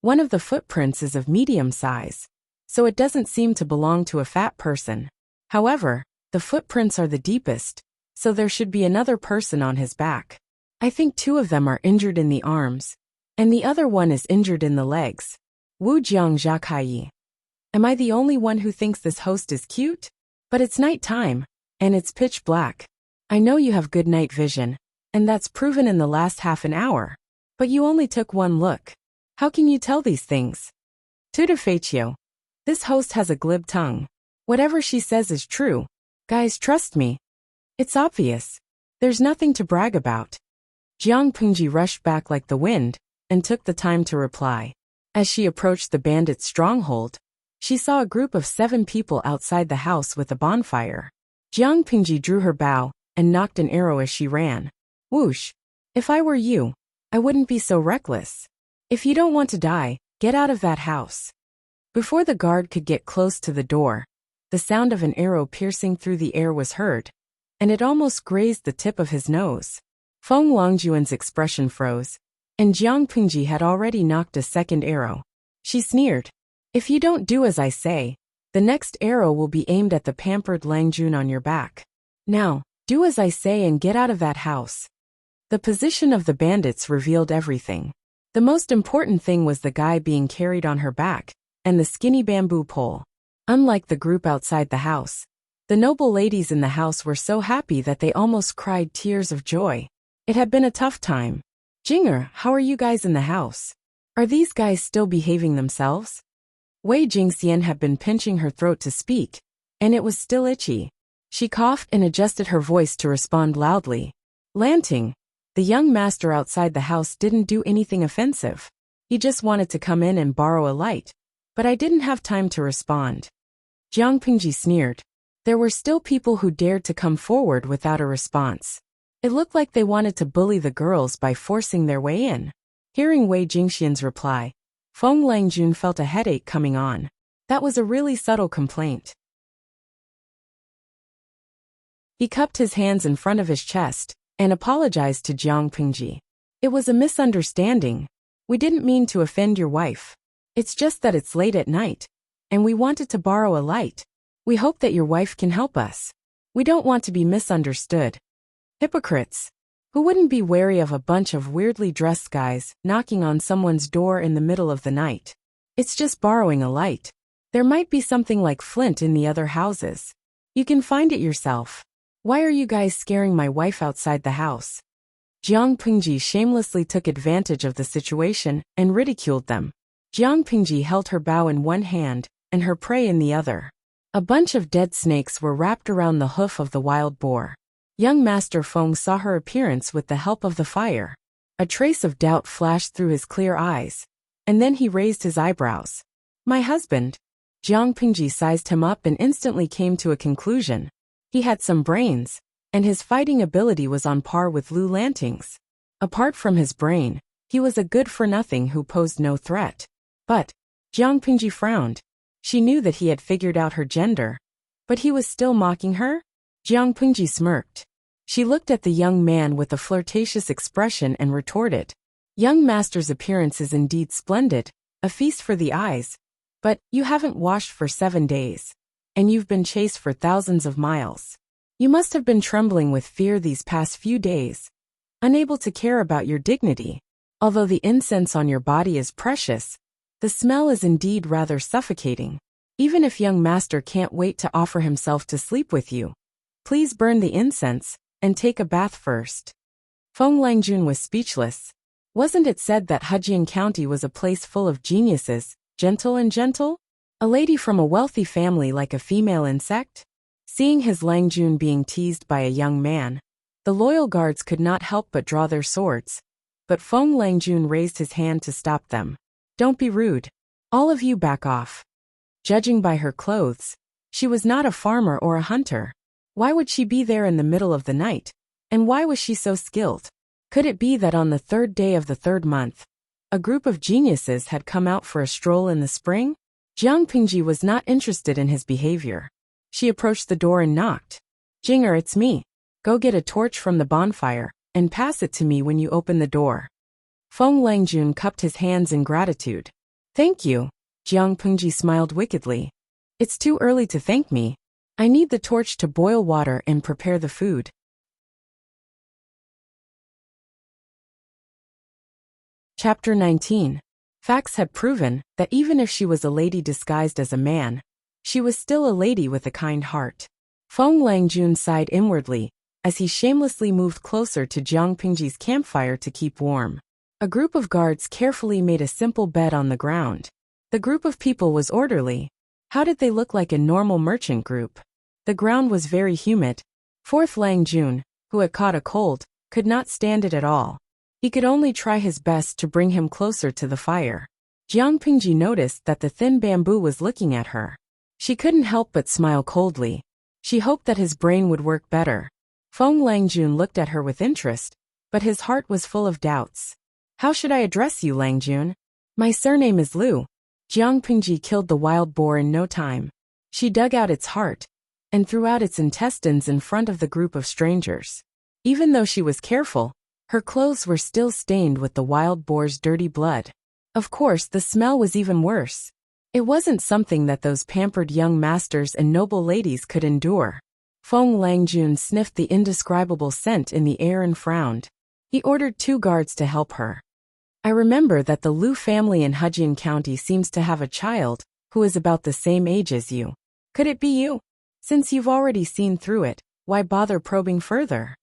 One of the footprints is of medium size, so it doesn't seem to belong to a fat person. However, the footprints are the deepest, so there should be another person on his back. I think 2 of them are injured in the arms, and the other one is injured in the legs. Wu Jiang Zhakai. Am I the only one who thinks this host is cute? But it's night time, and it's pitch black. I know you have good night vision, and that's proven in the last half an hour. But you only took one look. How can you tell these things? Tutor Feichio. This host has a glib tongue. Whatever she says is true. Guys, trust me. It's obvious. There's nothing to brag about. Jiang Pingji rushed back like the wind and took the time to reply. As she approached the bandits' stronghold, she saw a group of 7 people outside the house with a bonfire. Jiang Pingji drew her bow and knocked an arrow as she ran. Whoosh! If I were you, I wouldn't be so reckless. If you don't want to die, get out of that house. Before the guard could get close to the door, the sound of an arrow piercing through the air was heard, and it almost grazed the tip of his nose. Feng Longjuan's expression froze, and Jiang Pingji had already knocked a second arrow. She sneered. If you don't do as I say, the next arrow will be aimed at the pampered Langjun on your back. Now, do as I say and get out of that house. The position of the bandits revealed everything. The most important thing was the guy being carried on her back, and the skinny bamboo pole. Unlike the group outside the house, the noble ladies in the house were so happy that they almost cried tears of joy. It had been a tough time. Jinger, how are you guys in the house? Are these guys still behaving themselves? Wei Jingxian had been pinching her throat to speak, and it was still itchy. She coughed and adjusted her voice to respond loudly. Lanting, the young master outside the house didn't do anything offensive. He just wanted to come in and borrow a light, but I didn't have time to respond. Jiang Pingji sneered. There were still people who dared to come forward without a response. It looked like they wanted to bully the girls by forcing their way in. Hearing Wei Jingxian's reply, Feng Langjun felt a headache coming on. That was a really subtle complaint. He cupped his hands in front of his chest and apologized to Jiang Pingji. It was a misunderstanding. We didn't mean to offend your wife. It's just that it's late at night, and we wanted to borrow a light. We hope that your wife can help us. We don't want to be misunderstood. Hypocrites. Who wouldn't be wary of a bunch of weirdly dressed guys knocking on someone's door in the middle of the night? It's just borrowing a light. There might be something like flint in the other houses. You can find it yourself. Why are you guys scaring my wife outside the house? Jiang Pingji shamelessly took advantage of the situation and ridiculed them. Jiang Pingji held her bow in one hand and her prey in the other. A bunch of dead snakes were wrapped around the hoof of the wild boar. Young Master Feng saw her appearance with the help of the fire. A trace of doubt flashed through his clear eyes, and then he raised his eyebrows. My husband. Jiang Pingji sized him up and instantly came to a conclusion. He had some brains, and his fighting ability was on par with Lu Lanting's. Apart from his brain, he was a good-for-nothing who posed no threat. But, Jiang Pingji frowned. She knew that he had figured out her gender. But he was still mocking her? Jiang Pingji smirked. She looked at the young man with a flirtatious expression and retorted. Young master's appearance is indeed splendid, a feast for the eyes. But you haven't washed for 7 days. And you've been chased for thousands of miles. You must have been trembling with fear these past few days. Unable to care about your dignity. Although the incense on your body is precious, the smell is indeed rather suffocating. Even if young master can't wait to offer himself to sleep with you, please burn the incense and take a bath first. Feng Langjun was speechless. Wasn't it said that Hejian County was a place full of geniuses, gentle and gentle? A lady from a wealthy family like a female insect? Seeing his Langjun being teased by a young man, the loyal guards could not help but draw their swords. But Feng Langjun raised his hand to stop them. Don't be rude. All of you back off. Judging by her clothes, she was not a farmer or a hunter. Why would she be there in the middle of the night? And why was she so skilled? Could it be that on the 3rd day of the 3rd month, a group of geniuses had come out for a stroll in the spring? Jiang Pingji was not interested in his behavior. She approached the door and knocked. Jinger, it's me. Go get a torch from the bonfire and pass it to me when you open the door. Feng Langjun cupped his hands in gratitude. Thank you. Jiang Pingji smiled wickedly. It's too early to thank me. I need the torch to boil water and prepare the food. Chapter 19. Facts had proven that even if she was a lady disguised as a man, she was still a lady with a kind heart. Feng Langjun sighed inwardly as he shamelessly moved closer to Jiang Pingji's campfire to keep warm. A group of guards carefully made a simple bed on the ground. The group of people was orderly. How did they look like a normal merchant group? The ground was very humid. Fourth Langjun, who had caught a cold, could not stand it at all. He could only try his best to bring him closer to the fire. Jiang Pingji noticed that the thin bamboo was looking at her. She couldn't help but smile coldly. She hoped that his brain would work better. Feng Langjun looked at her with interest, but his heart was full of doubts. How should I address you, Langjun? My surname is Liu. Jiang Pingji killed the wild boar in no time. She dug out its heart and threw out its intestines in front of the group of strangers. Even though she was careful, her clothes were still stained with the wild boar's dirty blood. Of course, the smell was even worse. It wasn't something that those pampered young masters and noble ladies could endure. Feng Langjun sniffed the indescribable scent in the air and frowned. He ordered 2 guards to help her. I remember that the Liu family in Hejian County seems to have a child who is about the same age as you. Could it be you? Since you've already seen through it, why bother probing further?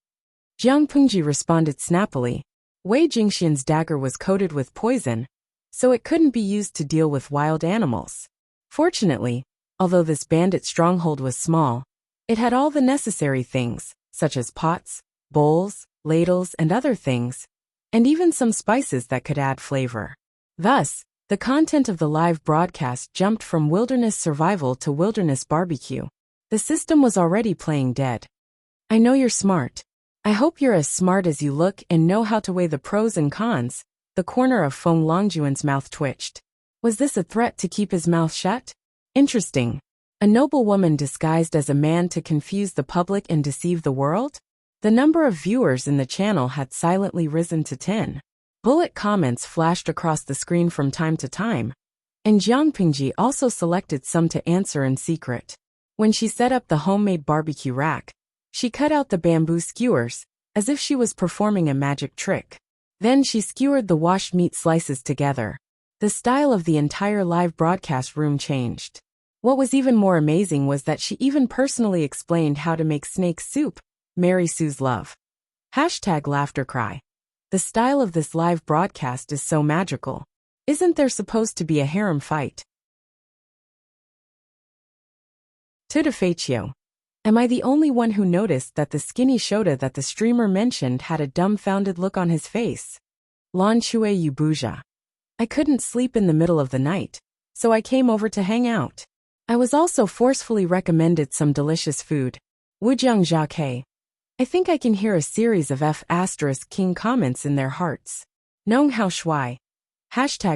Jiang Pingji responded snappily. Wei Jingxian's dagger was coated with poison, so it couldn't be used to deal with wild animals. Fortunately, although this bandit stronghold was small, it had all the necessary things, such as pots, bowls, ladles, and other things, and even some spices that could add flavor. Thus, the content of the live broadcast jumped from wilderness survival to wilderness barbecue. The system was already playing dead. I know you're smart. I hope you're as smart as you look and know how to weigh the pros and cons. The corner of Feng Longjuan's mouth twitched. Was this a threat to keep his mouth shut? Interesting. A noble woman disguised as a man to confuse the public and deceive the world? The number of viewers in the channel had silently risen to 10. Bullet comments flashed across the screen from time to time, and Jiang Pingji also selected some to answer in secret. When she set up the homemade barbecue rack, she cut out the bamboo skewers, as if she was performing a magic trick. Then she skewered the washed meat slices together. The style of the entire live broadcast room changed. What was even more amazing was that she even personally explained how to make snake soup, Mary Sue's love. #laughter cry. The style of this live broadcast is so magical. Isn't there supposed to be a harem fight? Tutifaccio. Am I the only one who noticed that the skinny Shota that the streamer mentioned had a dumbfounded look on his face? Lan Chue Yubuja. I couldn't sleep in the middle of the night, so I came over to hang out. I was also forcefully recommended some delicious food. Wujiang Jacques. I think I can hear a series of F*King comments in their hearts. Nong Hao Shui.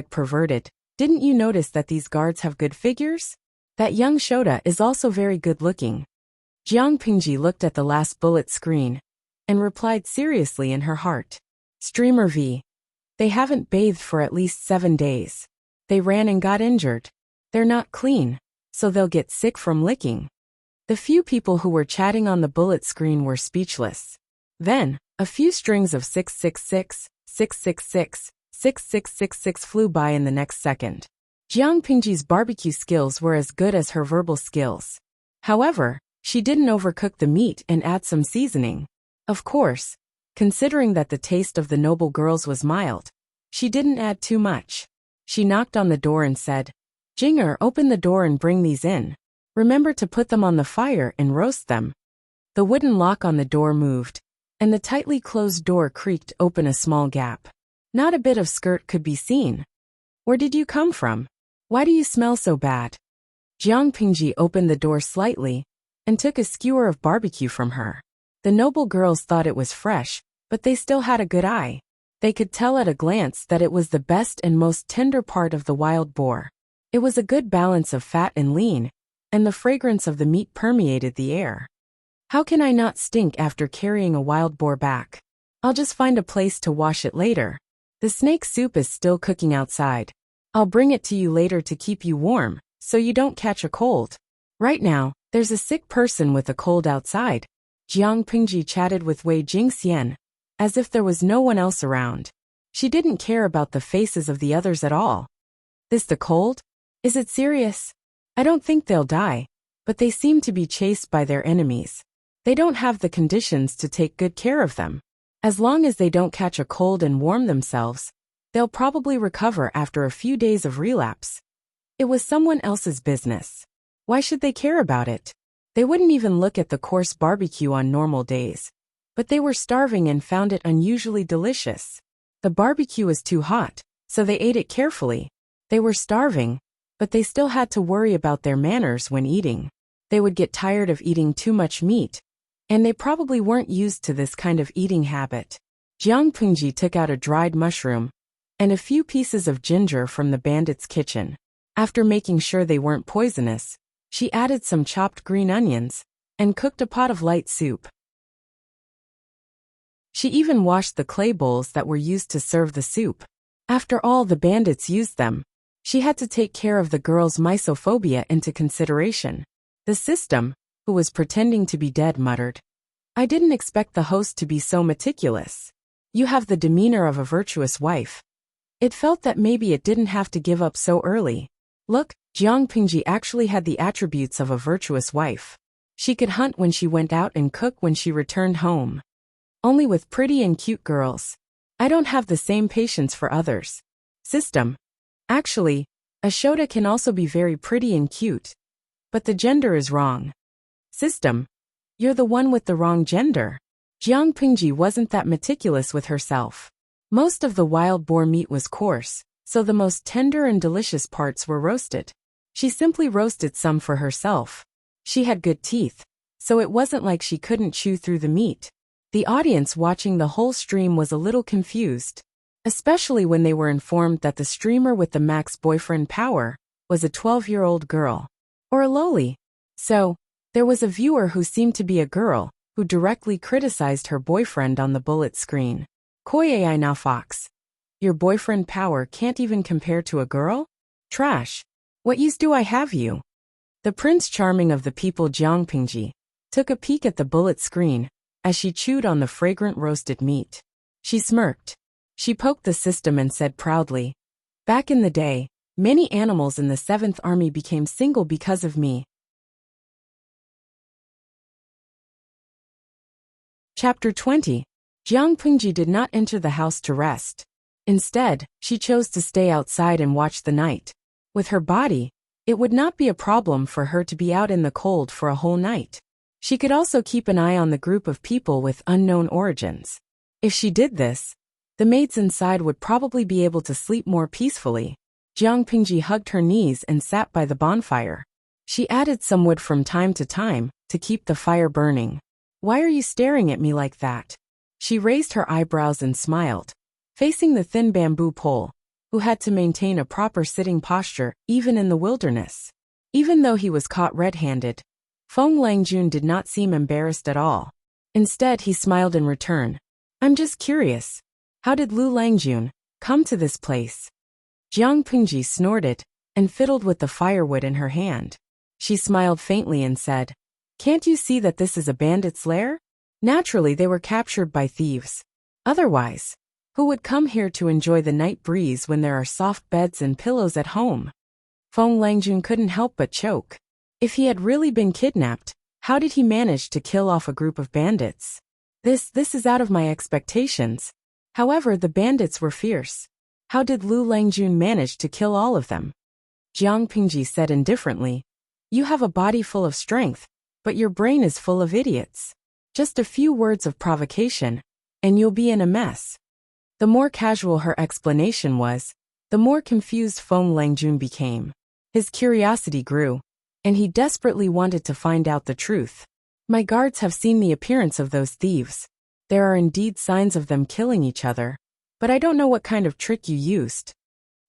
#perverted. Didn't you notice that these guards have good figures? That young Shota is also very good looking. Jiang Pingji looked at the last bullet screen and replied seriously in her heart. Streamer V. They haven't bathed for at least 7 days. They ran and got injured. They're not clean, so they'll get sick from licking. The few people who were chatting on the bullet screen were speechless. Then, a few strings of 666, 666, 6666 flew by in the next second. Jiang Pingji's barbecue skills were as good as her verbal skills. However, she didn't overcook the meat and add some seasoning. Of course, considering that the taste of the noble girls was mild, she didn't add too much. She knocked on the door and said, Jinger, open the door and bring these in. Remember to put them on the fire and roast them. The wooden lock on the door moved, and the tightly closed door creaked open a small gap. Not a bit of skirt could be seen. Where did you come from? Why do you smell so bad? Jiang Pingji opened the door slightly and took a skewer of barbecue from her. The noble girls thought it was fresh, but they still had a good eye. They could tell at a glance that it was the best and most tender part of the wild boar. It was a good balance of fat and lean, and the fragrance of the meat permeated the air. How can I not stink after carrying a wild boar back? I'll just find a place to wash it later. The snake soup is still cooking outside. I'll bring it to you later to keep you warm, so you don't catch a cold. Right now, there's a sick person with a cold outside. Jiang Pingji chatted with Wei Jingxian, as if there was no one else around. She didn't care about the faces of the others at all. This the cold? Is it serious? I don't think they'll die, but they seem to be chased by their enemies. They don't have the conditions to take good care of them. As long as they don't catch a cold and warm themselves, they'll probably recover after a few days of relapse. It was someone else's business. Why should they care about it? They wouldn't even look at the coarse barbecue on normal days. But they were starving and found it unusually delicious. The barbecue was too hot, so they ate it carefully. They were starving, but they still had to worry about their manners when eating. They would get tired of eating too much meat, and they probably weren't used to this kind of eating habit. Jiang Pingji took out a dried mushroom and a few pieces of ginger from the bandits' kitchen. After making sure they weren't poisonous, she added some chopped green onions and cooked a pot of light soup. She even washed the clay bowls that were used to serve the soup. After all, the bandits used them. She had to take care of the girl's misophobia into consideration. The system, who was pretending to be dead, muttered, "I didn't expect the host to be so meticulous. You have the demeanor of a virtuous wife." It felt that maybe it didn't have to give up so early. Look, Jiang Pingji actually had the attributes of a virtuous wife. She could hunt when she went out and cook when she returned home. Only with pretty and cute girls. I don't have the same patience for others. System. Actually, a Shota can also be very pretty and cute. But the gender is wrong. System. You're the one with the wrong gender. Jiang Pingji wasn't that meticulous with herself. Most of the wild boar meat was coarse, so the most tender and delicious parts were roasted. She simply roasted some for herself. She had good teeth, so it wasn't like she couldn't chew through the meat. The audience watching the whole stream was a little confused, especially when they were informed that the streamer with the max boyfriend power was a 12-year-old girl, or a loli. So, there was a viewer who seemed to be a girl, who directly criticized her boyfriend on the bullet screen. Koi ai na fox. Your boyfriend power can't even compare to a girl? Trash. What use do I have you? The Prince Charming of the people, Jiang Pingji, took a peek at the bullet screen as she chewed on the fragrant roasted meat. She smirked. She poked the system and said proudly, "Back in the day, many animals in the 7th Army became single because of me." Chapter 20. Jiang Pingji did not enter the house to rest. Instead, she chose to stay outside and watch the night. With her body, it would not be a problem for her to be out in the cold for a whole night. She could also keep an eye on the group of people with unknown origins. If she did this, the maids inside would probably be able to sleep more peacefully. Jiang Pingji hugged her knees and sat by the bonfire. She added some wood from time to keep the fire burning. "Why are you staring at me like that?" She raised her eyebrows and smiled, facing the thin bamboo pole, who had to maintain a proper sitting posture even in the wilderness. Even though he was caught red-handed, Feng Langjun did not seem embarrassed at all. Instead, he smiled in return. "I'm just curious. How did Lu Langjun come to this place?" Jiang Pingji snorted and fiddled with the firewood in her hand. She smiled faintly and said, "Can't you see that this is a bandit's lair? Naturally, they were captured by thieves. Otherwise, who would come here to enjoy the night breeze when there are soft beds and pillows at home?" Feng Langjun couldn't help but choke. If he had really been kidnapped, how did he manage to kill off a group of bandits? This is out of my expectations. However, the bandits were fierce. How did Lu Langjun manage to kill all of them? Jiang Pingji said indifferently, "You have a body full of strength, but your brain is full of idiots. Just a few words of provocation, and you'll be in a mess." The more casual her explanation was, the more confused Feng Langjun became. His curiosity grew, and he desperately wanted to find out the truth. "My guards have seen the appearance of those thieves. There are indeed signs of them killing each other, but I don't know what kind of trick you used."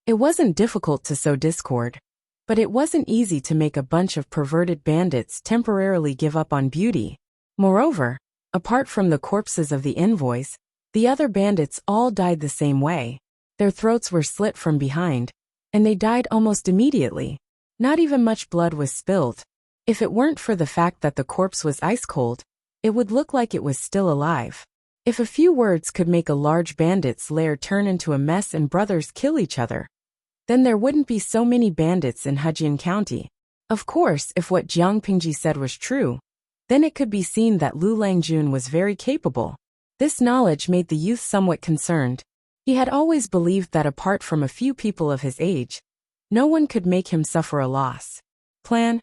It wasn't difficult to sow discord, but it wasn't easy to make a bunch of perverted bandits temporarily give up on beauty. Moreover, apart from the corpses of the envoys, the other bandits all died the same way. Their throats were slit from behind, and they died almost immediately. Not even much blood was spilled. If it weren't for the fact that the corpse was ice cold, it would look like it was still alive. If a few words could make a large bandit's lair turn into a mess and brothers kill each other, then there wouldn't be so many bandits in Hejian County. Of course, if what Jiang Pingji said was true, then it could be seen that Lu Langjun was very capable. This knowledge made the youth somewhat concerned. He had always believed that apart from a few people of his age, no one could make him suffer a loss. Plan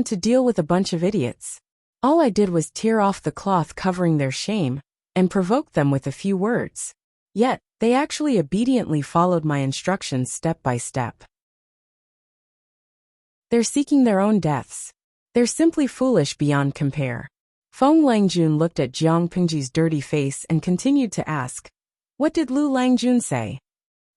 to deal with a bunch of idiots. All I did was tear off the cloth covering their shame, and provoke them with a few words. Yet, they actually obediently followed my instructions step by step. They're seeking their own deaths. They're simply foolish beyond compare. Feng Langjun looked at Jiang Pingji's dirty face and continued to ask, "What did Lu Langjun say?"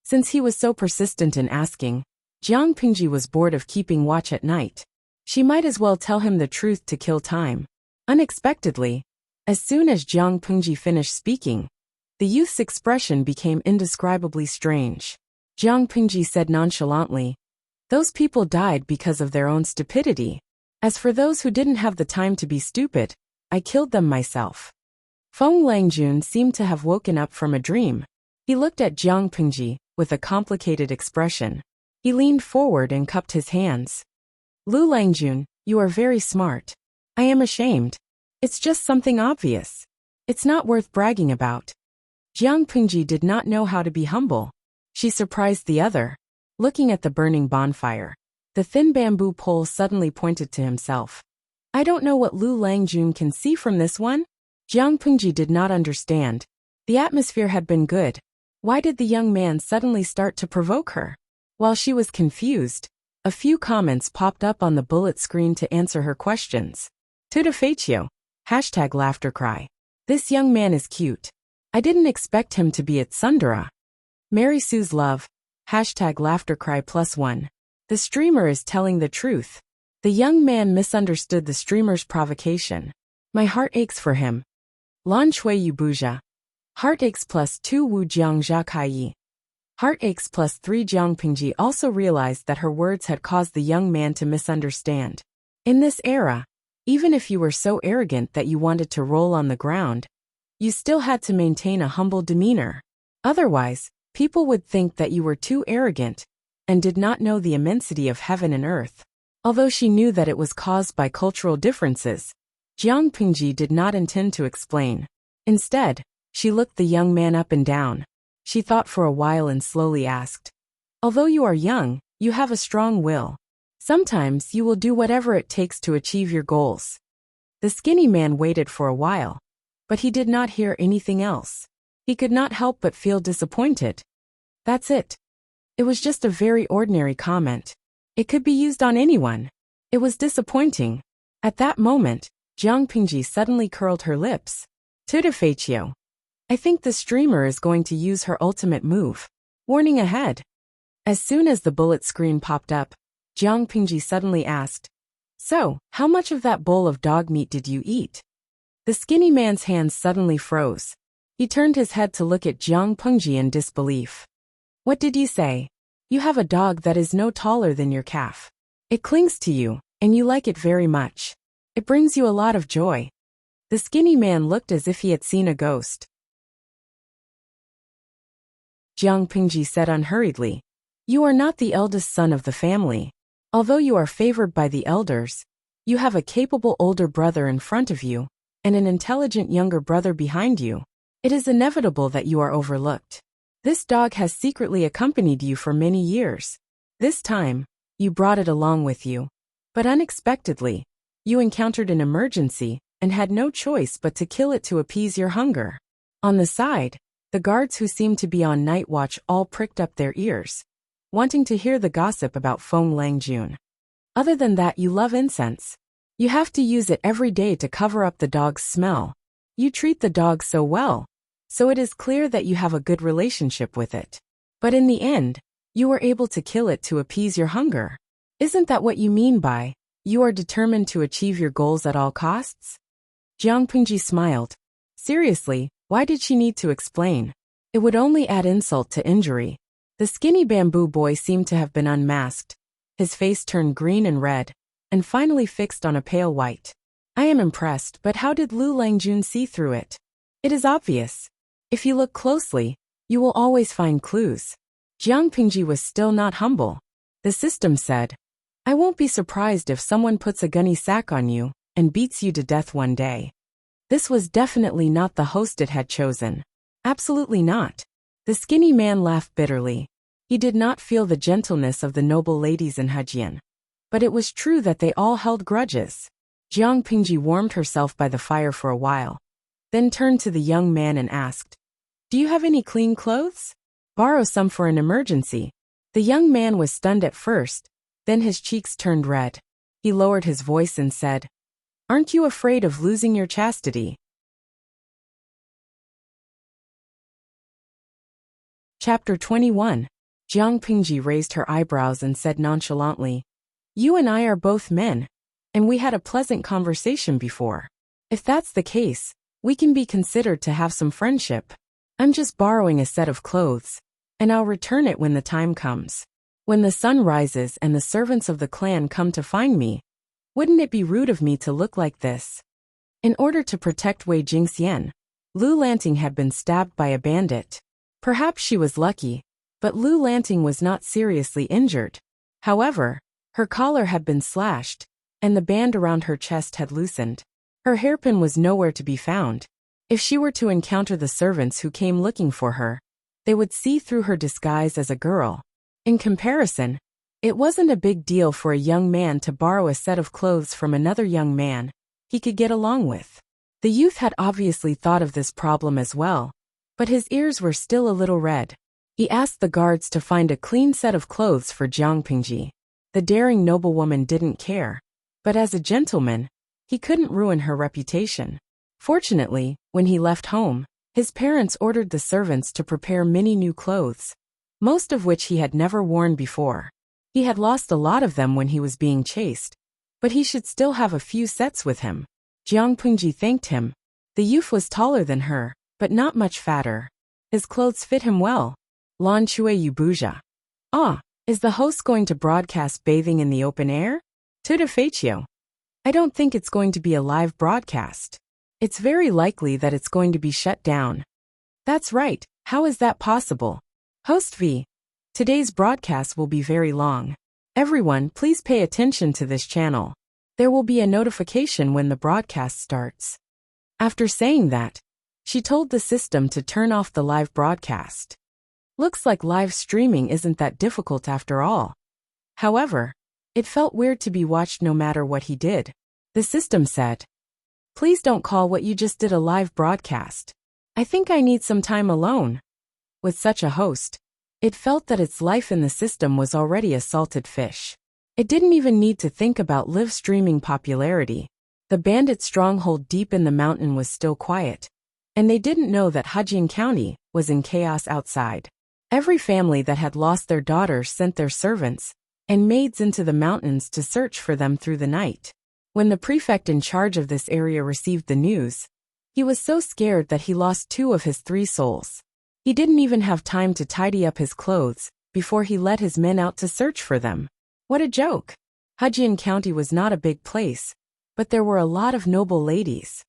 Since he was so persistent in asking, Jiang Pingji was bored of keeping watch at night. She might as well tell him the truth to kill time. Unexpectedly, as soon as Jiang Pingji finished speaking, the youth's expression became indescribably strange. Jiang Pingji said nonchalantly, "Those people died because of their own stupidity. As for those who didn't have the time to be stupid, I killed them myself." Feng Langjun seemed to have woken up from a dream. He looked at Jiang Pingji with a complicated expression. He leaned forward and cupped his hands. "Lu Langjun, you are very smart. I am ashamed. It's just something obvious. It's not worth bragging about." Jiang Pingji did not know how to be humble. She surprised the other. Looking at the burning bonfire, the thin bamboo pole suddenly pointed to himself. "I don't know what Lu Langjun can see from this one?" Jiang Pingji did not understand. The atmosphere had been good. Why did the young man suddenly start to provoke her? While she was confused, a few comments popped up on the bullet screen to answer her questions. Tuta Faccio. #laughter cry. This young man is cute. I didn't expect him to be at Sundara. Mary Sue's love. #laughter cry +1. The streamer is telling the truth. The young man misunderstood the streamer's provocation. My heart aches for him. Lan Shui Yubuja. Heart aches +2 Wu Jiang Zhakaiyi. Heart aches +3 Jiang Pingji also realized that her words had caused the young man to misunderstand. In this era, even if you were so arrogant that you wanted to roll on the ground, you still had to maintain a humble demeanor. Otherwise, people would think that you were too arrogant and did not know the immensity of heaven and earth. Although she knew that it was caused by cultural differences, Jiang Pingji did not intend to explain. Instead, she looked the young man up and down. She thought for a while and slowly asked, "Although you are young, you have a strong will. Sometimes you will do whatever it takes to achieve your goals." The skinny man waited for a while, but he did not hear anything else. He could not help but feel disappointed. That's it. It was just a very ordinary comment. It could be used on anyone. It was disappointing. At that moment, Jiang Pingji suddenly curled her lips. Tuta Faccio. I think the streamer is going to use her ultimate move. Warning ahead. As soon as the bullet screen popped up, Jiang Pingji suddenly asked, "So, how much of that bowl of dog meat did you eat?" The skinny man's hands suddenly froze. He turned his head to look at Jiang Pingji in disbelief. "What did you say? You have a dog that is no taller than your calf. It clings to you, and you like it very much. It brings you a lot of joy." The skinny man looked as if he had seen a ghost. Jiang Pingji said unhurriedly, "You are not the eldest son of the family. Although you are favored by the elders, you have a capable older brother in front of you, and an intelligent younger brother behind you. It is inevitable that you are overlooked. This dog has secretly accompanied you for many years. This time, you brought it along with you. But unexpectedly, you encountered an emergency and had no choice but to kill it to appease your hunger." On the side, the guards who seemed to be on night watch all pricked up their ears, wanting to hear the gossip about Feng Langjun. "Other than that, you love incense. You have to use it every day to cover up the dog's smell. You treat the dog so well, so it is clear that you have a good relationship with it. But in the end, you were able to kill it to appease your hunger. Isn't that what you mean by, you are determined to achieve your goals at all costs?" Jiang Pingji smiled. Seriously, why did she need to explain? It would only add insult to injury. The skinny bamboo boy seemed to have been unmasked. His face turned green and red, and finally fixed on a pale white. "I am impressed, but how did Lu Langjun see through it? It is obvious. If you look closely, you will always find clues." Jiang Pingji was still not humble. The system said, "I won't be surprised if someone puts a gunny sack on you and beats you to death one day." This was definitely not the host it had chosen. Absolutely not. The skinny man laughed bitterly. He did not feel the gentleness of the noble ladies in Hejian. But it was true that they all held grudges. Jiang Pingji warmed herself by the fire for a while, then turned to the young man and asked, "Do you have any clean clothes? Borrow some for an emergency." The young man was stunned at first, then his cheeks turned red. He lowered his voice and said, "Aren't you afraid of losing your chastity?" Chapter 21. Jiang Pingji raised her eyebrows and said nonchalantly, "You and I are both men, and we had a pleasant conversation before. If that's the case, we can be considered to have some friendship. I'm just borrowing a set of clothes, and I'll return it when the time comes. When the sun rises and the servants of the clan come to find me, wouldn't it be rude of me to look like this?" In order to protect Wei Jingxian, Lu Lanting had been stabbed by a bandit. Perhaps she was lucky, but Lu Lanting was not seriously injured. However, her collar had been slashed, and the band around her chest had loosened. Her hairpin was nowhere to be found. If she were to encounter the servants who came looking for her, they would see through her disguise as a girl. In comparison, it wasn't a big deal for a young man to borrow a set of clothes from another young man he could get along with. The youth had obviously thought of this problem as well, but his ears were still a little red. He asked the guards to find a clean set of clothes for Jiang Pingji. The daring noblewoman didn't care, but as a gentleman, he couldn't ruin her reputation. Fortunately, when he left home, his parents ordered the servants to prepare many new clothes, most of which he had never worn before. He had lost a lot of them when he was being chased, but he should still have a few sets with him. Jiang Pingji thanked him. The youth was taller than her, but not much fatter. His clothes fit him well. Lan Chui Yubuja. "Ah, is the host going to broadcast bathing in the open air?" Tuda Feichio. "I don't think it's going to be a live broadcast. It's very likely that it's going to be shut down." "That's right, how is that possible?" Host V. "Today's broadcast will be very long. Everyone, please pay attention to this channel. There will be a notification when the broadcast starts." After saying that, she told the system to turn off the live broadcast. Looks like live streaming isn't that difficult after all. However, it felt weird to be watched no matter what he did. The system said, "Please don't call what you just did a live broadcast. I think I need some time alone." With such a host, it felt that its life in the system was already a salted fish. It didn't even need to think about live streaming popularity. The bandit stronghold deep in the mountain was still quiet, and they didn't know that Hejian County was in chaos outside. Every family that had lost their daughters sent their servants and maids into the mountains to search for them through the night. When the prefect in charge of this area received the news, he was so scared that he lost 2 of his 3 souls. He didn't even have time to tidy up his clothes before he led his men out to search for them. What a joke! Hejian County was not a big place, but there were a lot of noble ladies.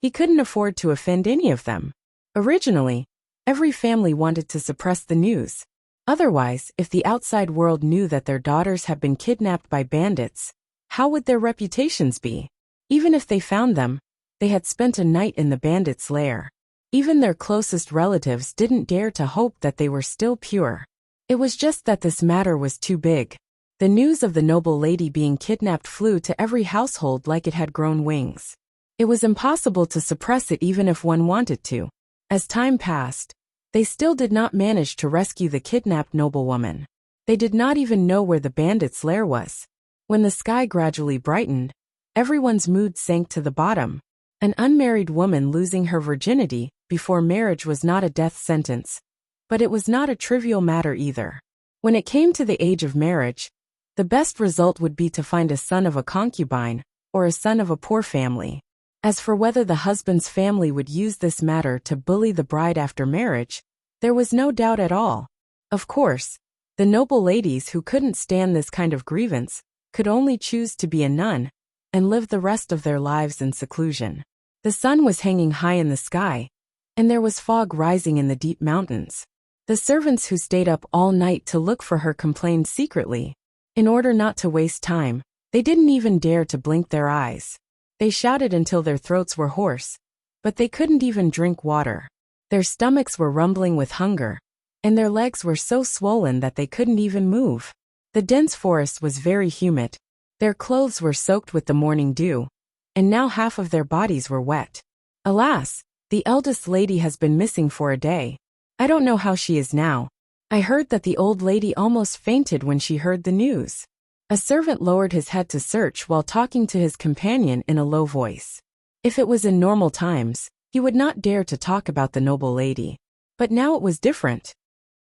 He couldn't afford to offend any of them. Originally, every family wanted to suppress the news. Otherwise, if the outside world knew that their daughters had been kidnapped by bandits, how would their reputations be? Even if they found them, they had spent a night in the bandits' lair. Even their closest relatives didn't dare to hope that they were still pure. It was just that this matter was too big. The news of the noble lady being kidnapped flew to every household like it had grown wings. It was impossible to suppress it even if one wanted to. As time passed, they still did not manage to rescue the kidnapped noblewoman. They did not even know where the bandits' lair was. When the sky gradually brightened, everyone's mood sank to the bottom. An unmarried woman losing her virginity before marriage was not a death sentence, but it was not a trivial matter either. When it came to the age of marriage, the best result would be to find a son of a concubine or a son of a poor family. As for whether the husband's family would use this matter to bully the bride after marriage, there was no doubt at all. Of course, the noble ladies who couldn't stand this kind of grievance could only choose to be a nun and live the rest of their lives in seclusion. The sun was hanging high in the sky, and there was fog rising in the deep mountains. The servants who stayed up all night to look for her complained secretly. In order not to waste time, they didn't even dare to blink their eyes. They shouted until their throats were hoarse, but they couldn't even drink water. Their stomachs were rumbling with hunger, and their legs were so swollen that they couldn't even move. The dense forest was very humid. Their clothes were soaked with the morning dew, and now half of their bodies were wet. Alas, the eldest lady has been missing for a day. I don't know how she is now. I heard that the old lady almost fainted when she heard the news. A servant lowered his head to search while talking to his companion in a low voice. If it was in normal times, he would not dare to talk about the noble lady. But now it was different.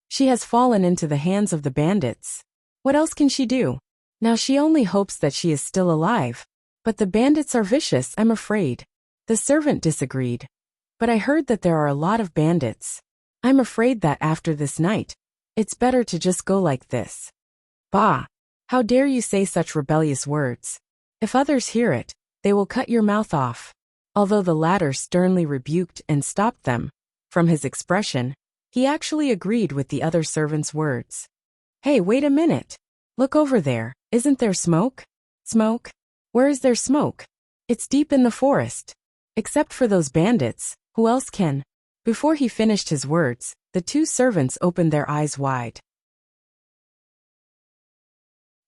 She has fallen into the hands of the bandits. What else can she do? Now she only hopes that she is still alive. But the bandits are vicious, I'm afraid. The servant disagreed. But I heard that there are a lot of bandits. I'm afraid that after this night, it's better to just go like this. Bah! How dare you say such rebellious words? If others hear it, they will cut your mouth off. Although the latter sternly rebuked and stopped them, from his expression, he actually agreed with the other servant's words. Hey, wait a minute. Look over there, isn't there smoke? Smoke? Where is there smoke? It's deep in the forest. Except for those bandits, who else can? Before he finished his words, the two servants opened their eyes wide.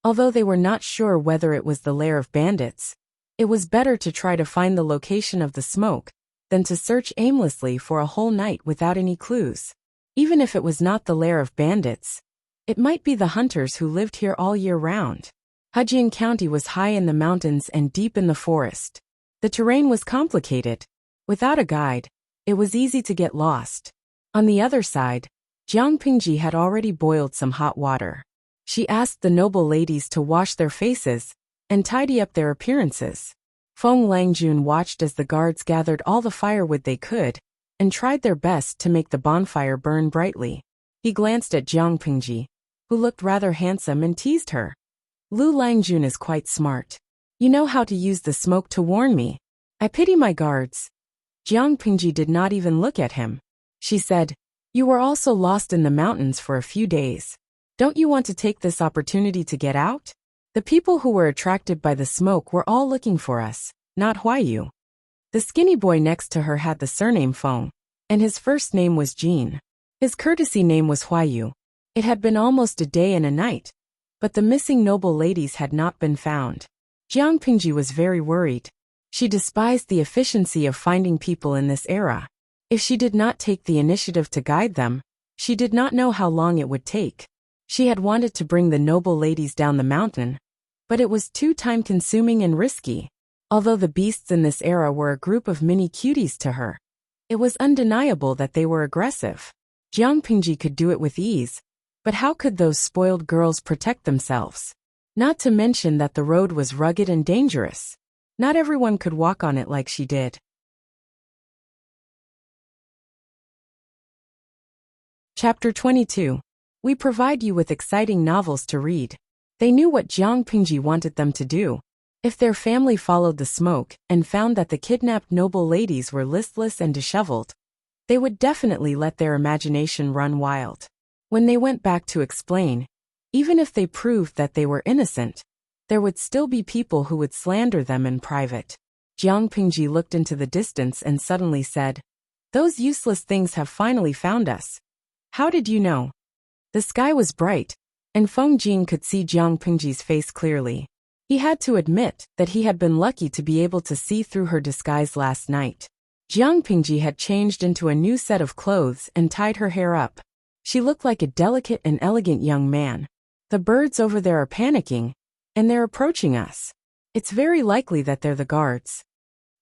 Although they were not sure whether it was the lair of bandits, it was better to try to find the location of the smoke than to search aimlessly for a whole night without any clues. Even if it was not the lair of bandits, it might be the hunters who lived here all year round. Hejian County was high in the mountains and deep in the forest. The terrain was complicated. Without a guide, it was easy to get lost. On the other side, Jiang Pingji had already boiled some hot water. She asked the noble ladies to wash their faces and tidy up their appearances. Feng Langjun watched as the guards gathered all the firewood they could and tried their best to make the bonfire burn brightly. He glanced at Jiang Pingji, who looked rather handsome, and teased her. Lu Langjun is quite smart. You know how to use the smoke to warn me. I pity my guards. Jiang Pingji did not even look at him. She said, You were also lost in the mountains for a few days. Don't you want to take this opportunity to get out? The people who were attracted by the smoke were all looking for us, not Huayu. The skinny boy next to her had the surname Feng, and his first name was Jean. His courtesy name was Huayu. It had been almost a day and a night, but the missing noble ladies had not been found. Jiang Pingji was very worried. She despised the efficiency of finding people in this era. If she did not take the initiative to guide them, she did not know how long it would take. She had wanted to bring the noble ladies down the mountain, but it was too time-consuming and risky. Although the beasts in this era were a group of mini cuties to her, it was undeniable that they were aggressive. Jiang Pingji could do it with ease, but how could those spoiled girls protect themselves? Not to mention that the road was rugged and dangerous. Not everyone could walk on it like she did. Chapter 22. We provide you with exciting novels to read. They knew what Jiang Pingji wanted them to do. If their family followed the smoke and found that the kidnapped noble ladies were listless and disheveled, they would definitely let their imagination run wild. When they went back to explain, even if they proved that they were innocent, there would still be people who would slander them in private. Jiang Pingji looked into the distance and suddenly said, Those useless things have finally found us. How did you know? The sky was bright, and Feng Jing could see Jiang Pingji's face clearly. He had to admit that he had been lucky to be able to see through her disguise last night. Jiang Pingji had changed into a new set of clothes and tied her hair up. She looked like a delicate and elegant young man. The birds over there are panicking, and they're approaching us. It's very likely that they're the guards.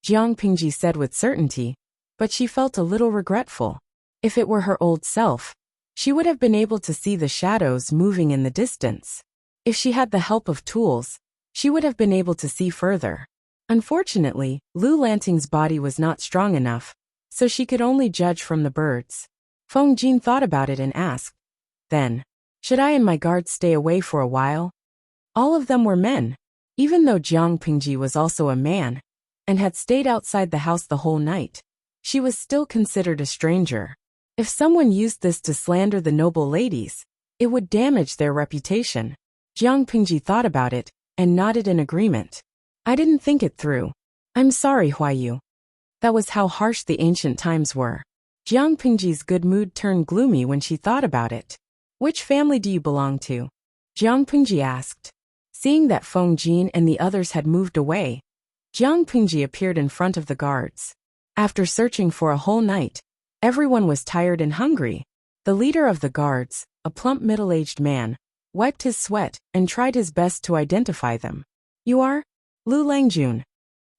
Jiang Pingji said with certainty, but she felt a little regretful. If it were her old self, she would have been able to see the shadows moving in the distance. If she had the help of tools, she would have been able to see further. Unfortunately, Lu Lanting's body was not strong enough, so she could only judge from the birds. Feng Jin thought about it and asked, Then, should I and my guards stay away for a while? All of them were men. Even though Jiang Pingji was also a man, and had stayed outside the house the whole night, she was still considered a stranger. If someone used this to slander the noble ladies, it would damage their reputation. Jiang Pingji thought about it and nodded in agreement. I didn't think it through. I'm sorry, Huayu. That was how harsh the ancient times were. Jiang Pingji's good mood turned gloomy when she thought about it. Which family do you belong to? Jiang Pingji asked. Seeing that Feng Jin and the others had moved away, Jiang Pingji appeared in front of the guards. After searching for a whole night, everyone was tired and hungry. The leader of the guards, a plump middle-aged man, wiped his sweat and tried his best to identify them. You are? Lu Langjun.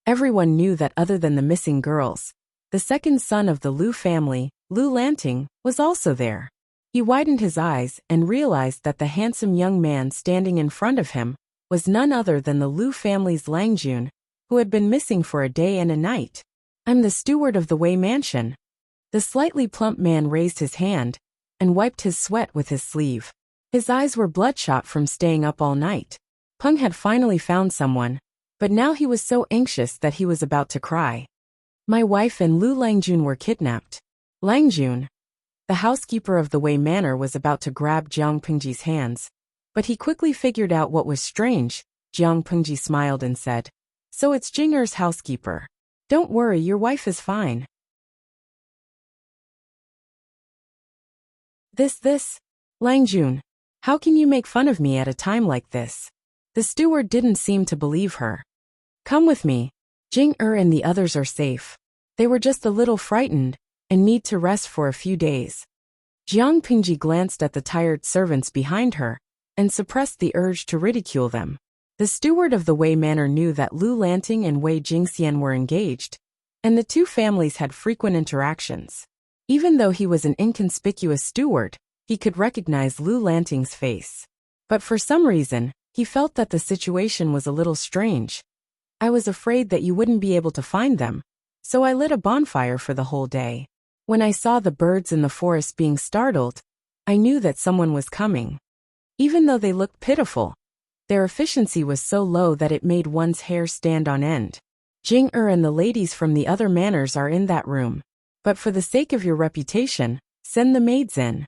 Everyone knew that other than the missing girls, the second son of the Lu family, Lu Lanting, was also there. He widened his eyes and realized that the handsome young man standing in front of him was none other than the Lu family's Langjun, who had been missing for a day and a night. I'm the steward of the Wei mansion. The slightly plump man raised his hand and wiped his sweat with his sleeve. His eyes were bloodshot from staying up all night. Peng had finally found someone, but now he was so anxious that he was about to cry. My wife and Lu Langjun were kidnapped. Langjun, the housekeeper of the Wei Manor, was about to grab Jiang Pingji's hands, but he quickly figured out what was strange. Jiang Pingji smiled and said, So it's Jinger's housekeeper. Don't worry, your wife is fine. This, Langjun, how can you make fun of me at a time like this? The steward didn't seem to believe her. Come with me. Jing-er and the others are safe. They were just a little frightened and need to rest for a few days. Jiang Pingji glanced at the tired servants behind her and suppressed the urge to ridicule them. The steward of the Wei Manor knew that Lu Lanting and Wei Jingxian were engaged, and the two families had frequent interactions. Even though he was an inconspicuous steward, he could recognize Lu Lanting's face. But for some reason, he felt that the situation was a little strange. I was afraid that you wouldn't be able to find them, so I lit a bonfire for the whole day. When I saw the birds in the forest being startled, I knew that someone was coming. Even though they looked pitiful, their efficiency was so low that it made one's hair stand on end. Jing-er and the ladies from the other manors are in that room. But for the sake of your reputation, send the maids in.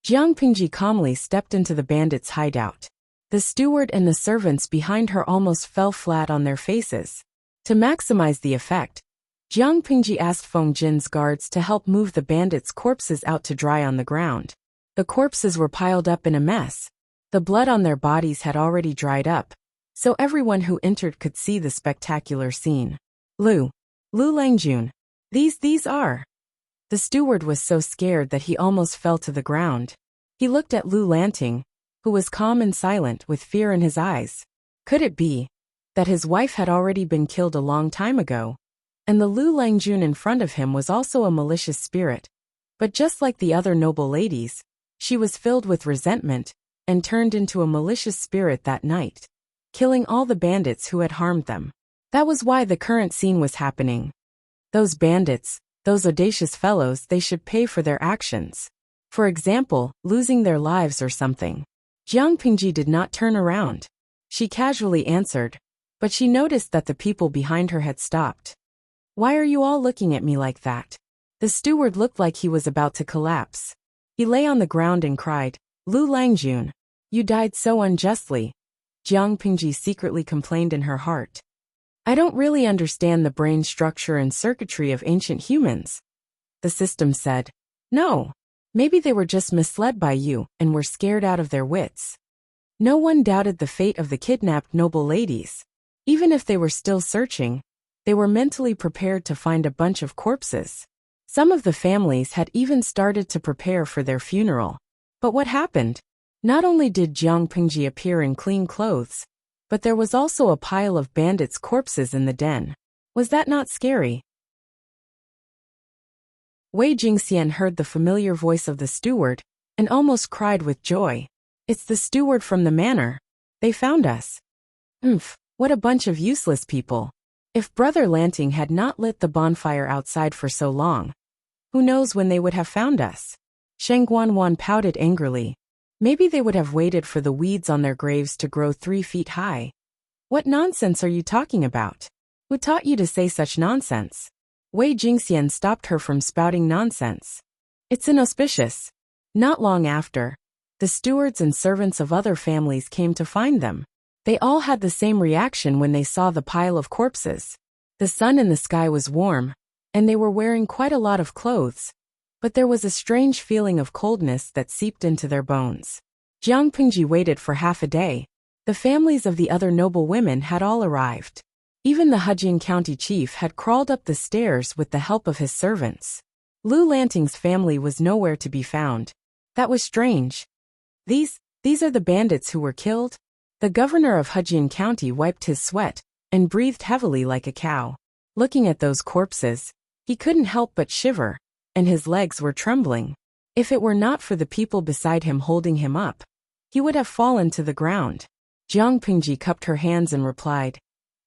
Jiang Pingji calmly stepped into the bandits' hideout. The steward and the servants behind her almost fell flat on their faces. To maximize the effect, Jiang Pingji asked Feng Jin's guards to help move the bandits' corpses out to dry on the ground. The corpses were piled up in a mess. The blood on their bodies had already dried up, so everyone who entered could see the spectacular scene. Lu Langjun, these are. The steward was so scared that he almost fell to the ground. He looked at Lu Lanting, who was calm and silent with fear in his eyes. Could it be that his wife had already been killed a long time ago, and the Lu Langjun in front of him was also a malicious spirit? But just like the other noble ladies, she was filled with resentment and turned into a malicious spirit that night, killing all the bandits who had harmed them. That was why the current scene was happening. Those bandits, those audacious fellows, they should pay for their actions. For example, losing their lives or something. Jiang Pingji did not turn around. She casually answered, but she noticed that the people behind her had stopped. Why are you all looking at me like that? The steward looked like he was about to collapse. He lay on the ground and cried, Lu Langjun, you died so unjustly. Jiang Pingji secretly complained in her heart. I don't really understand the brain structure and circuitry of ancient humans. The system said, No, maybe they were just misled by you and were scared out of their wits. No one doubted the fate of the kidnapped noble ladies. Even if they were still searching, they were mentally prepared to find a bunch of corpses. Some of the families had even started to prepare for their funeral. But what happened? Not only did Jiang Pingji appear in clean clothes, but there was also a pile of bandits' corpses in the den. Was that not scary? Wei Jingxian heard the familiar voice of the steward and almost cried with joy. It's the steward from the manor. They found us. What a bunch of useless people. If Brother Lanting had not lit the bonfire outside for so long, who knows when they would have found us? Sheng Guanwan pouted angrily. Maybe they would have waited for the weeds on their graves to grow 3 feet high. What nonsense are you talking about? Who taught you to say such nonsense? Wei Jingxian stopped her from spouting nonsense. It's inauspicious. Not long after, the stewards and servants of other families came to find them. They all had the same reaction when they saw the pile of corpses. The sun in the sky was warm, and they were wearing quite a lot of clothes, but there was a strange feeling of coldness that seeped into their bones. Jiang Pingji waited for half a day, The families of the other noble women had all arrived. Even the Hejin County chief had crawled up the stairs with the help of his servants. Lu Lanting's family was nowhere to be found. That was strange. These are the bandits who were killed? The governor of Hejin County wiped his sweat and breathed heavily like a cow. Looking at those corpses, he couldn't help but shiver, and his legs were trembling. If it were not for the people beside him holding him up, he would have fallen to the ground. Jiang Pingji cupped her hands and replied,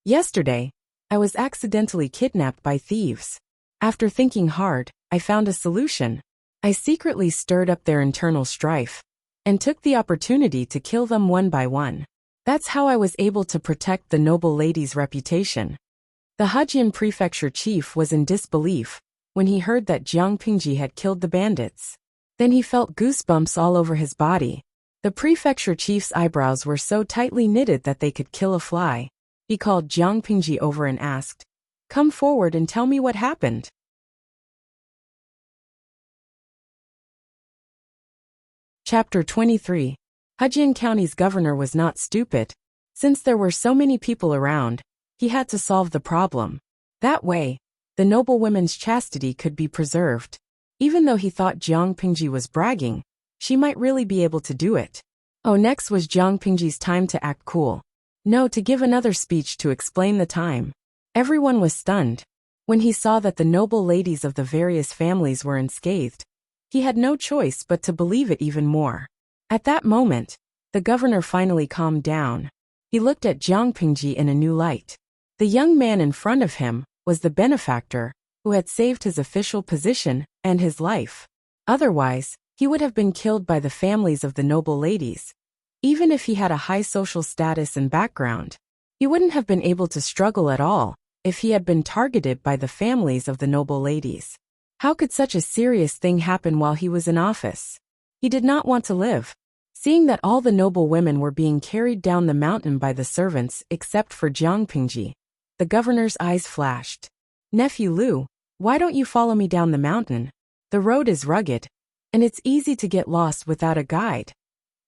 "Yesterday, I was accidentally kidnapped by thieves. After thinking hard, I found a solution. I secretly stirred up their internal strife and took the opportunity to kill them one by one. That's how I was able to protect the noble lady's reputation." The Hejin prefecture chief was in disbelief when he heard that Jiang Pingji had killed the bandits. Then he felt goosebumps all over his body. The prefecture chief's eyebrows were so tightly knitted that they could kill a fly. He called Jiang Pingji over and asked, "Come forward and tell me what happened." Chapter 23. Hejin County's governor was not stupid. Since there were so many people around, he had to solve the problem. That way, the noble women's chastity could be preserved. Even though he thought Jiang Pingji was bragging, she might really be able to do it. Oh, next was Jiang Pingji's time to act cool. No, to give another speech to explain the time. Everyone was stunned. When he saw that the noble ladies of the various families were unscathed, he had no choice but to believe it even more. At that moment, the governor finally calmed down. He looked at Jiang Pingji in a new light. The young man in front of him was the benefactor who had saved his official position and his life. Otherwise, he would have been killed by the families of the noble ladies. Even if he had a high social status and background, he wouldn't have been able to struggle at all if he had been targeted by the families of the noble ladies. How could such a serious thing happen while he was in office? He did not want to live. Seeing that all the noble women were being carried down the mountain by the servants except for Jiang Pingji, the governor's eyes flashed. "Nephew Lu, why don't you follow me down the mountain? The road is rugged, and it's easy to get lost without a guide."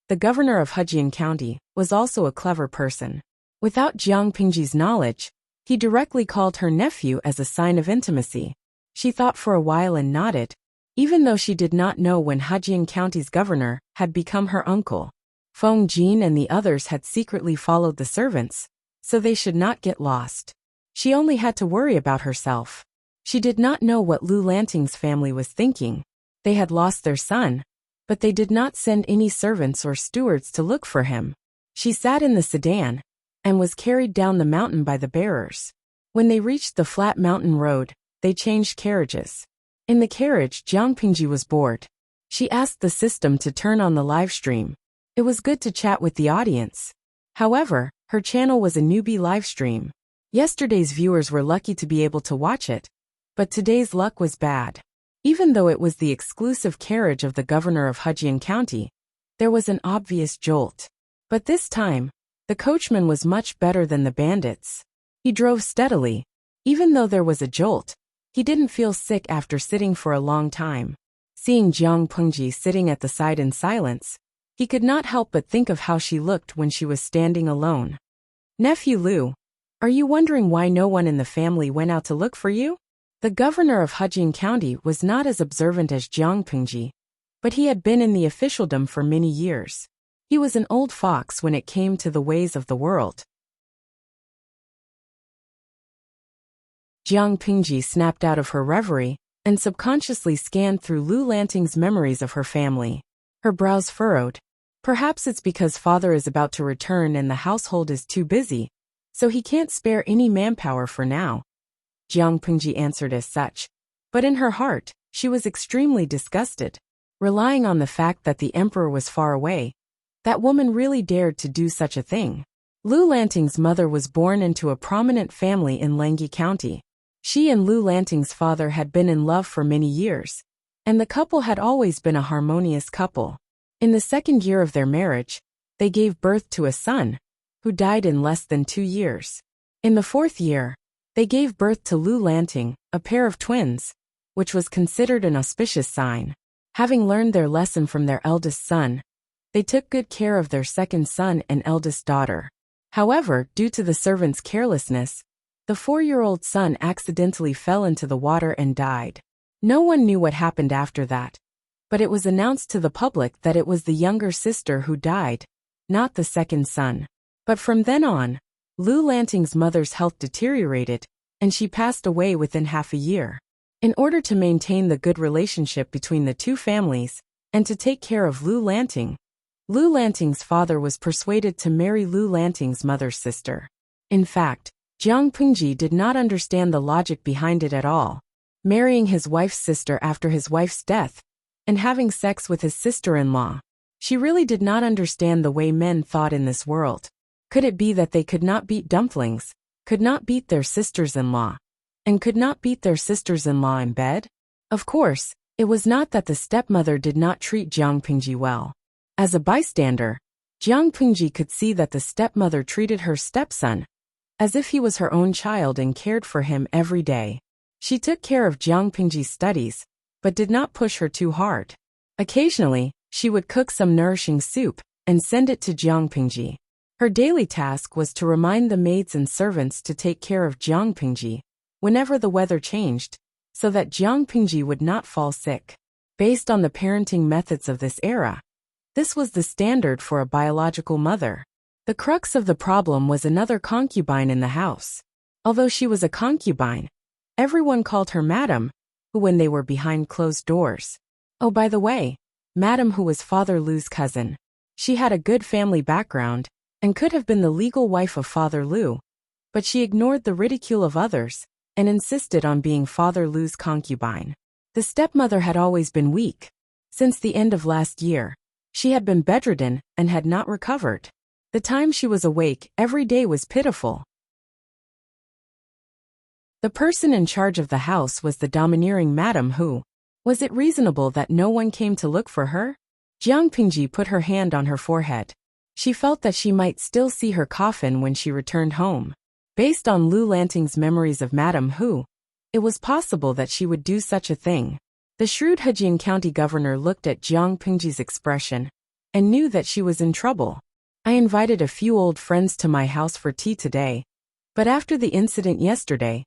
The governor of Hejin County was also a clever person. Without Jiang Pingji's knowledge, he directly called her nephew as a sign of intimacy. She thought for a while and nodded, even though she did not know when Hejin County's governor had become her uncle. Feng Jin and the others had secretly followed the servants, so they should not get lost. She only had to worry about herself. She did not know what Lu Lanting's family was thinking. They had lost their son, but they did not send any servants or stewards to look for him. She sat in the sedan and was carried down the mountain by the bearers. When they reached the flat mountain road, they changed carriages. In the carriage, Jiang Pingji was bored. She asked the system to turn on the live stream. It was good to chat with the audience. However, her channel was a newbie live stream. Yesterday's viewers were lucky to be able to watch it, but today's luck was bad. Even though it was the exclusive carriage of the governor of Hejin County, there was an obvious jolt. But this time, the coachman was much better than the bandits. He drove steadily. Even though there was a jolt, he didn't feel sick after sitting for a long time. Seeing Jiang Pingji sitting at the side in silence, he could not help but think of how she looked when she was standing alone. "Nephew Lu, are you wondering why no one in the family went out to look for you?" The governor of Hejin County was not as observant as Jiang Pingji, but he had been in the officialdom for many years. He was an old fox when it came to the ways of the world. Jiang Pingji snapped out of her reverie and subconsciously scanned through Lu Lanting's memories of her family. Her brows furrowed. Perhaps it's because father is about to return and the household is too busy, so he can't spare any manpower for now. Jiang Pingji answered as such, but in her heart, she was extremely disgusted. Relying on the fact that the emperor was far away, that woman really dared to do such a thing. Lu Lanting's mother was born into a prominent family in Langyi County. She and Lu Lanting's father had been in love for many years, and the couple had always been a harmonious couple. In the second year of their marriage, they gave birth to a son, who died in less than 2 years. In the fourth year, they gave birth to Lu Lanting, a pair of twins, which was considered an auspicious sign. Having learned their lesson from their eldest son, They took good care of their second son and eldest daughter. However, due to the servants' carelessness, the 4-year-old son accidentally fell into the water and died. No one knew what happened after that, but it was announced to the public that it was the younger sister who died, not the second son. But from then on, Lu Lanting's mother's health deteriorated, and she passed away within half a year. In order to maintain the good relationship between the two families, and to take care of Lu Lanting's father was persuaded to marry Lu Lanting's mother's sister. In fact, Jiang Pingji did not understand the logic behind it at all. Marrying his wife's sister after his wife's death, and having sex with his sister-in-law. She really did not understand the way men thought in this world. Could it be that they could not beat dumplings, could not beat their sisters-in-law, and could not beat their sisters-in-law in bed? Of course, it was not that the stepmother did not treat Jiang Pingji well. As a bystander, Jiang Pingji could see that the stepmother treated her stepson as if he was her own child and cared for him every day. She took care of Jiang Pingji's studies, but did not push her too hard. Occasionally, she would cook some nourishing soup and send it to Jiang Pingji. Her daily task was to remind the maids and servants to take care of Jiang Pingji whenever the weather changed, so that Jiang Pingji would not fall sick. Based on the parenting methods of this era, this was the standard for a biological mother. The crux of the problem was another concubine in the house. Although she was a concubine, everyone called her Madam, who when they were behind closed doors. Oh, by the way, Madam who was Father Lu's cousin. She had a good family background, and could have been the legal wife of Father Lu, but she ignored the ridicule of others, and insisted on being Father Lu's concubine. The stepmother had always been weak. Since the end of last year, she had been bedridden and had not recovered. The time she was awake every day was pitiful. The person in charge of the house was the domineering Madam who. Was it reasonable that no one came to look for her? Jiang Pingji put her hand on her forehead. She felt that she might still see her coffin when she returned home. Based on Lu Lanting's memories of Madam Hu, it was possible that she would do such a thing. The shrewd Hejian County governor looked at Jiang Pingji's expression and knew that she was in trouble. I invited a few old friends to my house for tea today, but after the incident yesterday,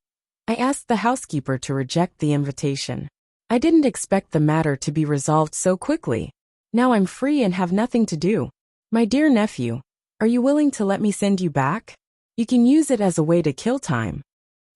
I asked the housekeeper to reject the invitation. I didn't expect the matter to be resolved so quickly. Now I'm free and have nothing to do. My dear nephew, are you willing to let me send you back? You can use it as a way to kill time.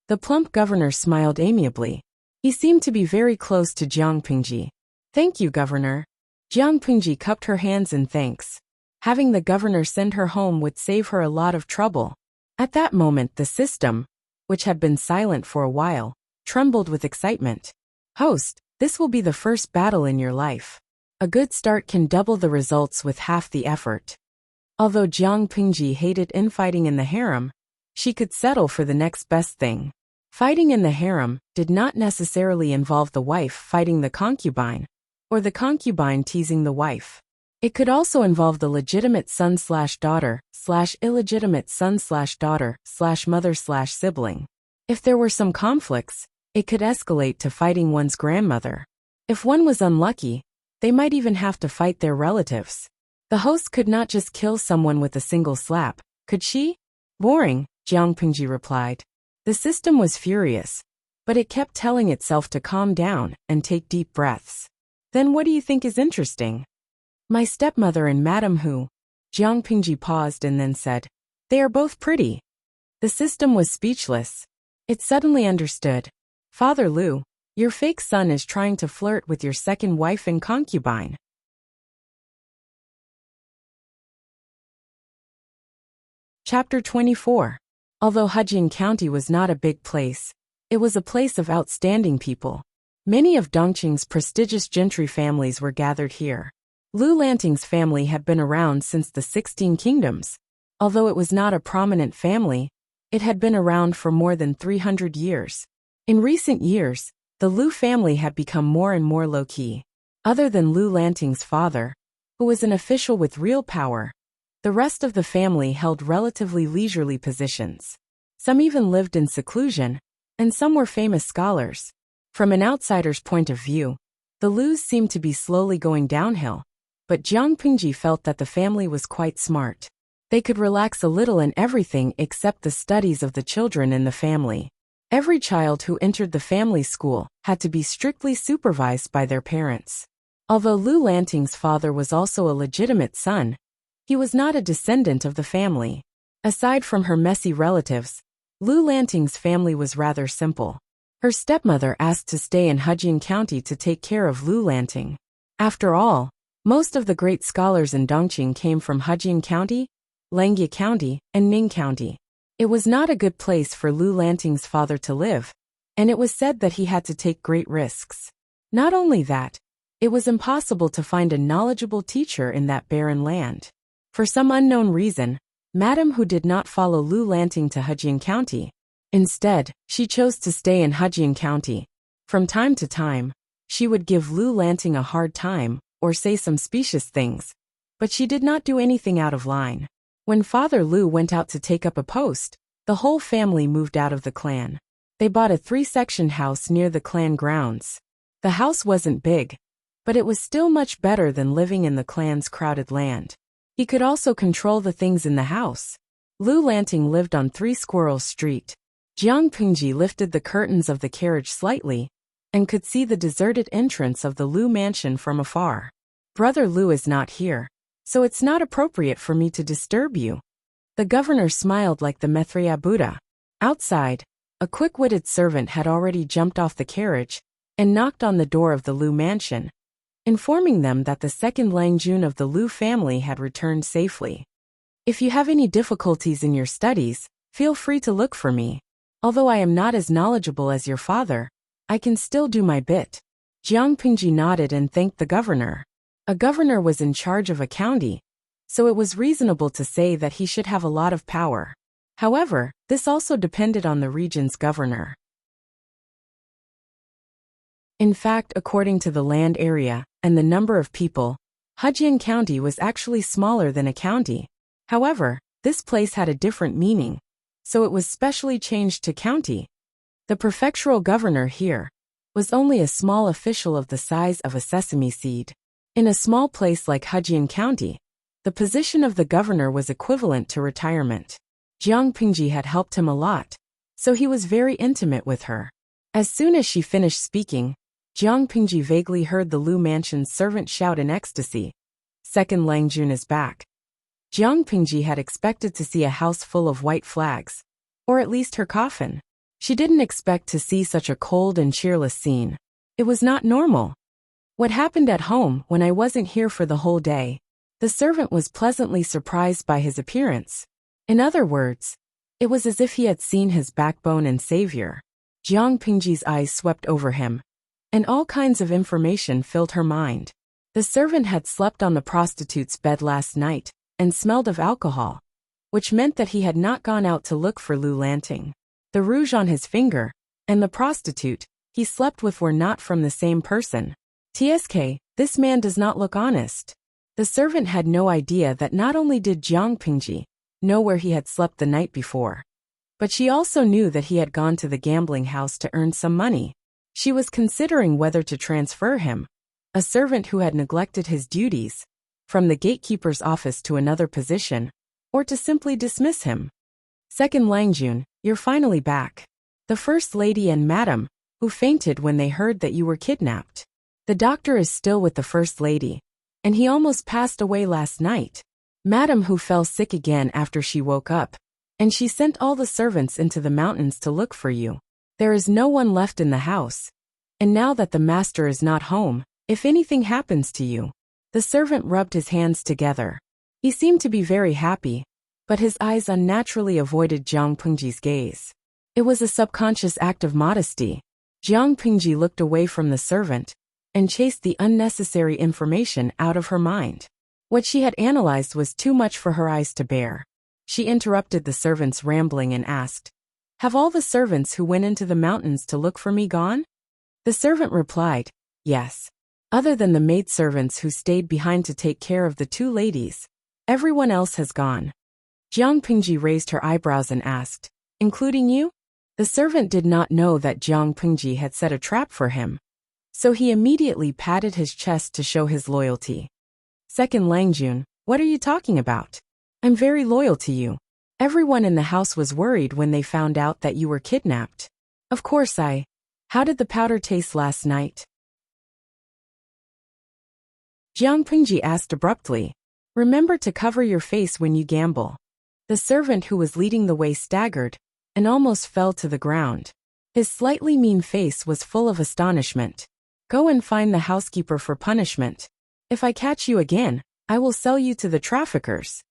The plump governor smiled amiably. He seemed to be very close to Jiang Pingji. Thank you, governor. Jiang Pingji cupped her hands in thanks. Having the governor send her home would save her a lot of trouble. At that moment the system, which had been silent for a while, trembled with excitement. Host, this will be the first battle in your life. A good start can double the results with half the effort. Although Jiang Pingji hated infighting in the harem, she could settle for the next best thing. Fighting in the harem did not necessarily involve the wife fighting the concubine, or the concubine teasing the wife. It could also involve the legitimate son/daughter, illegitimate son/daughter, mother/sibling. If there were some conflicts, it could escalate to fighting one's grandmother. If one was unlucky, they might even have to fight their relatives. The host could not just kill someone with a single slap, could she? Boring, Jiang Pingji replied. The system was furious, but it kept telling itself to calm down and take deep breaths. Then what do you think is interesting? My stepmother and Madam Hu. Jiang Pingji paused and then said, they are both pretty. The system was speechless. It suddenly understood. Father Lu, your fake son is trying to flirt with your second wife and concubine. Chapter 24. Although Hejian County was not a big place, it was a place of outstanding people. Many of Dongqing's prestigious gentry families were gathered here. Lu Lanting's family had been around since the 16 Kingdoms. Although it was not a prominent family, it had been around for more than 300 years. In recent years, the Lu family had become more and more low-key. Other than Lu Lanting's father, who was an official with real power, the rest of the family held relatively leisurely positions. Some even lived in seclusion, and some were famous scholars. From an outsider's point of view, the Lus seemed to be slowly going downhill, but Jiang Pingji felt that the family was quite smart. They could relax a little in everything except the studies of the children in the family. Every child who entered the family school had to be strictly supervised by their parents. Although Lu Lanting's father was also a legitimate son, he was not a descendant of the family. Aside from her messy relatives, Lu Lanting's family was rather simple. Her stepmother asked to stay in Hejian County to take care of Lu Lanting. After all, most of the great scholars in Dongqing came from Hejian County, Langye County, and Ning County. It was not a good place for Lu Lanting's father to live, and it was said that he had to take great risks. Not only that, it was impossible to find a knowledgeable teacher in that barren land. For some unknown reason, Madame Hu did not follow Lu Lanting to Hejian County. Instead, she chose to stay in Hejian County. From time to time, she would give Lu Lanting a hard time or say some specious things, but she did not do anything out of line. When Father Lu went out to take up a post, the whole family moved out of the clan. They bought a 3-section house near the clan grounds. The house wasn't big, but it was still much better than living in the clan's crowded land. He could also control the things in the house. Lu Lanting lived on 3 Squirrel Street. Jiang Pingji lifted the curtains of the carriage slightly and could see the deserted entrance of the Lu mansion from afar. Brother Lu is not here, so it's not appropriate for me to disturb you. The governor smiled like the Maitreya Buddha. Outside, a quick-witted servant had already jumped off the carriage and knocked on the door of the Lu mansion, informing them that the second Langjun of the Lu family had returned safely. If you have any difficulties in your studies, feel free to look for me. Although I am not as knowledgeable as your father, I can still do my bit. Jiang Pingji nodded and thanked the governor. A governor was in charge of a county, so it was reasonable to say that he should have a lot of power. However, this also depended on the region's governor. In fact, according to the land area and the number of people, Hejian County was actually smaller than a county. However, this place had a different meaning, so it was specially changed to county. The prefectural governor here was only a small official of the size of a sesame seed. In a small place like Hejian County, the position of the governor was equivalent to retirement. Jiang Pingji had helped him a lot, so he was very intimate with her. As soon as she finished speaking, Jiang Pingji vaguely heard the Lu mansion's servant shout in ecstasy, "Second Langjun is back." Jiang Pingji had expected to see a house full of white flags, or at least her coffin. She didn't expect to see such a cold and cheerless scene. It was not normal. What happened at home when I wasn't here for the whole day? The servant was pleasantly surprised by his appearance. In other words, it was as if he had seen his backbone and savior. Jiang Pingji's eyes swept over him, and all kinds of information filled her mind. The servant had slept on the prostitute's bed last night and smelled of alcohol, which meant that he had not gone out to look for Lu Lanting. The rouge on his finger and the prostitute he slept with were not from the same person. TSK, this man does not look honest. The servant had no idea that not only did Jiang Pingji know where he had slept the night before, but she also knew that he had gone to the gambling house to earn some money. She was considering whether to transfer him, a servant who had neglected his duties, from the gatekeeper's office to another position, or to simply dismiss him. Second Langjun, you're finally back. The First Lady and Madam, who fainted when they heard that you were kidnapped. The doctor is still with the First Lady, and he almost passed away last night. Madam Hu fell sick again after she woke up, and she sent all the servants into the mountains to look for you. There is no one left in the house, and now that the master is not home, if anything happens to you. The servant rubbed his hands together. He seemed to be very happy, but his eyes unnaturally avoided Jiang Pingji's gaze. It was a subconscious act of modesty. Jiang Pingji looked away from the servant and chased the unnecessary information out of her mind. What she had analyzed was too much for her eyes to bear. She interrupted the servant's rambling and asked, "Have all the servants who went into the mountains to look for me gone?" The servant replied, "Yes. Other than the maidservants who stayed behind to take care of the 2 ladies, everyone else has gone." Jiang Pingji raised her eyebrows and asked, "Including you?" The servant did not know that Jiang Pingji had set a trap for him, so he immediately patted his chest to show his loyalty. Second Langjun, what are you talking about? I'm very loyal to you. Everyone in the house was worried when they found out that you were kidnapped. Of course How did the powder taste last night? Jiang Pingji asked abruptly. Remember to cover your face when you gamble. The servant who was leading the way staggered and almost fell to the ground. His slightly mean face was full of astonishment. Go and find the housekeeper for punishment. If I catch you again, I will sell you to the traffickers.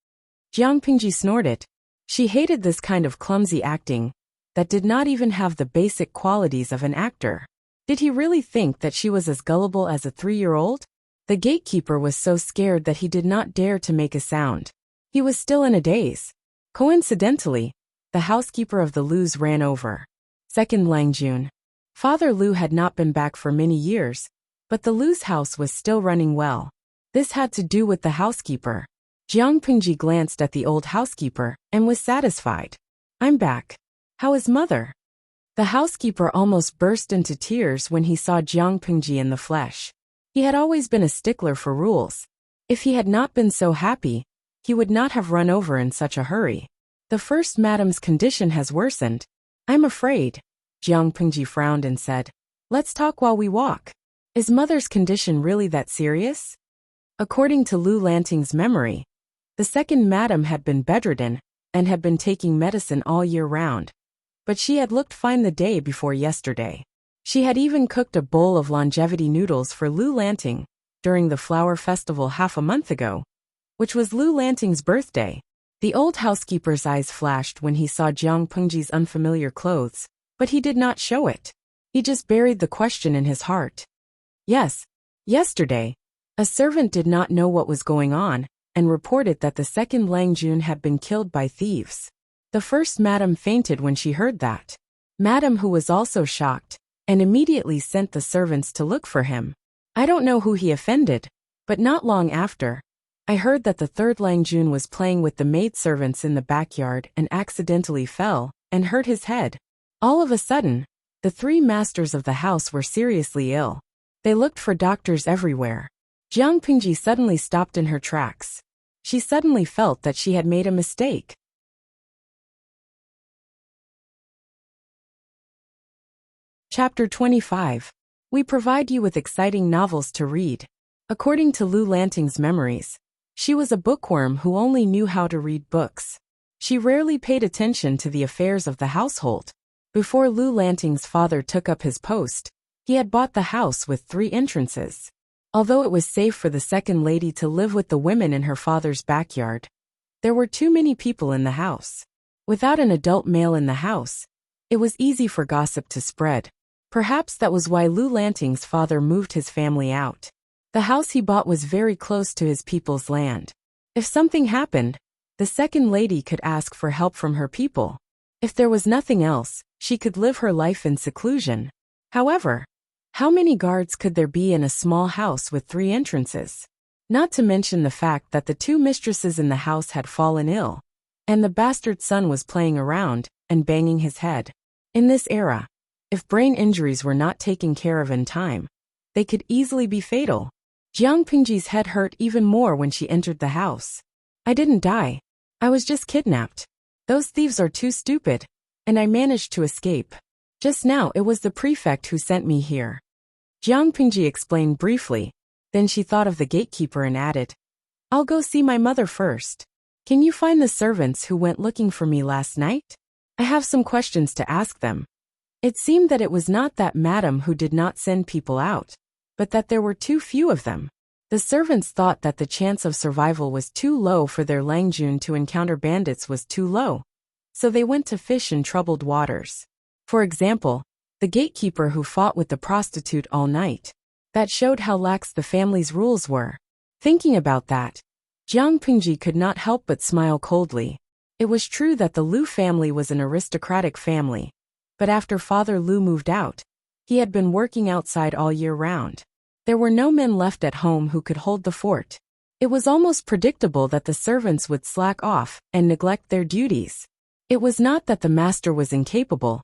Jiang Pingji snorted. She hated this kind of clumsy acting that did not even have the basic qualities of an actor. Did he really think that she was as gullible as a 3-year-old? The gatekeeper was so scared that he did not dare to make a sound. He was still in a daze. Coincidentally, the housekeeper of the Lu's ran over. Second Langjun. Father Lu had not been back for many years, but the Lu's house was still running well. This had to do with the housekeeper. Jiang Pingji glanced at the old housekeeper and was satisfied. I'm back. How is mother? The housekeeper almost burst into tears when he saw Jiang Pingji in the flesh. He had always been a stickler for rules. If he had not been so happy, he would not have run over in such a hurry. The first madam's condition has worsened. I'm afraid. Jiang Pingji frowned and said, let's talk while we walk. Is mother's condition really that serious? According to Lu Lanting's memory, the second madam had been bedridden and had been taking medicine all year round. But she had looked fine the day before yesterday. She had even cooked a bowl of longevity noodles for Lu Lanting during the flower festival half a month ago, which was Lu Lanting's birthday. The old housekeeper's eyes flashed when he saw Jiang Pingji's unfamiliar clothes, but he did not show it. He just buried the question in his heart. Yes, yesterday, a servant did not know what was going on and reported that the second Langjun had been killed by thieves. The first madam fainted when she heard that. Madam, who was also shocked, and immediately sent the servants to look for him. I don't know who he offended, but not long after, I heard that the third Langjun was playing with the maidservants in the backyard and accidentally fell and hurt his head. All of a sudden, the 3 masters of the house were seriously ill. They looked for doctors everywhere. Jiang Pingji suddenly stopped in her tracks. She suddenly felt that she had made a mistake. Chapter 25. We provide you with exciting novels to read. According to Lu Lanting's memories, she was a bookworm who only knew how to read books. She rarely paid attention to the affairs of the household. Before Lu Lanting's father took up his post, he had bought the house with 3 entrances. Although it was safe for the second lady to live with the women in her father's backyard, there were too many people in the house. Without an adult male in the house, it was easy for gossip to spread. Perhaps that was why Lu Lanting's father moved his family out. The house he bought was very close to his people's land. If something happened, the second lady could ask for help from her people. If there was nothing else, she could live her life in seclusion. However, how many guards could there be in a small house with 3 entrances? Not to mention the fact that the 2 mistresses in the house had fallen ill, and the bastard son was playing around and banging his head. In this era, if brain injuries were not taken care of in time, they could easily be fatal. Jiang Pingji's head hurt even more when she entered the house. I didn't die. I was just kidnapped. Those thieves are too stupid, and I managed to escape. Just now it was the prefect who sent me here. Jiang Pingji explained briefly, then she thought of the gatekeeper and added, I'll go see my mother first. Can you find the servants who went looking for me last night? I have some questions to ask them. It seemed that it was not that madam who did not send people out, but that there were too few of them. The servants thought that the chance of survival was too low for their Langjun to encounter bandits was too low, so they went to fish in troubled waters. For example, the gatekeeper who fought with the prostitute all night. That showed how lax the family's rules were. Thinking about that, Jiang Pingji could not help but smile coldly. It was true that the Lu family was an aristocratic family, but after Father Lu moved out, he had been working outside all year round. There were no men left at home who could hold the fort. It was almost predictable that the servants would slack off and neglect their duties. It was not that the master was incapable,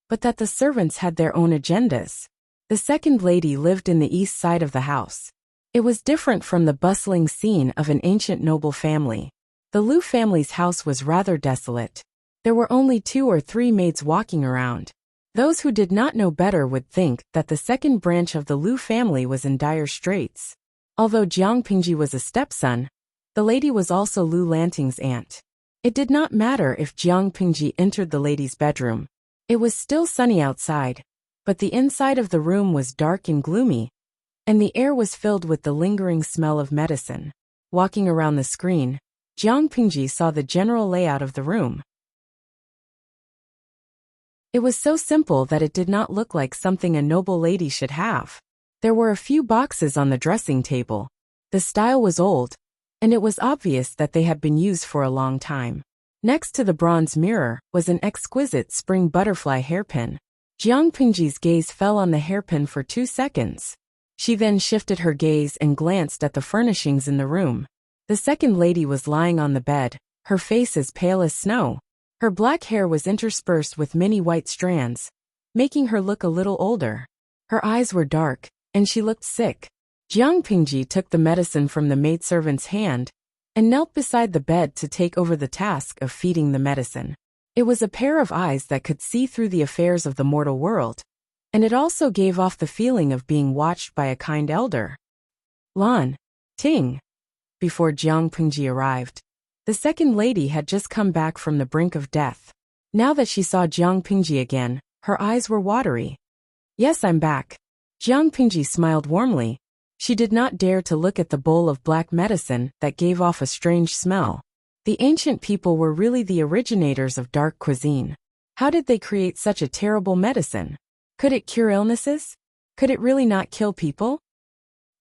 but that the servants had their own agendas. The second lady lived in the east side of the house. It was different from the bustling scene of an ancient noble family. The Lu family's house was rather desolate. There were only 2 or 3 maids walking around. Those who did not know better would think that the second branch of the Lu family was in dire straits. Although Jiang Pingji was a stepson, the lady was also Lu Lanting's aunt. It did not matter if Jiang Pingji entered the lady's bedroom. It was still sunny outside, but the inside of the room was dark and gloomy, and the air was filled with the lingering smell of medicine. Walking around the screen, Jiang Pingji saw the general layout of the room. It was so simple that it did not look like something a noble lady should have. There were a few boxes on the dressing table. The style was old, and it was obvious that they had been used for a long time. Next to the bronze mirror was an exquisite spring butterfly hairpin. Jiang Pingji's gaze fell on the hairpin for 2 seconds. She then shifted her gaze and glanced at the furnishings in the room. The second lady was lying on the bed, her face as pale as snow. Her black hair was interspersed with many white strands, making her look a little older. Her eyes were dark, and she looked sick. Jiang Pingji took the medicine from the maidservant's hand and knelt beside the bed to take over the task of feeding the medicine. It was a pair of eyes that could see through the affairs of the mortal world, and it also gave off the feeling of being watched by a kind elder. Lan Ting. Before Jiang Pingji arrived, the second lady had just come back from the brink of death. Now that she saw Jiang Pingji again, her eyes were watery. Yes, I'm back. Jiang Pingji smiled warmly. She did not dare to look at the bowl of black medicine that gave off a strange smell. The ancient people were really the originators of dark cuisine. How did they create such a terrible medicine? Could it cure illnesses? Could it really not kill people?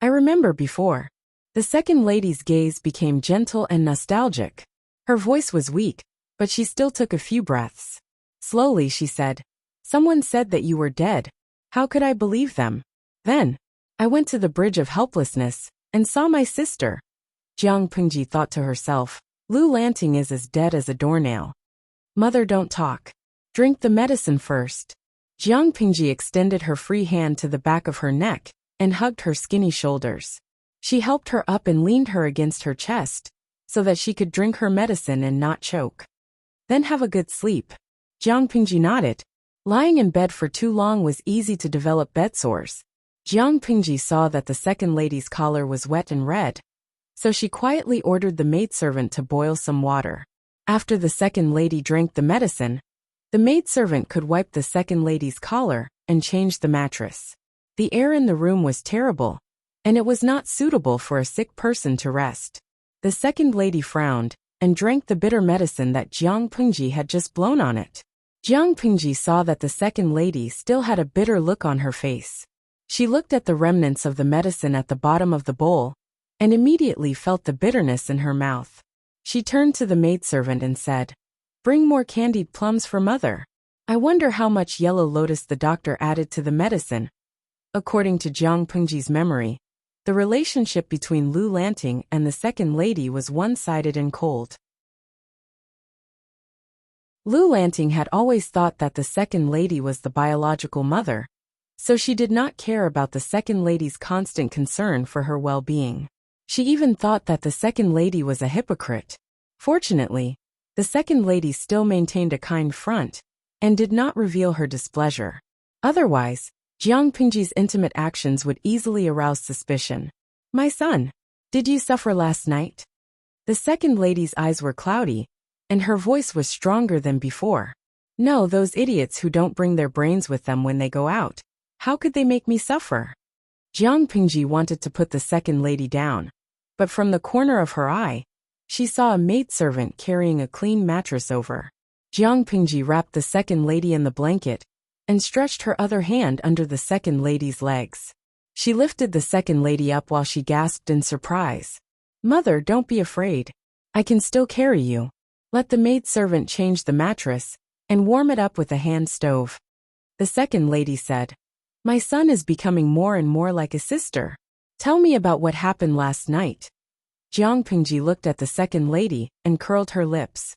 I remember before. The second lady's gaze became gentle and nostalgic. Her voice was weak, but she still took a few breaths. Slowly she said, "Someone said that you were dead. How could I believe them? Then, I went to the bridge of helplessness and saw my sister." Jiang Pingji thought to herself, Lu Lanting is as dead as a doornail. Mother, don't talk. Drink the medicine first. Jiang Pingji extended her free hand to the back of her neck and hugged her skinny shoulders. She helped her up and leaned her against her chest so that she could drink her medicine and not choke. Then have a good sleep. Jiang Pingji nodded. Lying in bed for too long was easy to develop bed sores. Jiang Pingji saw that the second lady's collar was wet and red, so she quietly ordered the maidservant to boil some water. After the second lady drank the medicine, the maidservant could wipe the second lady's collar and change the mattress. The air in the room was terrible, and it was not suitable for a sick person to rest. The second lady frowned and drank the bitter medicine that Jiang Pingji had just blown on it. Jiang Pingji saw that the second lady still had a bitter look on her face. She looked at the remnants of the medicine at the bottom of the bowl and immediately felt the bitterness in her mouth. She turned to the maidservant and said, "Bring more candied plums for mother." I wonder how much yellow lotus the doctor added to the medicine. According to Jiang Pingji's memory, the relationship between Lu Lanting and the second lady was one-sided and cold. Lu Lanting had always thought that the second lady was the biological mother, so she did not care about the second lady's constant concern for her well-being. She even thought that the second lady was a hypocrite. Fortunately, the second lady still maintained a kind front and did not reveal her displeasure. Otherwise, Jiang Pingji's intimate actions would easily arouse suspicion. "My son, did you suffer last night?" The second lady's eyes were cloudy, and her voice was stronger than before. "No, those idiots who don't bring their brains with them when they go out. How could they make me suffer?" Jiang Pingji wanted to put the second lady down, but from the corner of her eye, she saw a maidservant carrying a clean mattress over. Jiang Pingji wrapped the second lady in the blanket and stretched her other hand under the second lady's legs. She lifted the second lady up while she gasped in surprise. "Mother, don't be afraid. I can still carry you." Let the maidservant change the mattress and warm it up with a hand stove. The second lady said, "My son is becoming more and more like a sister. Tell me about what happened last night." Jiang Pingji looked at the second lady and curled her lips.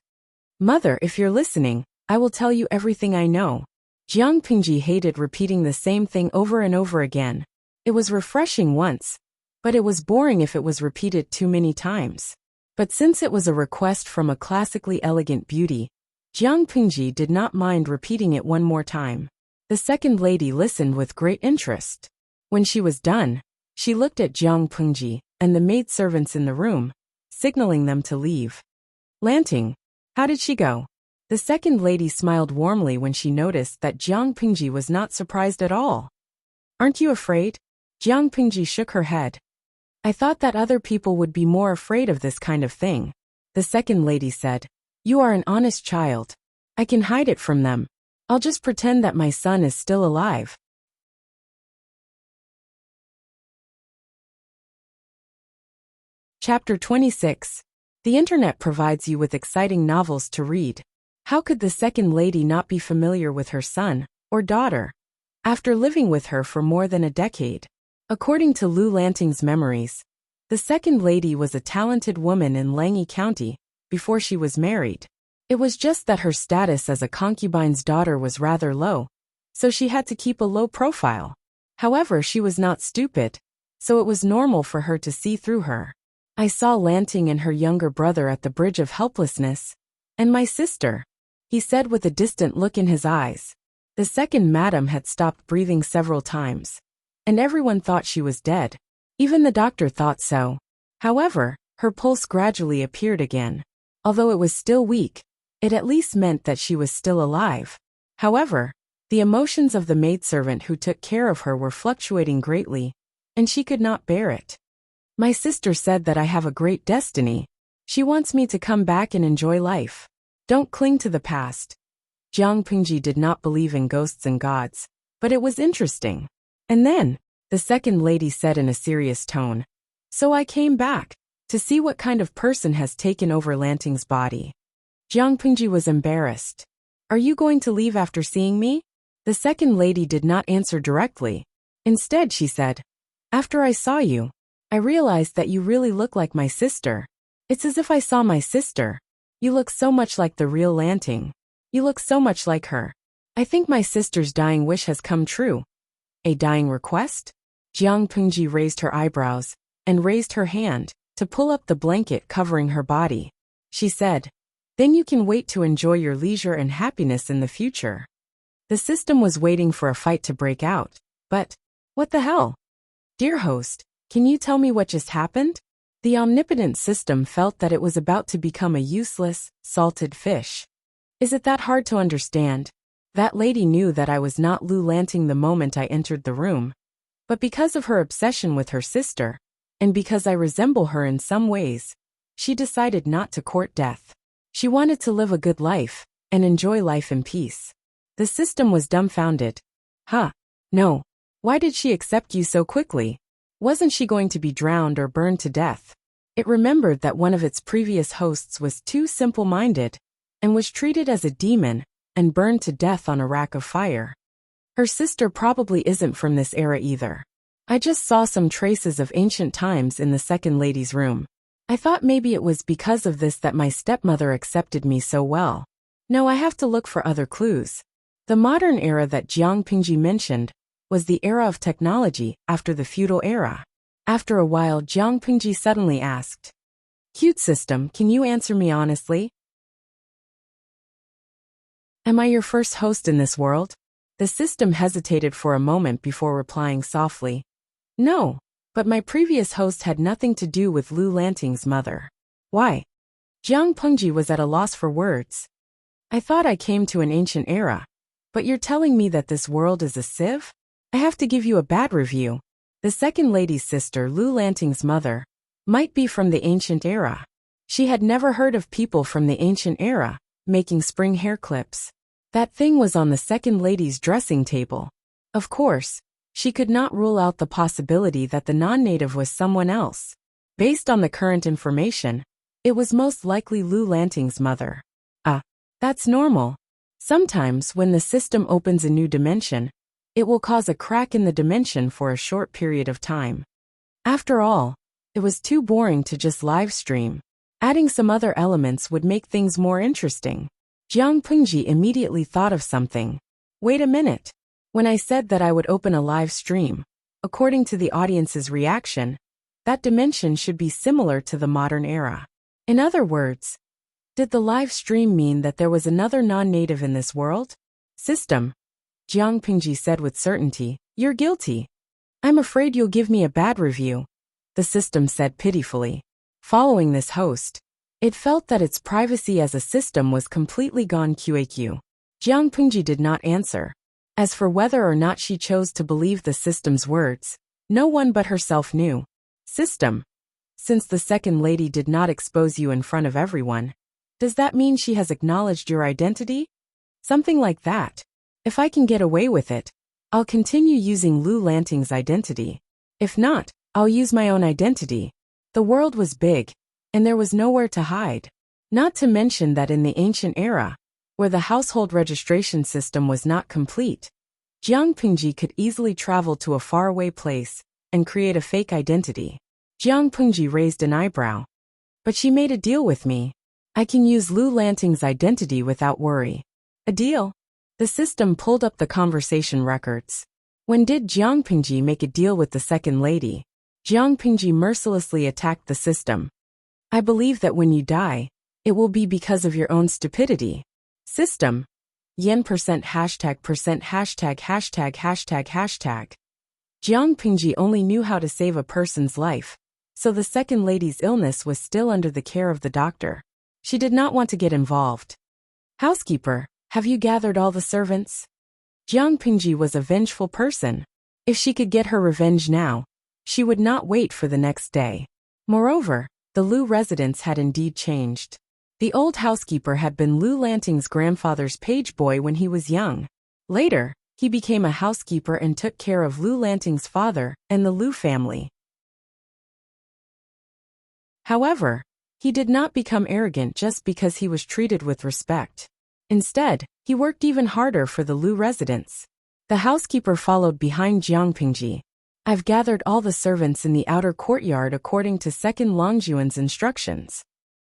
"Mother, if you're listening, I will tell you everything I know." Jiang Pingji hated repeating the same thing over and over again. It was refreshing once, but it was boring if it was repeated too many times. But since it was a request from a classically elegant beauty, Jiang Pingji did not mind repeating it one more time. The second lady listened with great interest. When she was done, she looked at Jiang Pingji and the maidservants in the room, signaling them to leave. Lanting, how did she go? The second lady smiled warmly when she noticed that Jiang Pingji was not surprised at all. Aren't you afraid? Jiang Pingji shook her head. I thought that other people would be more afraid of this kind of thing. The second lady said, You are an honest child. I can hide it from them. I'll just pretend that my son is still alive. Chapter 26. The internet provides you with exciting novels to read. How could the second lady not be familiar with her son, or daughter, after living with her for more than a decade? According to Lu Lanting's memories, the second lady was a talented woman in Langyi County before she was married. It was just that her status as a concubine's daughter was rather low, so she had to keep a low profile. However, she was not stupid, so it was normal for her to see through her. I saw Lanting and her younger brother at the Bridge of Helplessness, and my sister, he said with a distant look in his eyes. The second madam had stopped breathing several times, and everyone thought she was dead. Even the doctor thought so. However, her pulse gradually appeared again. Although it was still weak, it at least meant that she was still alive. However, the emotions of the maidservant who took care of her were fluctuating greatly, and she could not bear it. My sister said that I have a great destiny. She wants me to come back and enjoy life. Don't cling to the past. Jiang Pingji did not believe in ghosts and gods, but it was interesting. And then, the second lady said in a serious tone, So I came back to see what kind of person has taken over Lanting's body. Jiang Pingji was embarrassed. Are you going to leave after seeing me? The second lady did not answer directly. Instead, she said, After I saw you, I realized that you really look like my sister. It's as if I saw my sister. You look so much like the real Lanting. You look so much like her. I think my sister's dying wish has come true. A dying request? Jiang Pingji raised her eyebrows and raised her hand to pull up the blanket covering her body. She said, Then you can wait to enjoy your leisure and happiness in the future. The system was waiting for a fight to break out. But, what the hell? Dear host, can you tell me what just happened? The omnipotent system felt that it was about to become a useless, salted fish. Is it that hard to understand? That lady knew that I was not Lu Lanting the moment I entered the room. But because of her obsession with her sister, and because I resemble her in some ways, she decided not to court death. She wanted to live a good life, and enjoy life in peace. The system was dumbfounded. Huh? No. Why did she accept you so quickly? Wasn't she going to be drowned or burned to death? It remembered that one of its previous hosts was too simple-minded, and was treated as a demon, and burned to death on a rack of fire. Her sister probably isn't from this era either. I just saw some traces of ancient times in the second lady's room. I thought maybe it was because of this that my stepmother accepted me so well. No, I have to look for other clues. The modern era that Jiang Pingji mentioned was the era of technology after the feudal era. After a while, Jiang Pingji suddenly asked, Cute system, can you answer me honestly? Am I your first host in this world? The system hesitated for a moment before replying softly. No, but my previous host had nothing to do with Lu Lanting's mother. Why? Jiang Pingji was at a loss for words. I thought I came to an ancient era, but you're telling me that this world is a sieve? I have to give you a bad review. The second lady's sister, Lu Lanting's mother, might be from the ancient era. She had never heard of people from the ancient era making spring hair clips. That thing was on the second lady's dressing table. Of course, she could not rule out the possibility that the non-native was someone else. Based on the current information, it was most likely Lu Lanting's mother. That's normal. Sometimes when the system opens a new dimension, it will cause a crack in the dimension for a short period of time. After all, it was too boring to just live stream. Adding some other elements would make things more interesting. Jiang Pingji immediately thought of something. Wait a minute. When I said that I would open a live stream, according to the audience's reaction, that dimension should be similar to the modern era. In other words, did the live stream mean that there was another non-native in this world? System. Jiang Pingji said with certainty, "You're guilty. I'm afraid you'll give me a bad review," the system said pitifully. Following this host, it felt that its privacy as a system was completely gone. QAQ. Jiang Pingji did not answer. As for whether or not she chose to believe the system's words, no one but herself knew. System. Since the second lady did not expose you in front of everyone, does that mean she has acknowledged your identity? Something like that. If I can get away with it, I'll continue using Lu Lanting's identity. If not, I'll use my own identity. The world was big, and there was nowhere to hide. Not to mention that in the ancient era, where the household registration system was not complete, Jiang Pingji could easily travel to a faraway place and create a fake identity. Jiang Pingji raised an eyebrow. But she made a deal with me. I can use Lu Lanting's identity without worry. A deal? The system pulled up the conversation records. When did Jiang Pingji make a deal with the second lady? Jiang Pingji mercilessly attacked the system. I believe that when you die, it will be because of your own stupidity. System. Yen %hashtag %hashtag hashtag hashtag hashtag. Jiang Pingji only knew how to save a person's life, so the second lady's illness was still under the care of the doctor. She did not want to get involved. Housekeeper, have you gathered all the servants? Jiang Pingji was a vengeful person. If she could get her revenge now, she would not wait for the next day. Moreover, the Lu residence had indeed changed. The old housekeeper had been Lu Lanting's grandfather's page boy when he was young. Later, he became a housekeeper and took care of Lu Lanting's father and the Lu family. However, he did not become arrogant just because he was treated with respect. Instead, he worked even harder for the Lu residence. The housekeeper followed behind Jiang Pingji. I've gathered all the servants in the outer courtyard according to Second Longjuan's instructions.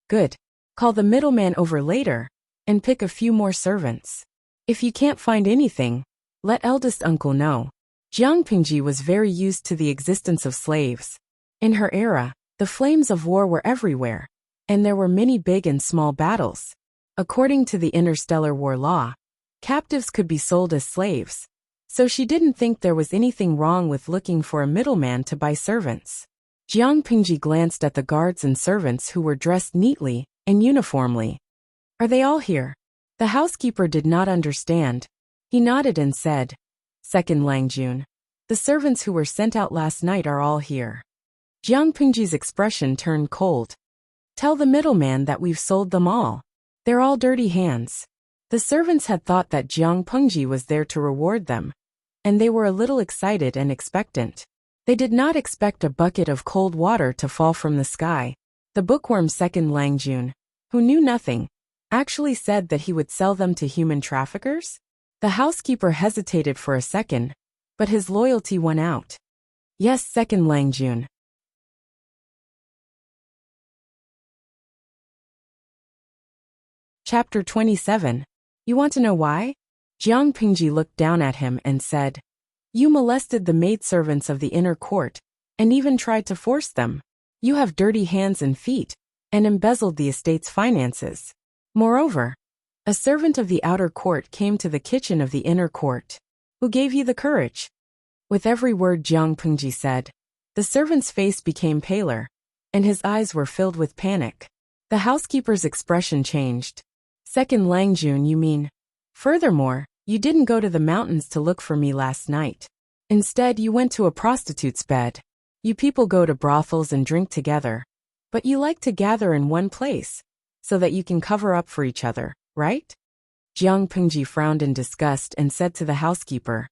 Good. Call the middleman over later, and pick a few more servants. If you can't find anything, let eldest uncle know. Jiang Pingji was very used to the existence of slaves. In her era, the flames of war were everywhere, and there were many big and small battles. According to the interstellar war law, captives could be sold as slaves, so she didn't think there was anything wrong with looking for a middleman to buy servants. Jiang Pingji glanced at the guards and servants who were dressed neatly and uniformly. Are they all here? The housekeeper did not understand. He nodded and said, Second Langjun. The servants who were sent out last night are all here. Jiang Pingji's expression turned cold. Tell the middleman that we've sold them all. They're all dirty hands. The servants had thought that Jiang Pingji was there to reward them, and they were a little excited and expectant. They did not expect a bucket of cold water to fall from the sky. The bookworm Second Langjun, who knew nothing, actually said that he would sell them to human traffickers? The housekeeper hesitated for a second, but his loyalty won out. Yes, Second Langjun. Chapter 27. You want to know why? Jiang Pingji looked down at him and said, You molested the maidservants of the inner court, and even tried to force them. You have dirty hands and feet, and embezzled the estate's finances. Moreover, a servant of the outer court came to the kitchen of the inner court. Who gave you the courage? With every word Jiang Pingji said, the servant's face became paler, and his eyes were filled with panic. The housekeeper's expression changed. Second Langjun, you mean? Furthermore, you didn't go to the mountains to look for me last night. Instead, you went to a prostitute's bed. You people go to brothels and drink together, but you like to gather in one place, so that you can cover up for each other, right? Jiang Pingji frowned in disgust and said to the housekeeper,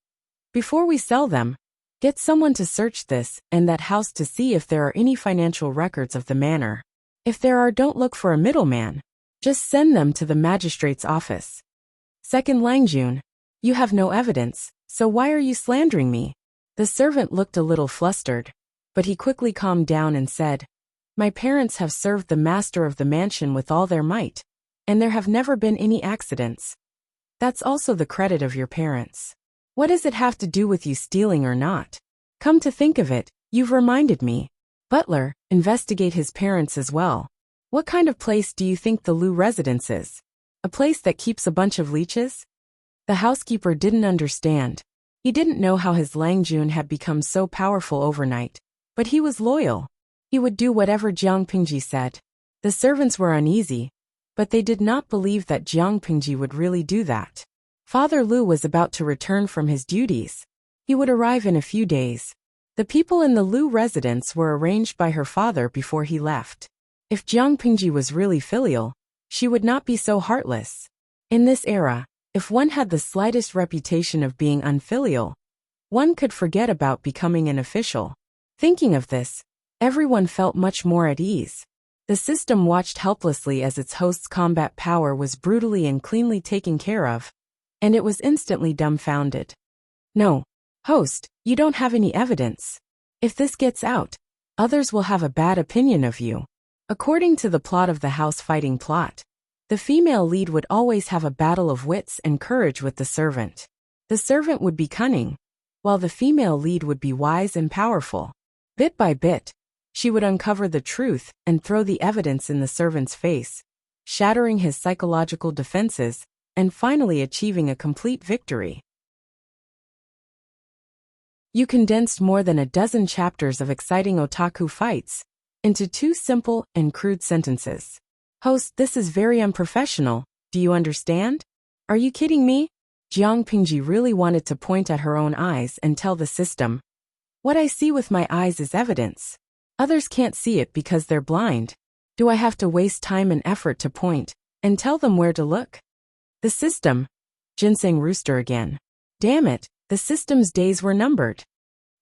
Before we sell them, get someone to search this and that house to see if there are any financial records of the manor. If there are, don't look for a middleman. Just send them to the magistrate's office. Second Langjun, you have no evidence, so why are you slandering me? The servant looked a little flustered, but he quickly calmed down and said, My parents have served the master of the mansion with all their might, and there have never been any accidents. That's also the credit of your parents. What does it have to do with you stealing or not? Come to think of it, you've reminded me. Butler, investigate his parents as well. What kind of place do you think the Lu residence is? A place that keeps a bunch of leeches? The housekeeper didn't understand. He didn't know how his Langjun had become so powerful overnight. But he was loyal. He would do whatever Jiang Pingji said. The servants were uneasy, but they did not believe that Jiang Pingji would really do that. Father Lu was about to return from his duties. He would arrive in a few days. The people in the Lu residence were arranged by her father before he left. If Jiang Pingji was really filial, she would not be so heartless. In this era, if one had the slightest reputation of being unfilial, one could forget about becoming an official. Thinking of this, everyone felt much more at ease. The system watched helplessly as its host's combat power was brutally and cleanly taken care of, and it was instantly dumbfounded. No, host, you don't have any evidence. If this gets out, others will have a bad opinion of you. According to the plot of the house fighting plot, the female lead would always have a battle of wits and courage with the servant. The servant would be cunning, while the female lead would be wise and powerful. Bit by bit, she would uncover the truth and throw the evidence in the servant's face, shattering his psychological defenses and finally achieving a complete victory. You condensed more than a dozen chapters of exciting otaku fights into 2 simple and crude sentences. Host, this is very unprofessional, do you understand? Are you kidding me? Jiang Pingji really wanted to point at her own eyes and tell the system, what I see with my eyes is evidence. Others can't see it because they're blind. Do I have to waste time and effort to point and tell them where to look? The system. Ginseng Rooster again. Damn it, the system's days were numbered.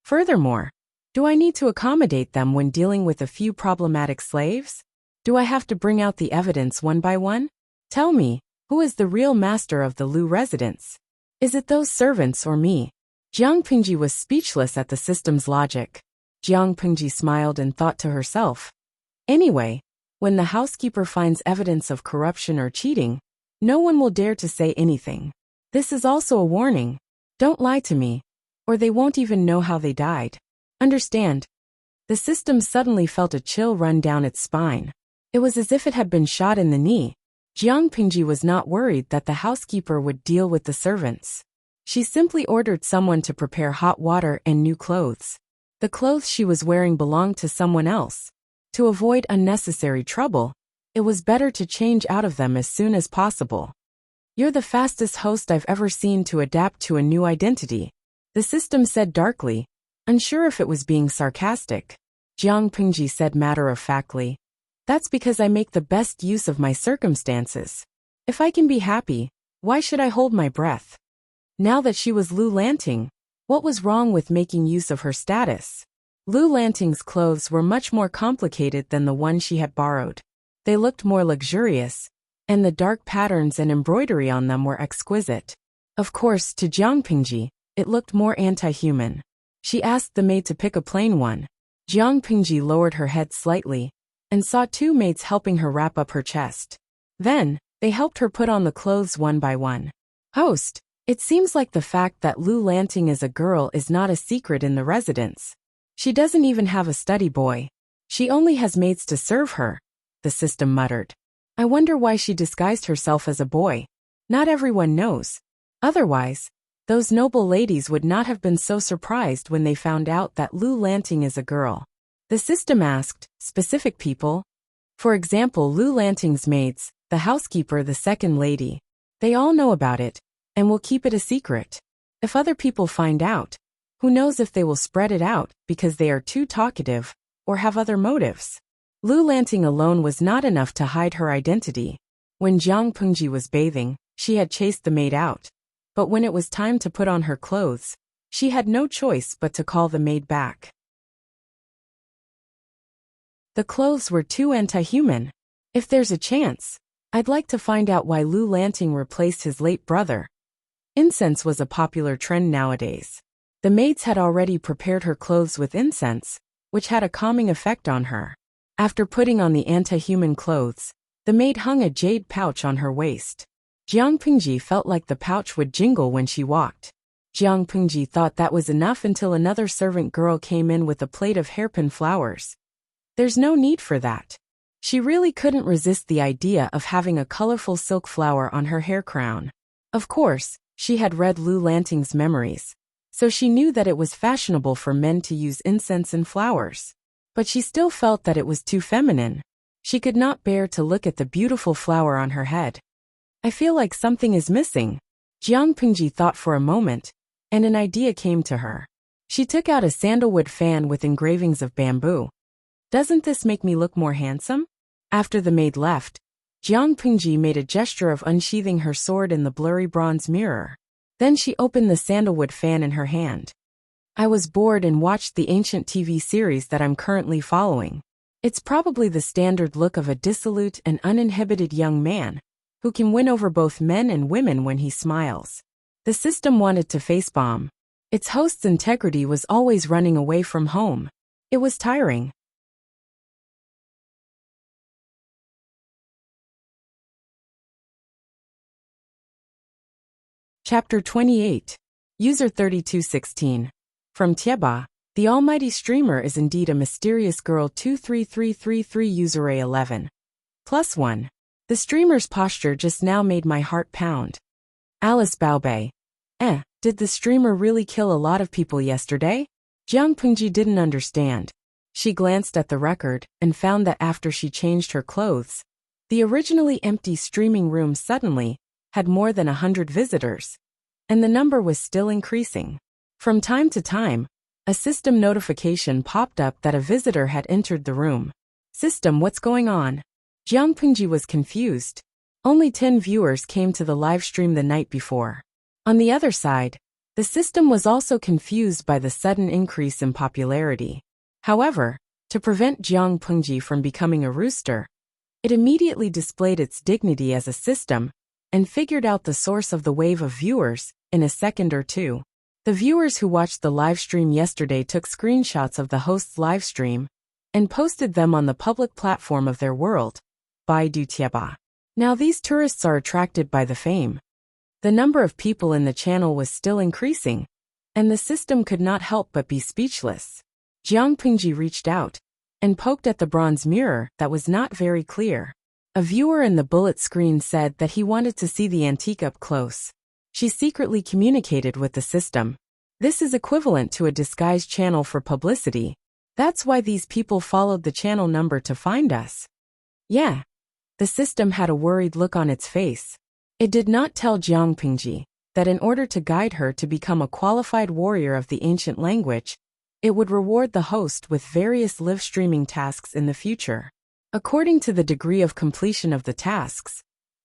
Furthermore, do I need to accommodate them when dealing with a few problematic slaves? Do I have to bring out the evidence one by one? Tell me, who is the real master of the Lu residence? Is it those servants or me? Jiang Pingji was speechless at the system's logic. Jiang Pingji smiled and thought to herself. Anyway, when the housekeeper finds evidence of corruption or cheating, no one will dare to say anything. This is also a warning. Don't lie to me, or they won't even know how they died. Understand? The system suddenly felt a chill run down its spine. It was as if it had been shot in the knee. Jiang Pingji was not worried that the housekeeper would deal with the servants. She simply ordered someone to prepare hot water and new clothes. The clothes she was wearing belonged to someone else. To avoid unnecessary trouble, it was better to change out of them as soon as possible. You're the fastest host I've ever seen to adapt to a new identity, the system said darkly, unsure if it was being sarcastic. Jiang Pingji said matter-of-factly, that's because I make the best use of my circumstances. If I can be happy, why should I hold my breath? Now that she was Lu Lanting, what was wrong with making use of her status? Lu Lanting's clothes were much more complicated than the one she had borrowed. They looked more luxurious, and the dark patterns and embroidery on them were exquisite. Of course, to Jiang Pingji, it looked more anti-human. She asked the maid to pick a plain one. Jiang Pingji lowered her head slightly and saw 2 maids helping her wrap up her chest. Then, they helped her put on the clothes one by one. Host, it seems like the fact that Lu Lanting is a girl is not a secret in the residence. She doesn't even have a study boy. She only has maids to serve her, the system muttered. I wonder why she disguised herself as a boy. Not everyone knows. Otherwise, those noble ladies would not have been so surprised when they found out that Lu Lanting is a girl. The system asked, specific people? For example, Lu Lanting's maids, the housekeeper, the second lady. They all know about it, and will keep it a secret. If other people find out, who knows if they will spread it out because they are too talkative, or have other motives. Lu Lanting alone was not enough to hide her identity. When Jiang Pingji was bathing, she had chased the maid out. But when it was time to put on her clothes, she had no choice but to call the maid back. The clothes were too anti-human. If there's a chance, I'd like to find out why Lu Lanting replaced his late brother. Incense was a popular trend nowadays. The maids had already prepared her clothes with incense, which had a calming effect on her. After putting on the anti-human clothes, the maid hung a jade pouch on her waist. Jiang Pingji felt like the pouch would jingle when she walked. Jiang Pingji thought that was enough until another servant girl came in with a plate of hairpin flowers. There's no need for that. She really couldn't resist the idea of having a colorful silk flower on her hair crown. Of course, she had read Lu Lanting's memories, so she knew that it was fashionable for men to use incense and flowers. But she still felt that it was too feminine. She could not bear to look at the beautiful flower on her head. I feel like something is missing. Jiang Pingji thought for a moment, and an idea came to her. She took out a sandalwood fan with engravings of bamboo. Doesn't this make me look more handsome? After the maid left, Jiang Pingji made a gesture of unsheathing her sword in the blurry bronze mirror. Then she opened the sandalwood fan in her hand. I was bored and watched the ancient TV series that I'm currently following. It's probably the standard look of a dissolute and uninhibited young man, who can win over both men and women when he smiles. The system wanted to facebomb. Its host's integrity was always running away from home. It was tiring. Chapter 28. User 3216. From Tieba, the almighty streamer is indeed a mysterious girl 23333 user A11. +1. The streamer's posture just now made my heart pound. Alice Baobei. Did the streamer really kill a lot of people yesterday? Jiang Pingji didn't understand. She glanced at the record and found that after she changed her clothes, the originally empty streaming room suddenly had more than 100 visitors, and the number was still increasing. From time to time, a system notification popped up that a visitor had entered the room. System, what's going on? Jiang Pingji was confused. Only 10 viewers came to the live stream the night before. On the other side, the system was also confused by the sudden increase in popularity. However, to prevent Jiang Pingji from becoming a rooster, it immediately displayed its dignity as a system and figured out the source of the wave of viewers in a second or two. The viewers who watched the live stream yesterday took screenshots of the host's live stream and posted them on the public platform of their world, Baidu Tieba. Now these tourists are attracted by the fame. The number of people in the channel was still increasing, and the system could not help but be speechless. Jiang Pingji reached out and poked at the bronze mirror that was not very clear. A viewer in the bullet screen said that he wanted to see the antique up close. She secretly communicated with the system. This is equivalent to a disguised channel for publicity. That's why these people followed the channel number to find us. Yeah. The system had a worried look on its face. It did not tell Jiang Pingji that in order to guide her to become a qualified warrior of the ancient language, it would reward the host with various live streaming tasks in the future. According to the degree of completion of the tasks,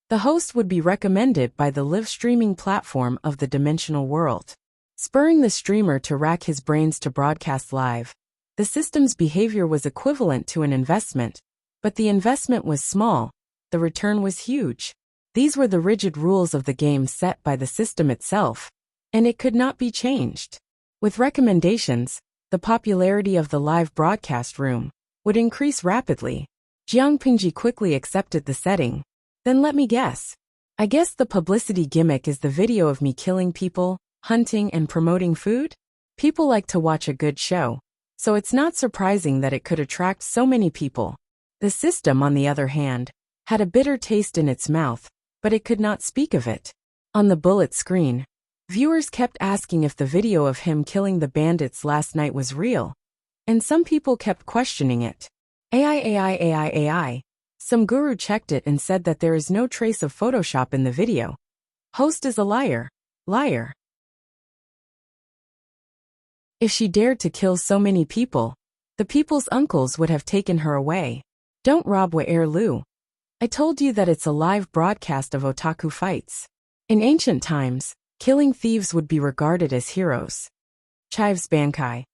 the host would be recommended by the live streaming platform of the dimensional world, spurring the streamer to rack his brains to broadcast live. The system's behavior was equivalent to an investment, but the investment was small, the return was huge. These were the rigid rules of the game set by the system itself, and it could not be changed. With recommendations, the popularity of the live broadcast room would increase rapidly. Jiang Pingji quickly accepted the setting. Then let me guess. I guess the publicity gimmick is the video of me killing people, hunting and promoting food? People like to watch a good show, so it's not surprising that it could attract so many people. The system, on the other hand, had a bitter taste in its mouth, but it could not speak of it. On the bullet screen, viewers kept asking if the video of him killing the bandits last night was real, and some people kept questioning it. AI. Some guru checked it and said that there is no trace of Photoshop in the video. Host is a liar. Liar. If she dared to kill so many people, the people's uncles would have taken her away. Don't rob Lu. I told you that it's a live broadcast of otaku fights. In ancient times, killing thieves would be regarded as heroes. Chives Bankai.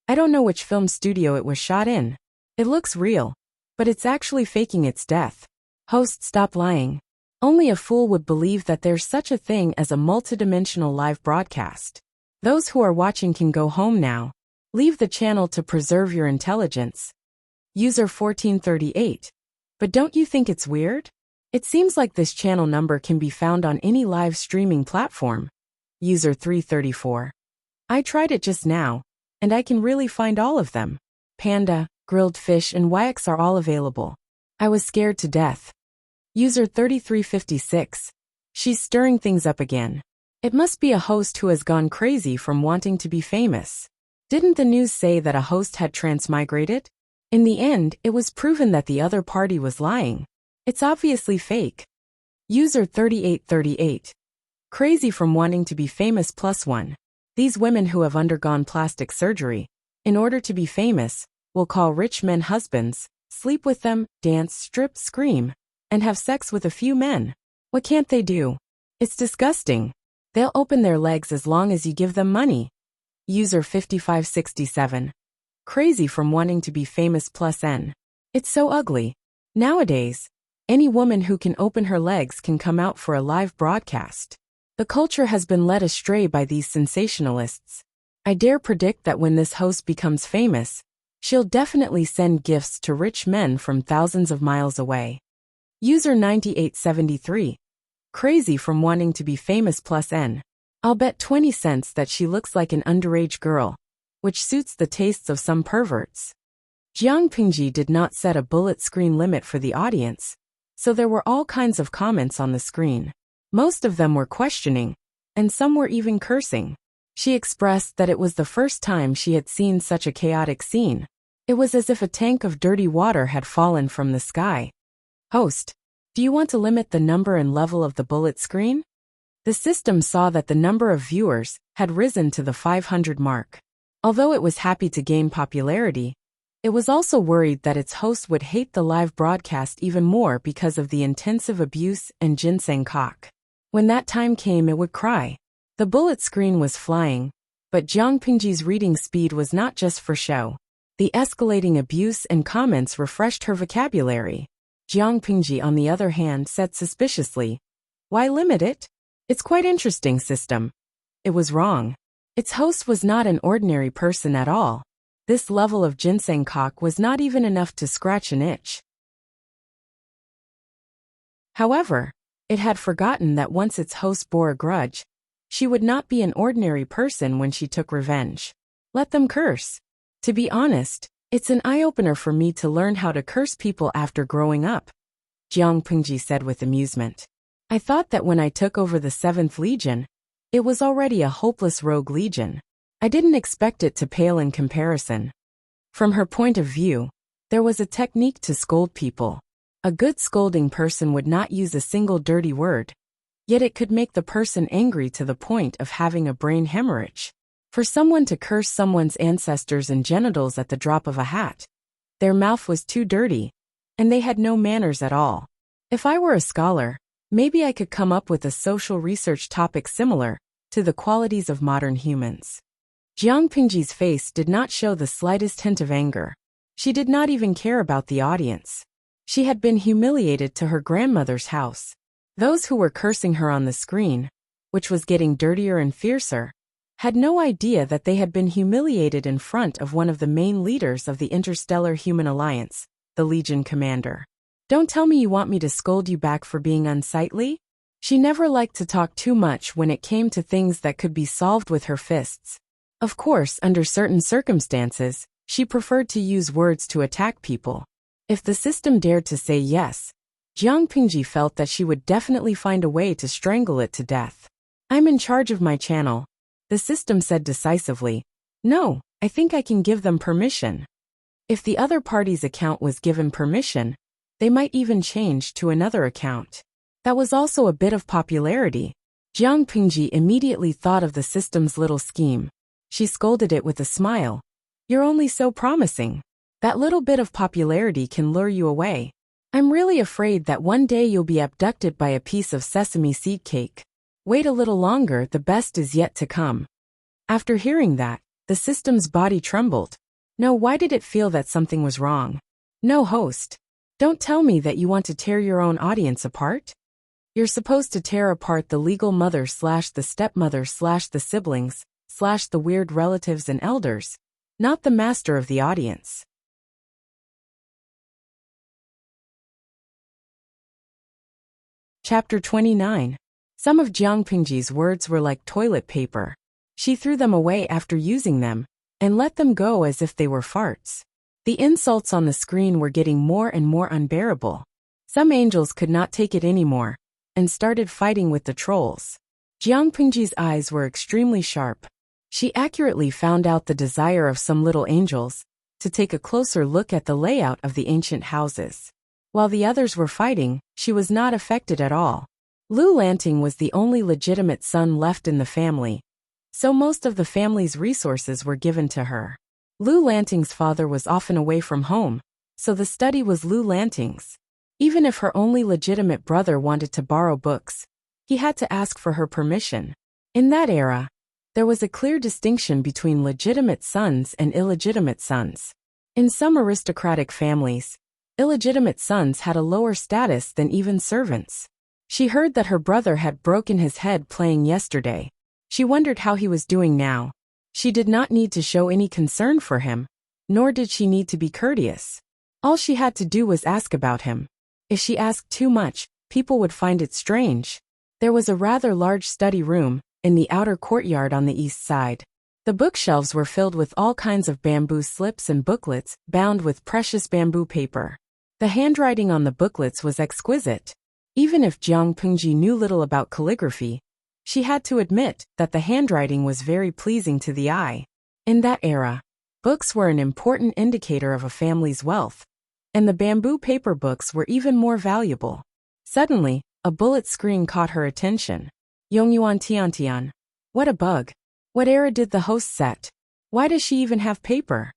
I don't know which film studio it was shot in. It looks real, but it's actually faking its death. Host, stop lying. Only a fool would believe that there's such a thing as a multidimensional live broadcast. Those who are watching can go home now. Leave the channel to preserve your intelligence. User 1438. But don't you think it's weird? It seems like this channel number can be found on any live streaming platform. User 334. I tried it just now, and I can really find all of them. Panda, grilled fish and wayaks are all available. I was scared to death. User 3356. She's stirring things up again. It must be a host who has gone crazy from wanting to be famous. Didn't the news say that a host had transmigrated? In the end, it was proven that the other party was lying. It's obviously fake. User 3838. Crazy from wanting to be famous +1. These women who have undergone plastic surgery, in order to be famous, will call rich men husbands, sleep with them, dance, strip, scream, and have sex with a few men. What can't they do? It's disgusting. They'll open their legs as long as you give them money. User 5567. Crazy from wanting to be famous +N. It's so ugly. Nowadays, any woman who can open her legs can come out for a live broadcast. The culture has been led astray by these sensationalists. I dare predict that when this host becomes famous, she'll definitely send gifts to rich men from thousands of miles away. User 9873. Crazy from wanting to be famous +N. I'll bet 20 cents that she looks like an underage girl, which suits the tastes of some perverts. Jiang Pingji did not set a bullet screen limit for the audience, so there were all kinds of comments on the screen. Most of them were questioning, and some were even cursing. She expressed that it was the first time she had seen such a chaotic scene. It was as if a tank of dirty water had fallen from the sky. Host, do you want to limit the number and level of the bullet screen? The system saw that the number of viewers had risen to the 500 mark. Although it was happy to gain popularity, it was also worried that its host would hate the live broadcast even more because of the intensive abuse and ginseng cock. When that time came, it would cry. The bullet screen was flying, but Jiang Pingji's reading speed was not just for show. The escalating abuse and comments refreshed her vocabulary. Jiang Pingji, on the other hand, said suspiciously, "Why limit it? It's quite interesting system." It was wrong. Its host was not an ordinary person at all. This level of ginseng cock was not even enough to scratch an itch. However, it had forgotten that once its host bore a grudge, she would not be an ordinary person when she took revenge. Let them curse. To be honest, it's an eye-opener for me to learn how to curse people after growing up, Jiang Pingji said with amusement. I thought that when I took over the 7th Legion, it was already a hopeless rogue legion. I didn't expect it to pale in comparison. From her point of view, there was a technique to scold people. A good scolding person would not use a single dirty word, yet it could make the person angry to the point of having a brain hemorrhage. For someone to curse someone's ancestors and genitals at the drop of a hat, their mouth was too dirty, and they had no manners at all. If I were a scholar, maybe I could come up with a social research topic similar to the qualities of modern humans. Jiang Pingji's face did not show the slightest hint of anger. She did not even care about the audience. She had been humiliated to her grandmother's house. Those who were cursing her on the screen, which was getting dirtier and fiercer, had no idea that they had been humiliated in front of one of the main leaders of the Interstellar Human Alliance, the Legion commander. Don't tell me you want me to scold you back for being unsightly? She never liked to talk too much when it came to things that could be solved with her fists. Of course, under certain circumstances, she preferred to use words to attack people. If the system dared to say yes, Jiang Pingji felt that she would definitely find a way to strangle it to death. I'm in charge of my channel, the system said decisively. No, I think I can give them permission. If the other party's account was given permission, they might even change to another account. That was also a bit of popularity. Jiang Pingji immediately thought of the system's little scheme. She scolded it with a smile. You're only so promising. That little bit of popularity can lure you away. I'm really afraid that one day you'll be abducted by a piece of sesame seed cake. Wait a little longer, the best is yet to come. After hearing that, the system's body trembled. No, why did it feel that something was wrong? No, host. Don't tell me that you want to tear your own audience apart. You're supposed to tear apart the legal mother / the stepmother / the siblings / the weird relatives and elders, not the master of the audience. Chapter 29. Some of Jiang Pingji's words were like toilet paper. She threw them away after using them, and let them go as if they were farts. The insults on the screen were getting more and more unbearable. Some angels could not take it anymore and started fighting with the trolls. Jiang Pingji's eyes were extremely sharp. She accurately found out the desire of some little angels to take a closer look at the layout of the ancient houses. While the others were fighting, she was not affected at all. Lu Lanting was the only legitimate son left in the family, so most of the family's resources were given to her. Lu Lanting's father was often away from home, so the study was Lu Lanting's. Even if her only legitimate brother wanted to borrow books, he had to ask for her permission. In that era, there was a clear distinction between legitimate sons and illegitimate sons. In some aristocratic families, illegitimate sons had a lower status than even servants. She heard that her brother had broken his head playing yesterday. She wondered how he was doing now. She did not need to show any concern for him, nor did she need to be courteous. All she had to do was ask about him. If she asked too much, people would find it strange. There was a rather large study room in the outer courtyard on the east side. The bookshelves were filled with all kinds of bamboo slips and booklets bound with precious bamboo paper. The handwriting on the booklets was exquisite. Even if Jiang Pingji knew little about calligraphy, she had to admit that the handwriting was very pleasing to the eye. In that era, books were an important indicator of a family's wealth, and the bamboo paper books were even more valuable. Suddenly, a bullet screen caught her attention. Yongyuan Tiantian. What a bug. What era did the host set? Why does she even have paper?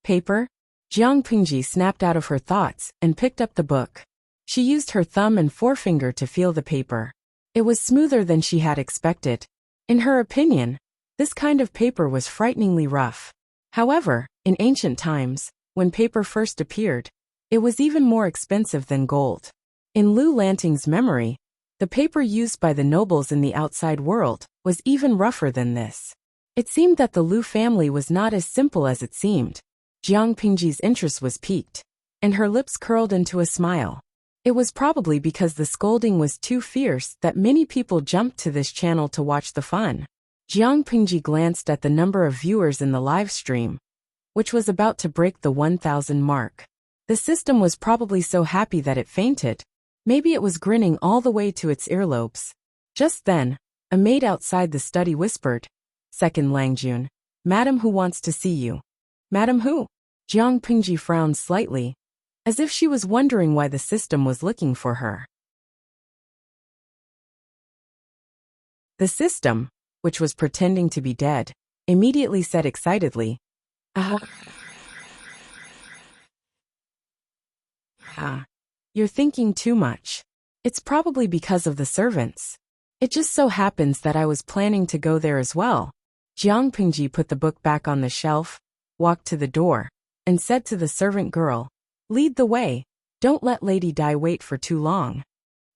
Paper? Jiang Pingji snapped out of her thoughts and picked up the book. She used her thumb and forefinger to feel the paper. It was smoother than she had expected. In her opinion, this kind of paper was frighteningly rough. However, in ancient times, when paper first appeared, it was even more expensive than gold. In Lu Lanting's memory, the paper used by the nobles in the outside world was even rougher than this. It seemed that the Lu family was not as simple as it seemed. Jiang Pingji's interest was piqued, and her lips curled into a smile. It was probably because the scolding was too fierce that many people jumped to this channel to watch the fun. Jiang Pingji glanced at the number of viewers in the live stream, which was about to break the 1,000 mark. The system was probably so happy that it fainted. Maybe it was grinning all the way to its earlobes. Just then, a maid outside the study whispered, "Second Langjun, Madam who wants to see you." Madam who? Jiang Pingji frowned slightly, as if she was wondering why the system was looking for her. The system, which was pretending to be dead, immediately said excitedly, You're thinking too much. It's probably because of the servants. It just so happens that I was planning to go there as well." Jiang Pingji put the book back on the shelf, walked to the door, and said to the servant girl, "Lead the way. Don't let Lady Dai wait for too long."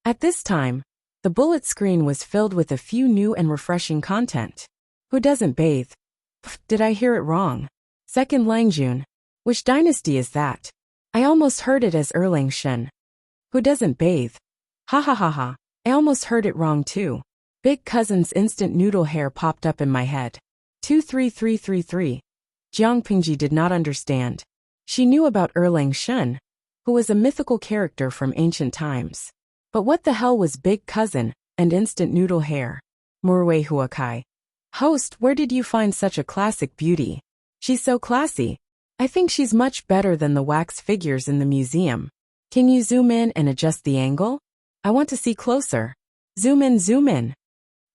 At this time, the bullet screen was filled with a few new and refreshing content. Who doesn't bathe? Pff, did I hear it wrong? Second Langjun. Which dynasty is that? I almost heard it as Erlang Shen. Who doesn't bathe? Ha ha ha ha. I almost heard it wrong too. Big cousin's instant noodle hair popped up in my head. 23333. Jiang Pingji did not understand. She knew about Erlang Shen, who was a mythical character from ancient times. But what the hell was big cousin and instant noodle hair? Murwei Huakai. Host, where did you find such a classic beauty? She's so classy. I think she's much better than the wax figures in the museum. Can you zoom in and adjust the angle? I want to see closer. Zoom in, zoom in.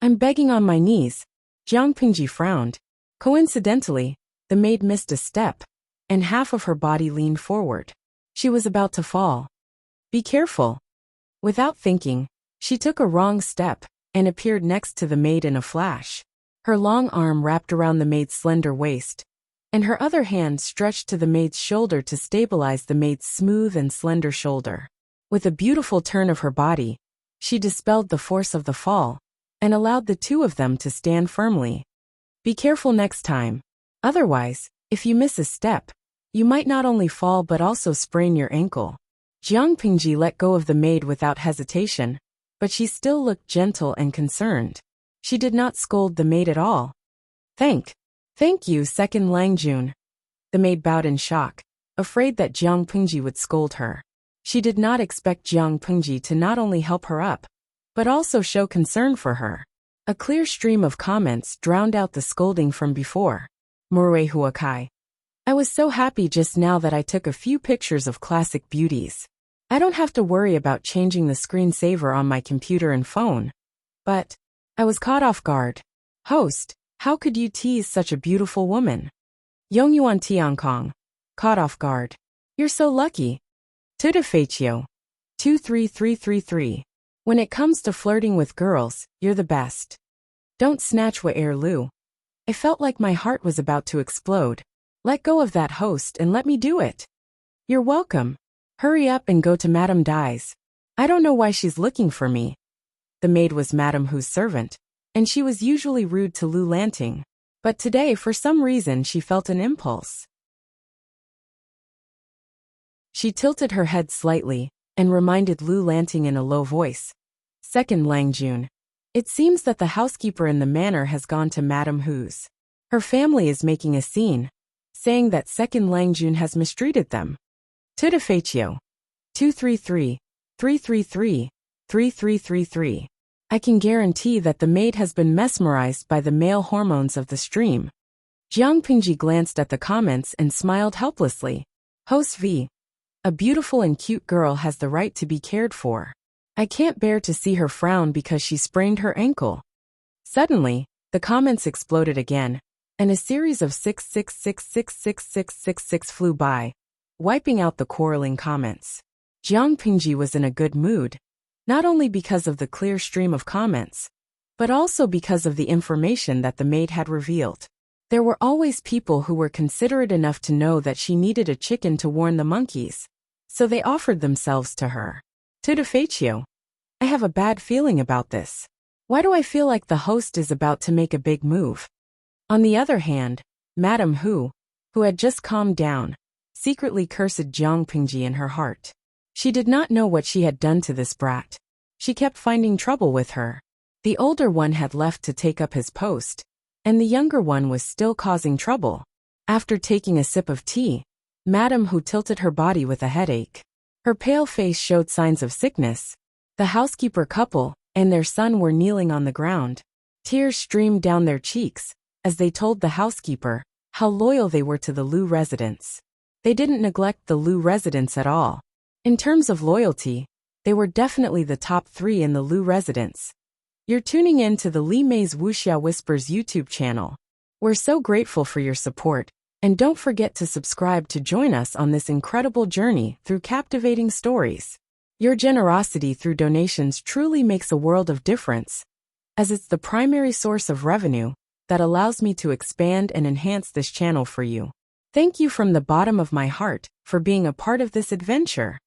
I'm begging on my knees. Jiang Pingji frowned. Coincidentally, the maid missed a step, and half of her body leaned forward. She was about to fall. Be careful. Without thinking, she took a wrong step and appeared next to the maid in a flash. Her long arm wrapped around the maid's slender waist, and her other hand stretched to the maid's shoulder to stabilize the maid's smooth and slender shoulder. With a beautiful turn of her body, she dispelled the force of the fall and allowed the two of them to stand firmly. Be careful next time. Otherwise, if you miss a step, you might not only fall but also sprain your ankle. Jiang Pingji let go of the maid without hesitation, but she still looked gentle and concerned. She did not scold the maid at all. Thank you, Second Langjun. The maid bowed in shock. afraid that Jiang Pingji would scold her. She did not expect Jiang Pingji to not only help her up, but also show concern for her. A clear stream of comments drowned out the scolding from before. Murray Huakai. I was so happy just now that I took a few pictures of classic beauties. I don't have to worry about changing the screensaver on my computer and phone. But I was caught off guard. Host, how could you tease such a beautiful woman? Yongyuan Tiankong. Caught off guard. You're so lucky. Tuda Feichio. 23333. When it comes to flirting with girls, you're the best. Don't snatch wa air Lu. I felt like my heart was about to explode. Let go of that host and let me do it. You're welcome. Hurry up and go to Madame Dai's. I don't know why she's looking for me. The maid was Madame Hu's servant, and she was usually rude to Lu Lanting. But today, for some reason, she felt an impulse. She tilted her head slightly, and reminded Lu Lanting in a low voice. Second Langjun. It seems that the housekeeper in the manor has gone to Madame Hu's. Her family is making a scene, saying that Second Langjun has mistreated them. Tuda Feichio. 233, 333, 3333. I can guarantee that the maid has been mesmerized by the male hormones of the stream. Jiang Pingji glanced at the comments and smiled helplessly. Host V. A beautiful and cute girl has the right to be cared for. I can't bear to see her frown because she sprained her ankle. Suddenly, the comments exploded again, and a series of 666666666 flew by, wiping out the quarreling comments. Jiang Pingji was in a good mood, not only because of the clear stream of comments, but also because of the information that the maid had revealed. There were always people who were considerate enough to know that she needed a chicken to warn the monkeys, so they offered themselves to her. Tuda Feichio. I have a bad feeling about this. Why do I feel like the host is about to make a big move? On the other hand, Madame Hu, who had just calmed down, secretly cursed Jiang Pingji in her heart. She did not know what she had done to this brat. She kept finding trouble with her. The older one had left to take up his post, and the younger one was still causing trouble. After taking a sip of tea, Madame Hu tilted her body with a headache. Her pale face showed signs of sickness. The housekeeper couple and their son were kneeling on the ground. Tears streamed down their cheeks as they told the housekeeper how loyal they were to the Lu residents. They didn't neglect the Lu residents at all. In terms of loyalty, they were definitely the top 3 in the Lu residents. You're tuning in to the Li Mei's Wuxia Whispers YouTube channel. We're so grateful for your support, and don't forget to subscribe to join us on this incredible journey through captivating stories. Your generosity through donations truly makes a world of difference, as it's the primary source of revenue that allows me to expand and enhance this channel for you. Thank you from the bottom of my heart for being a part of this adventure.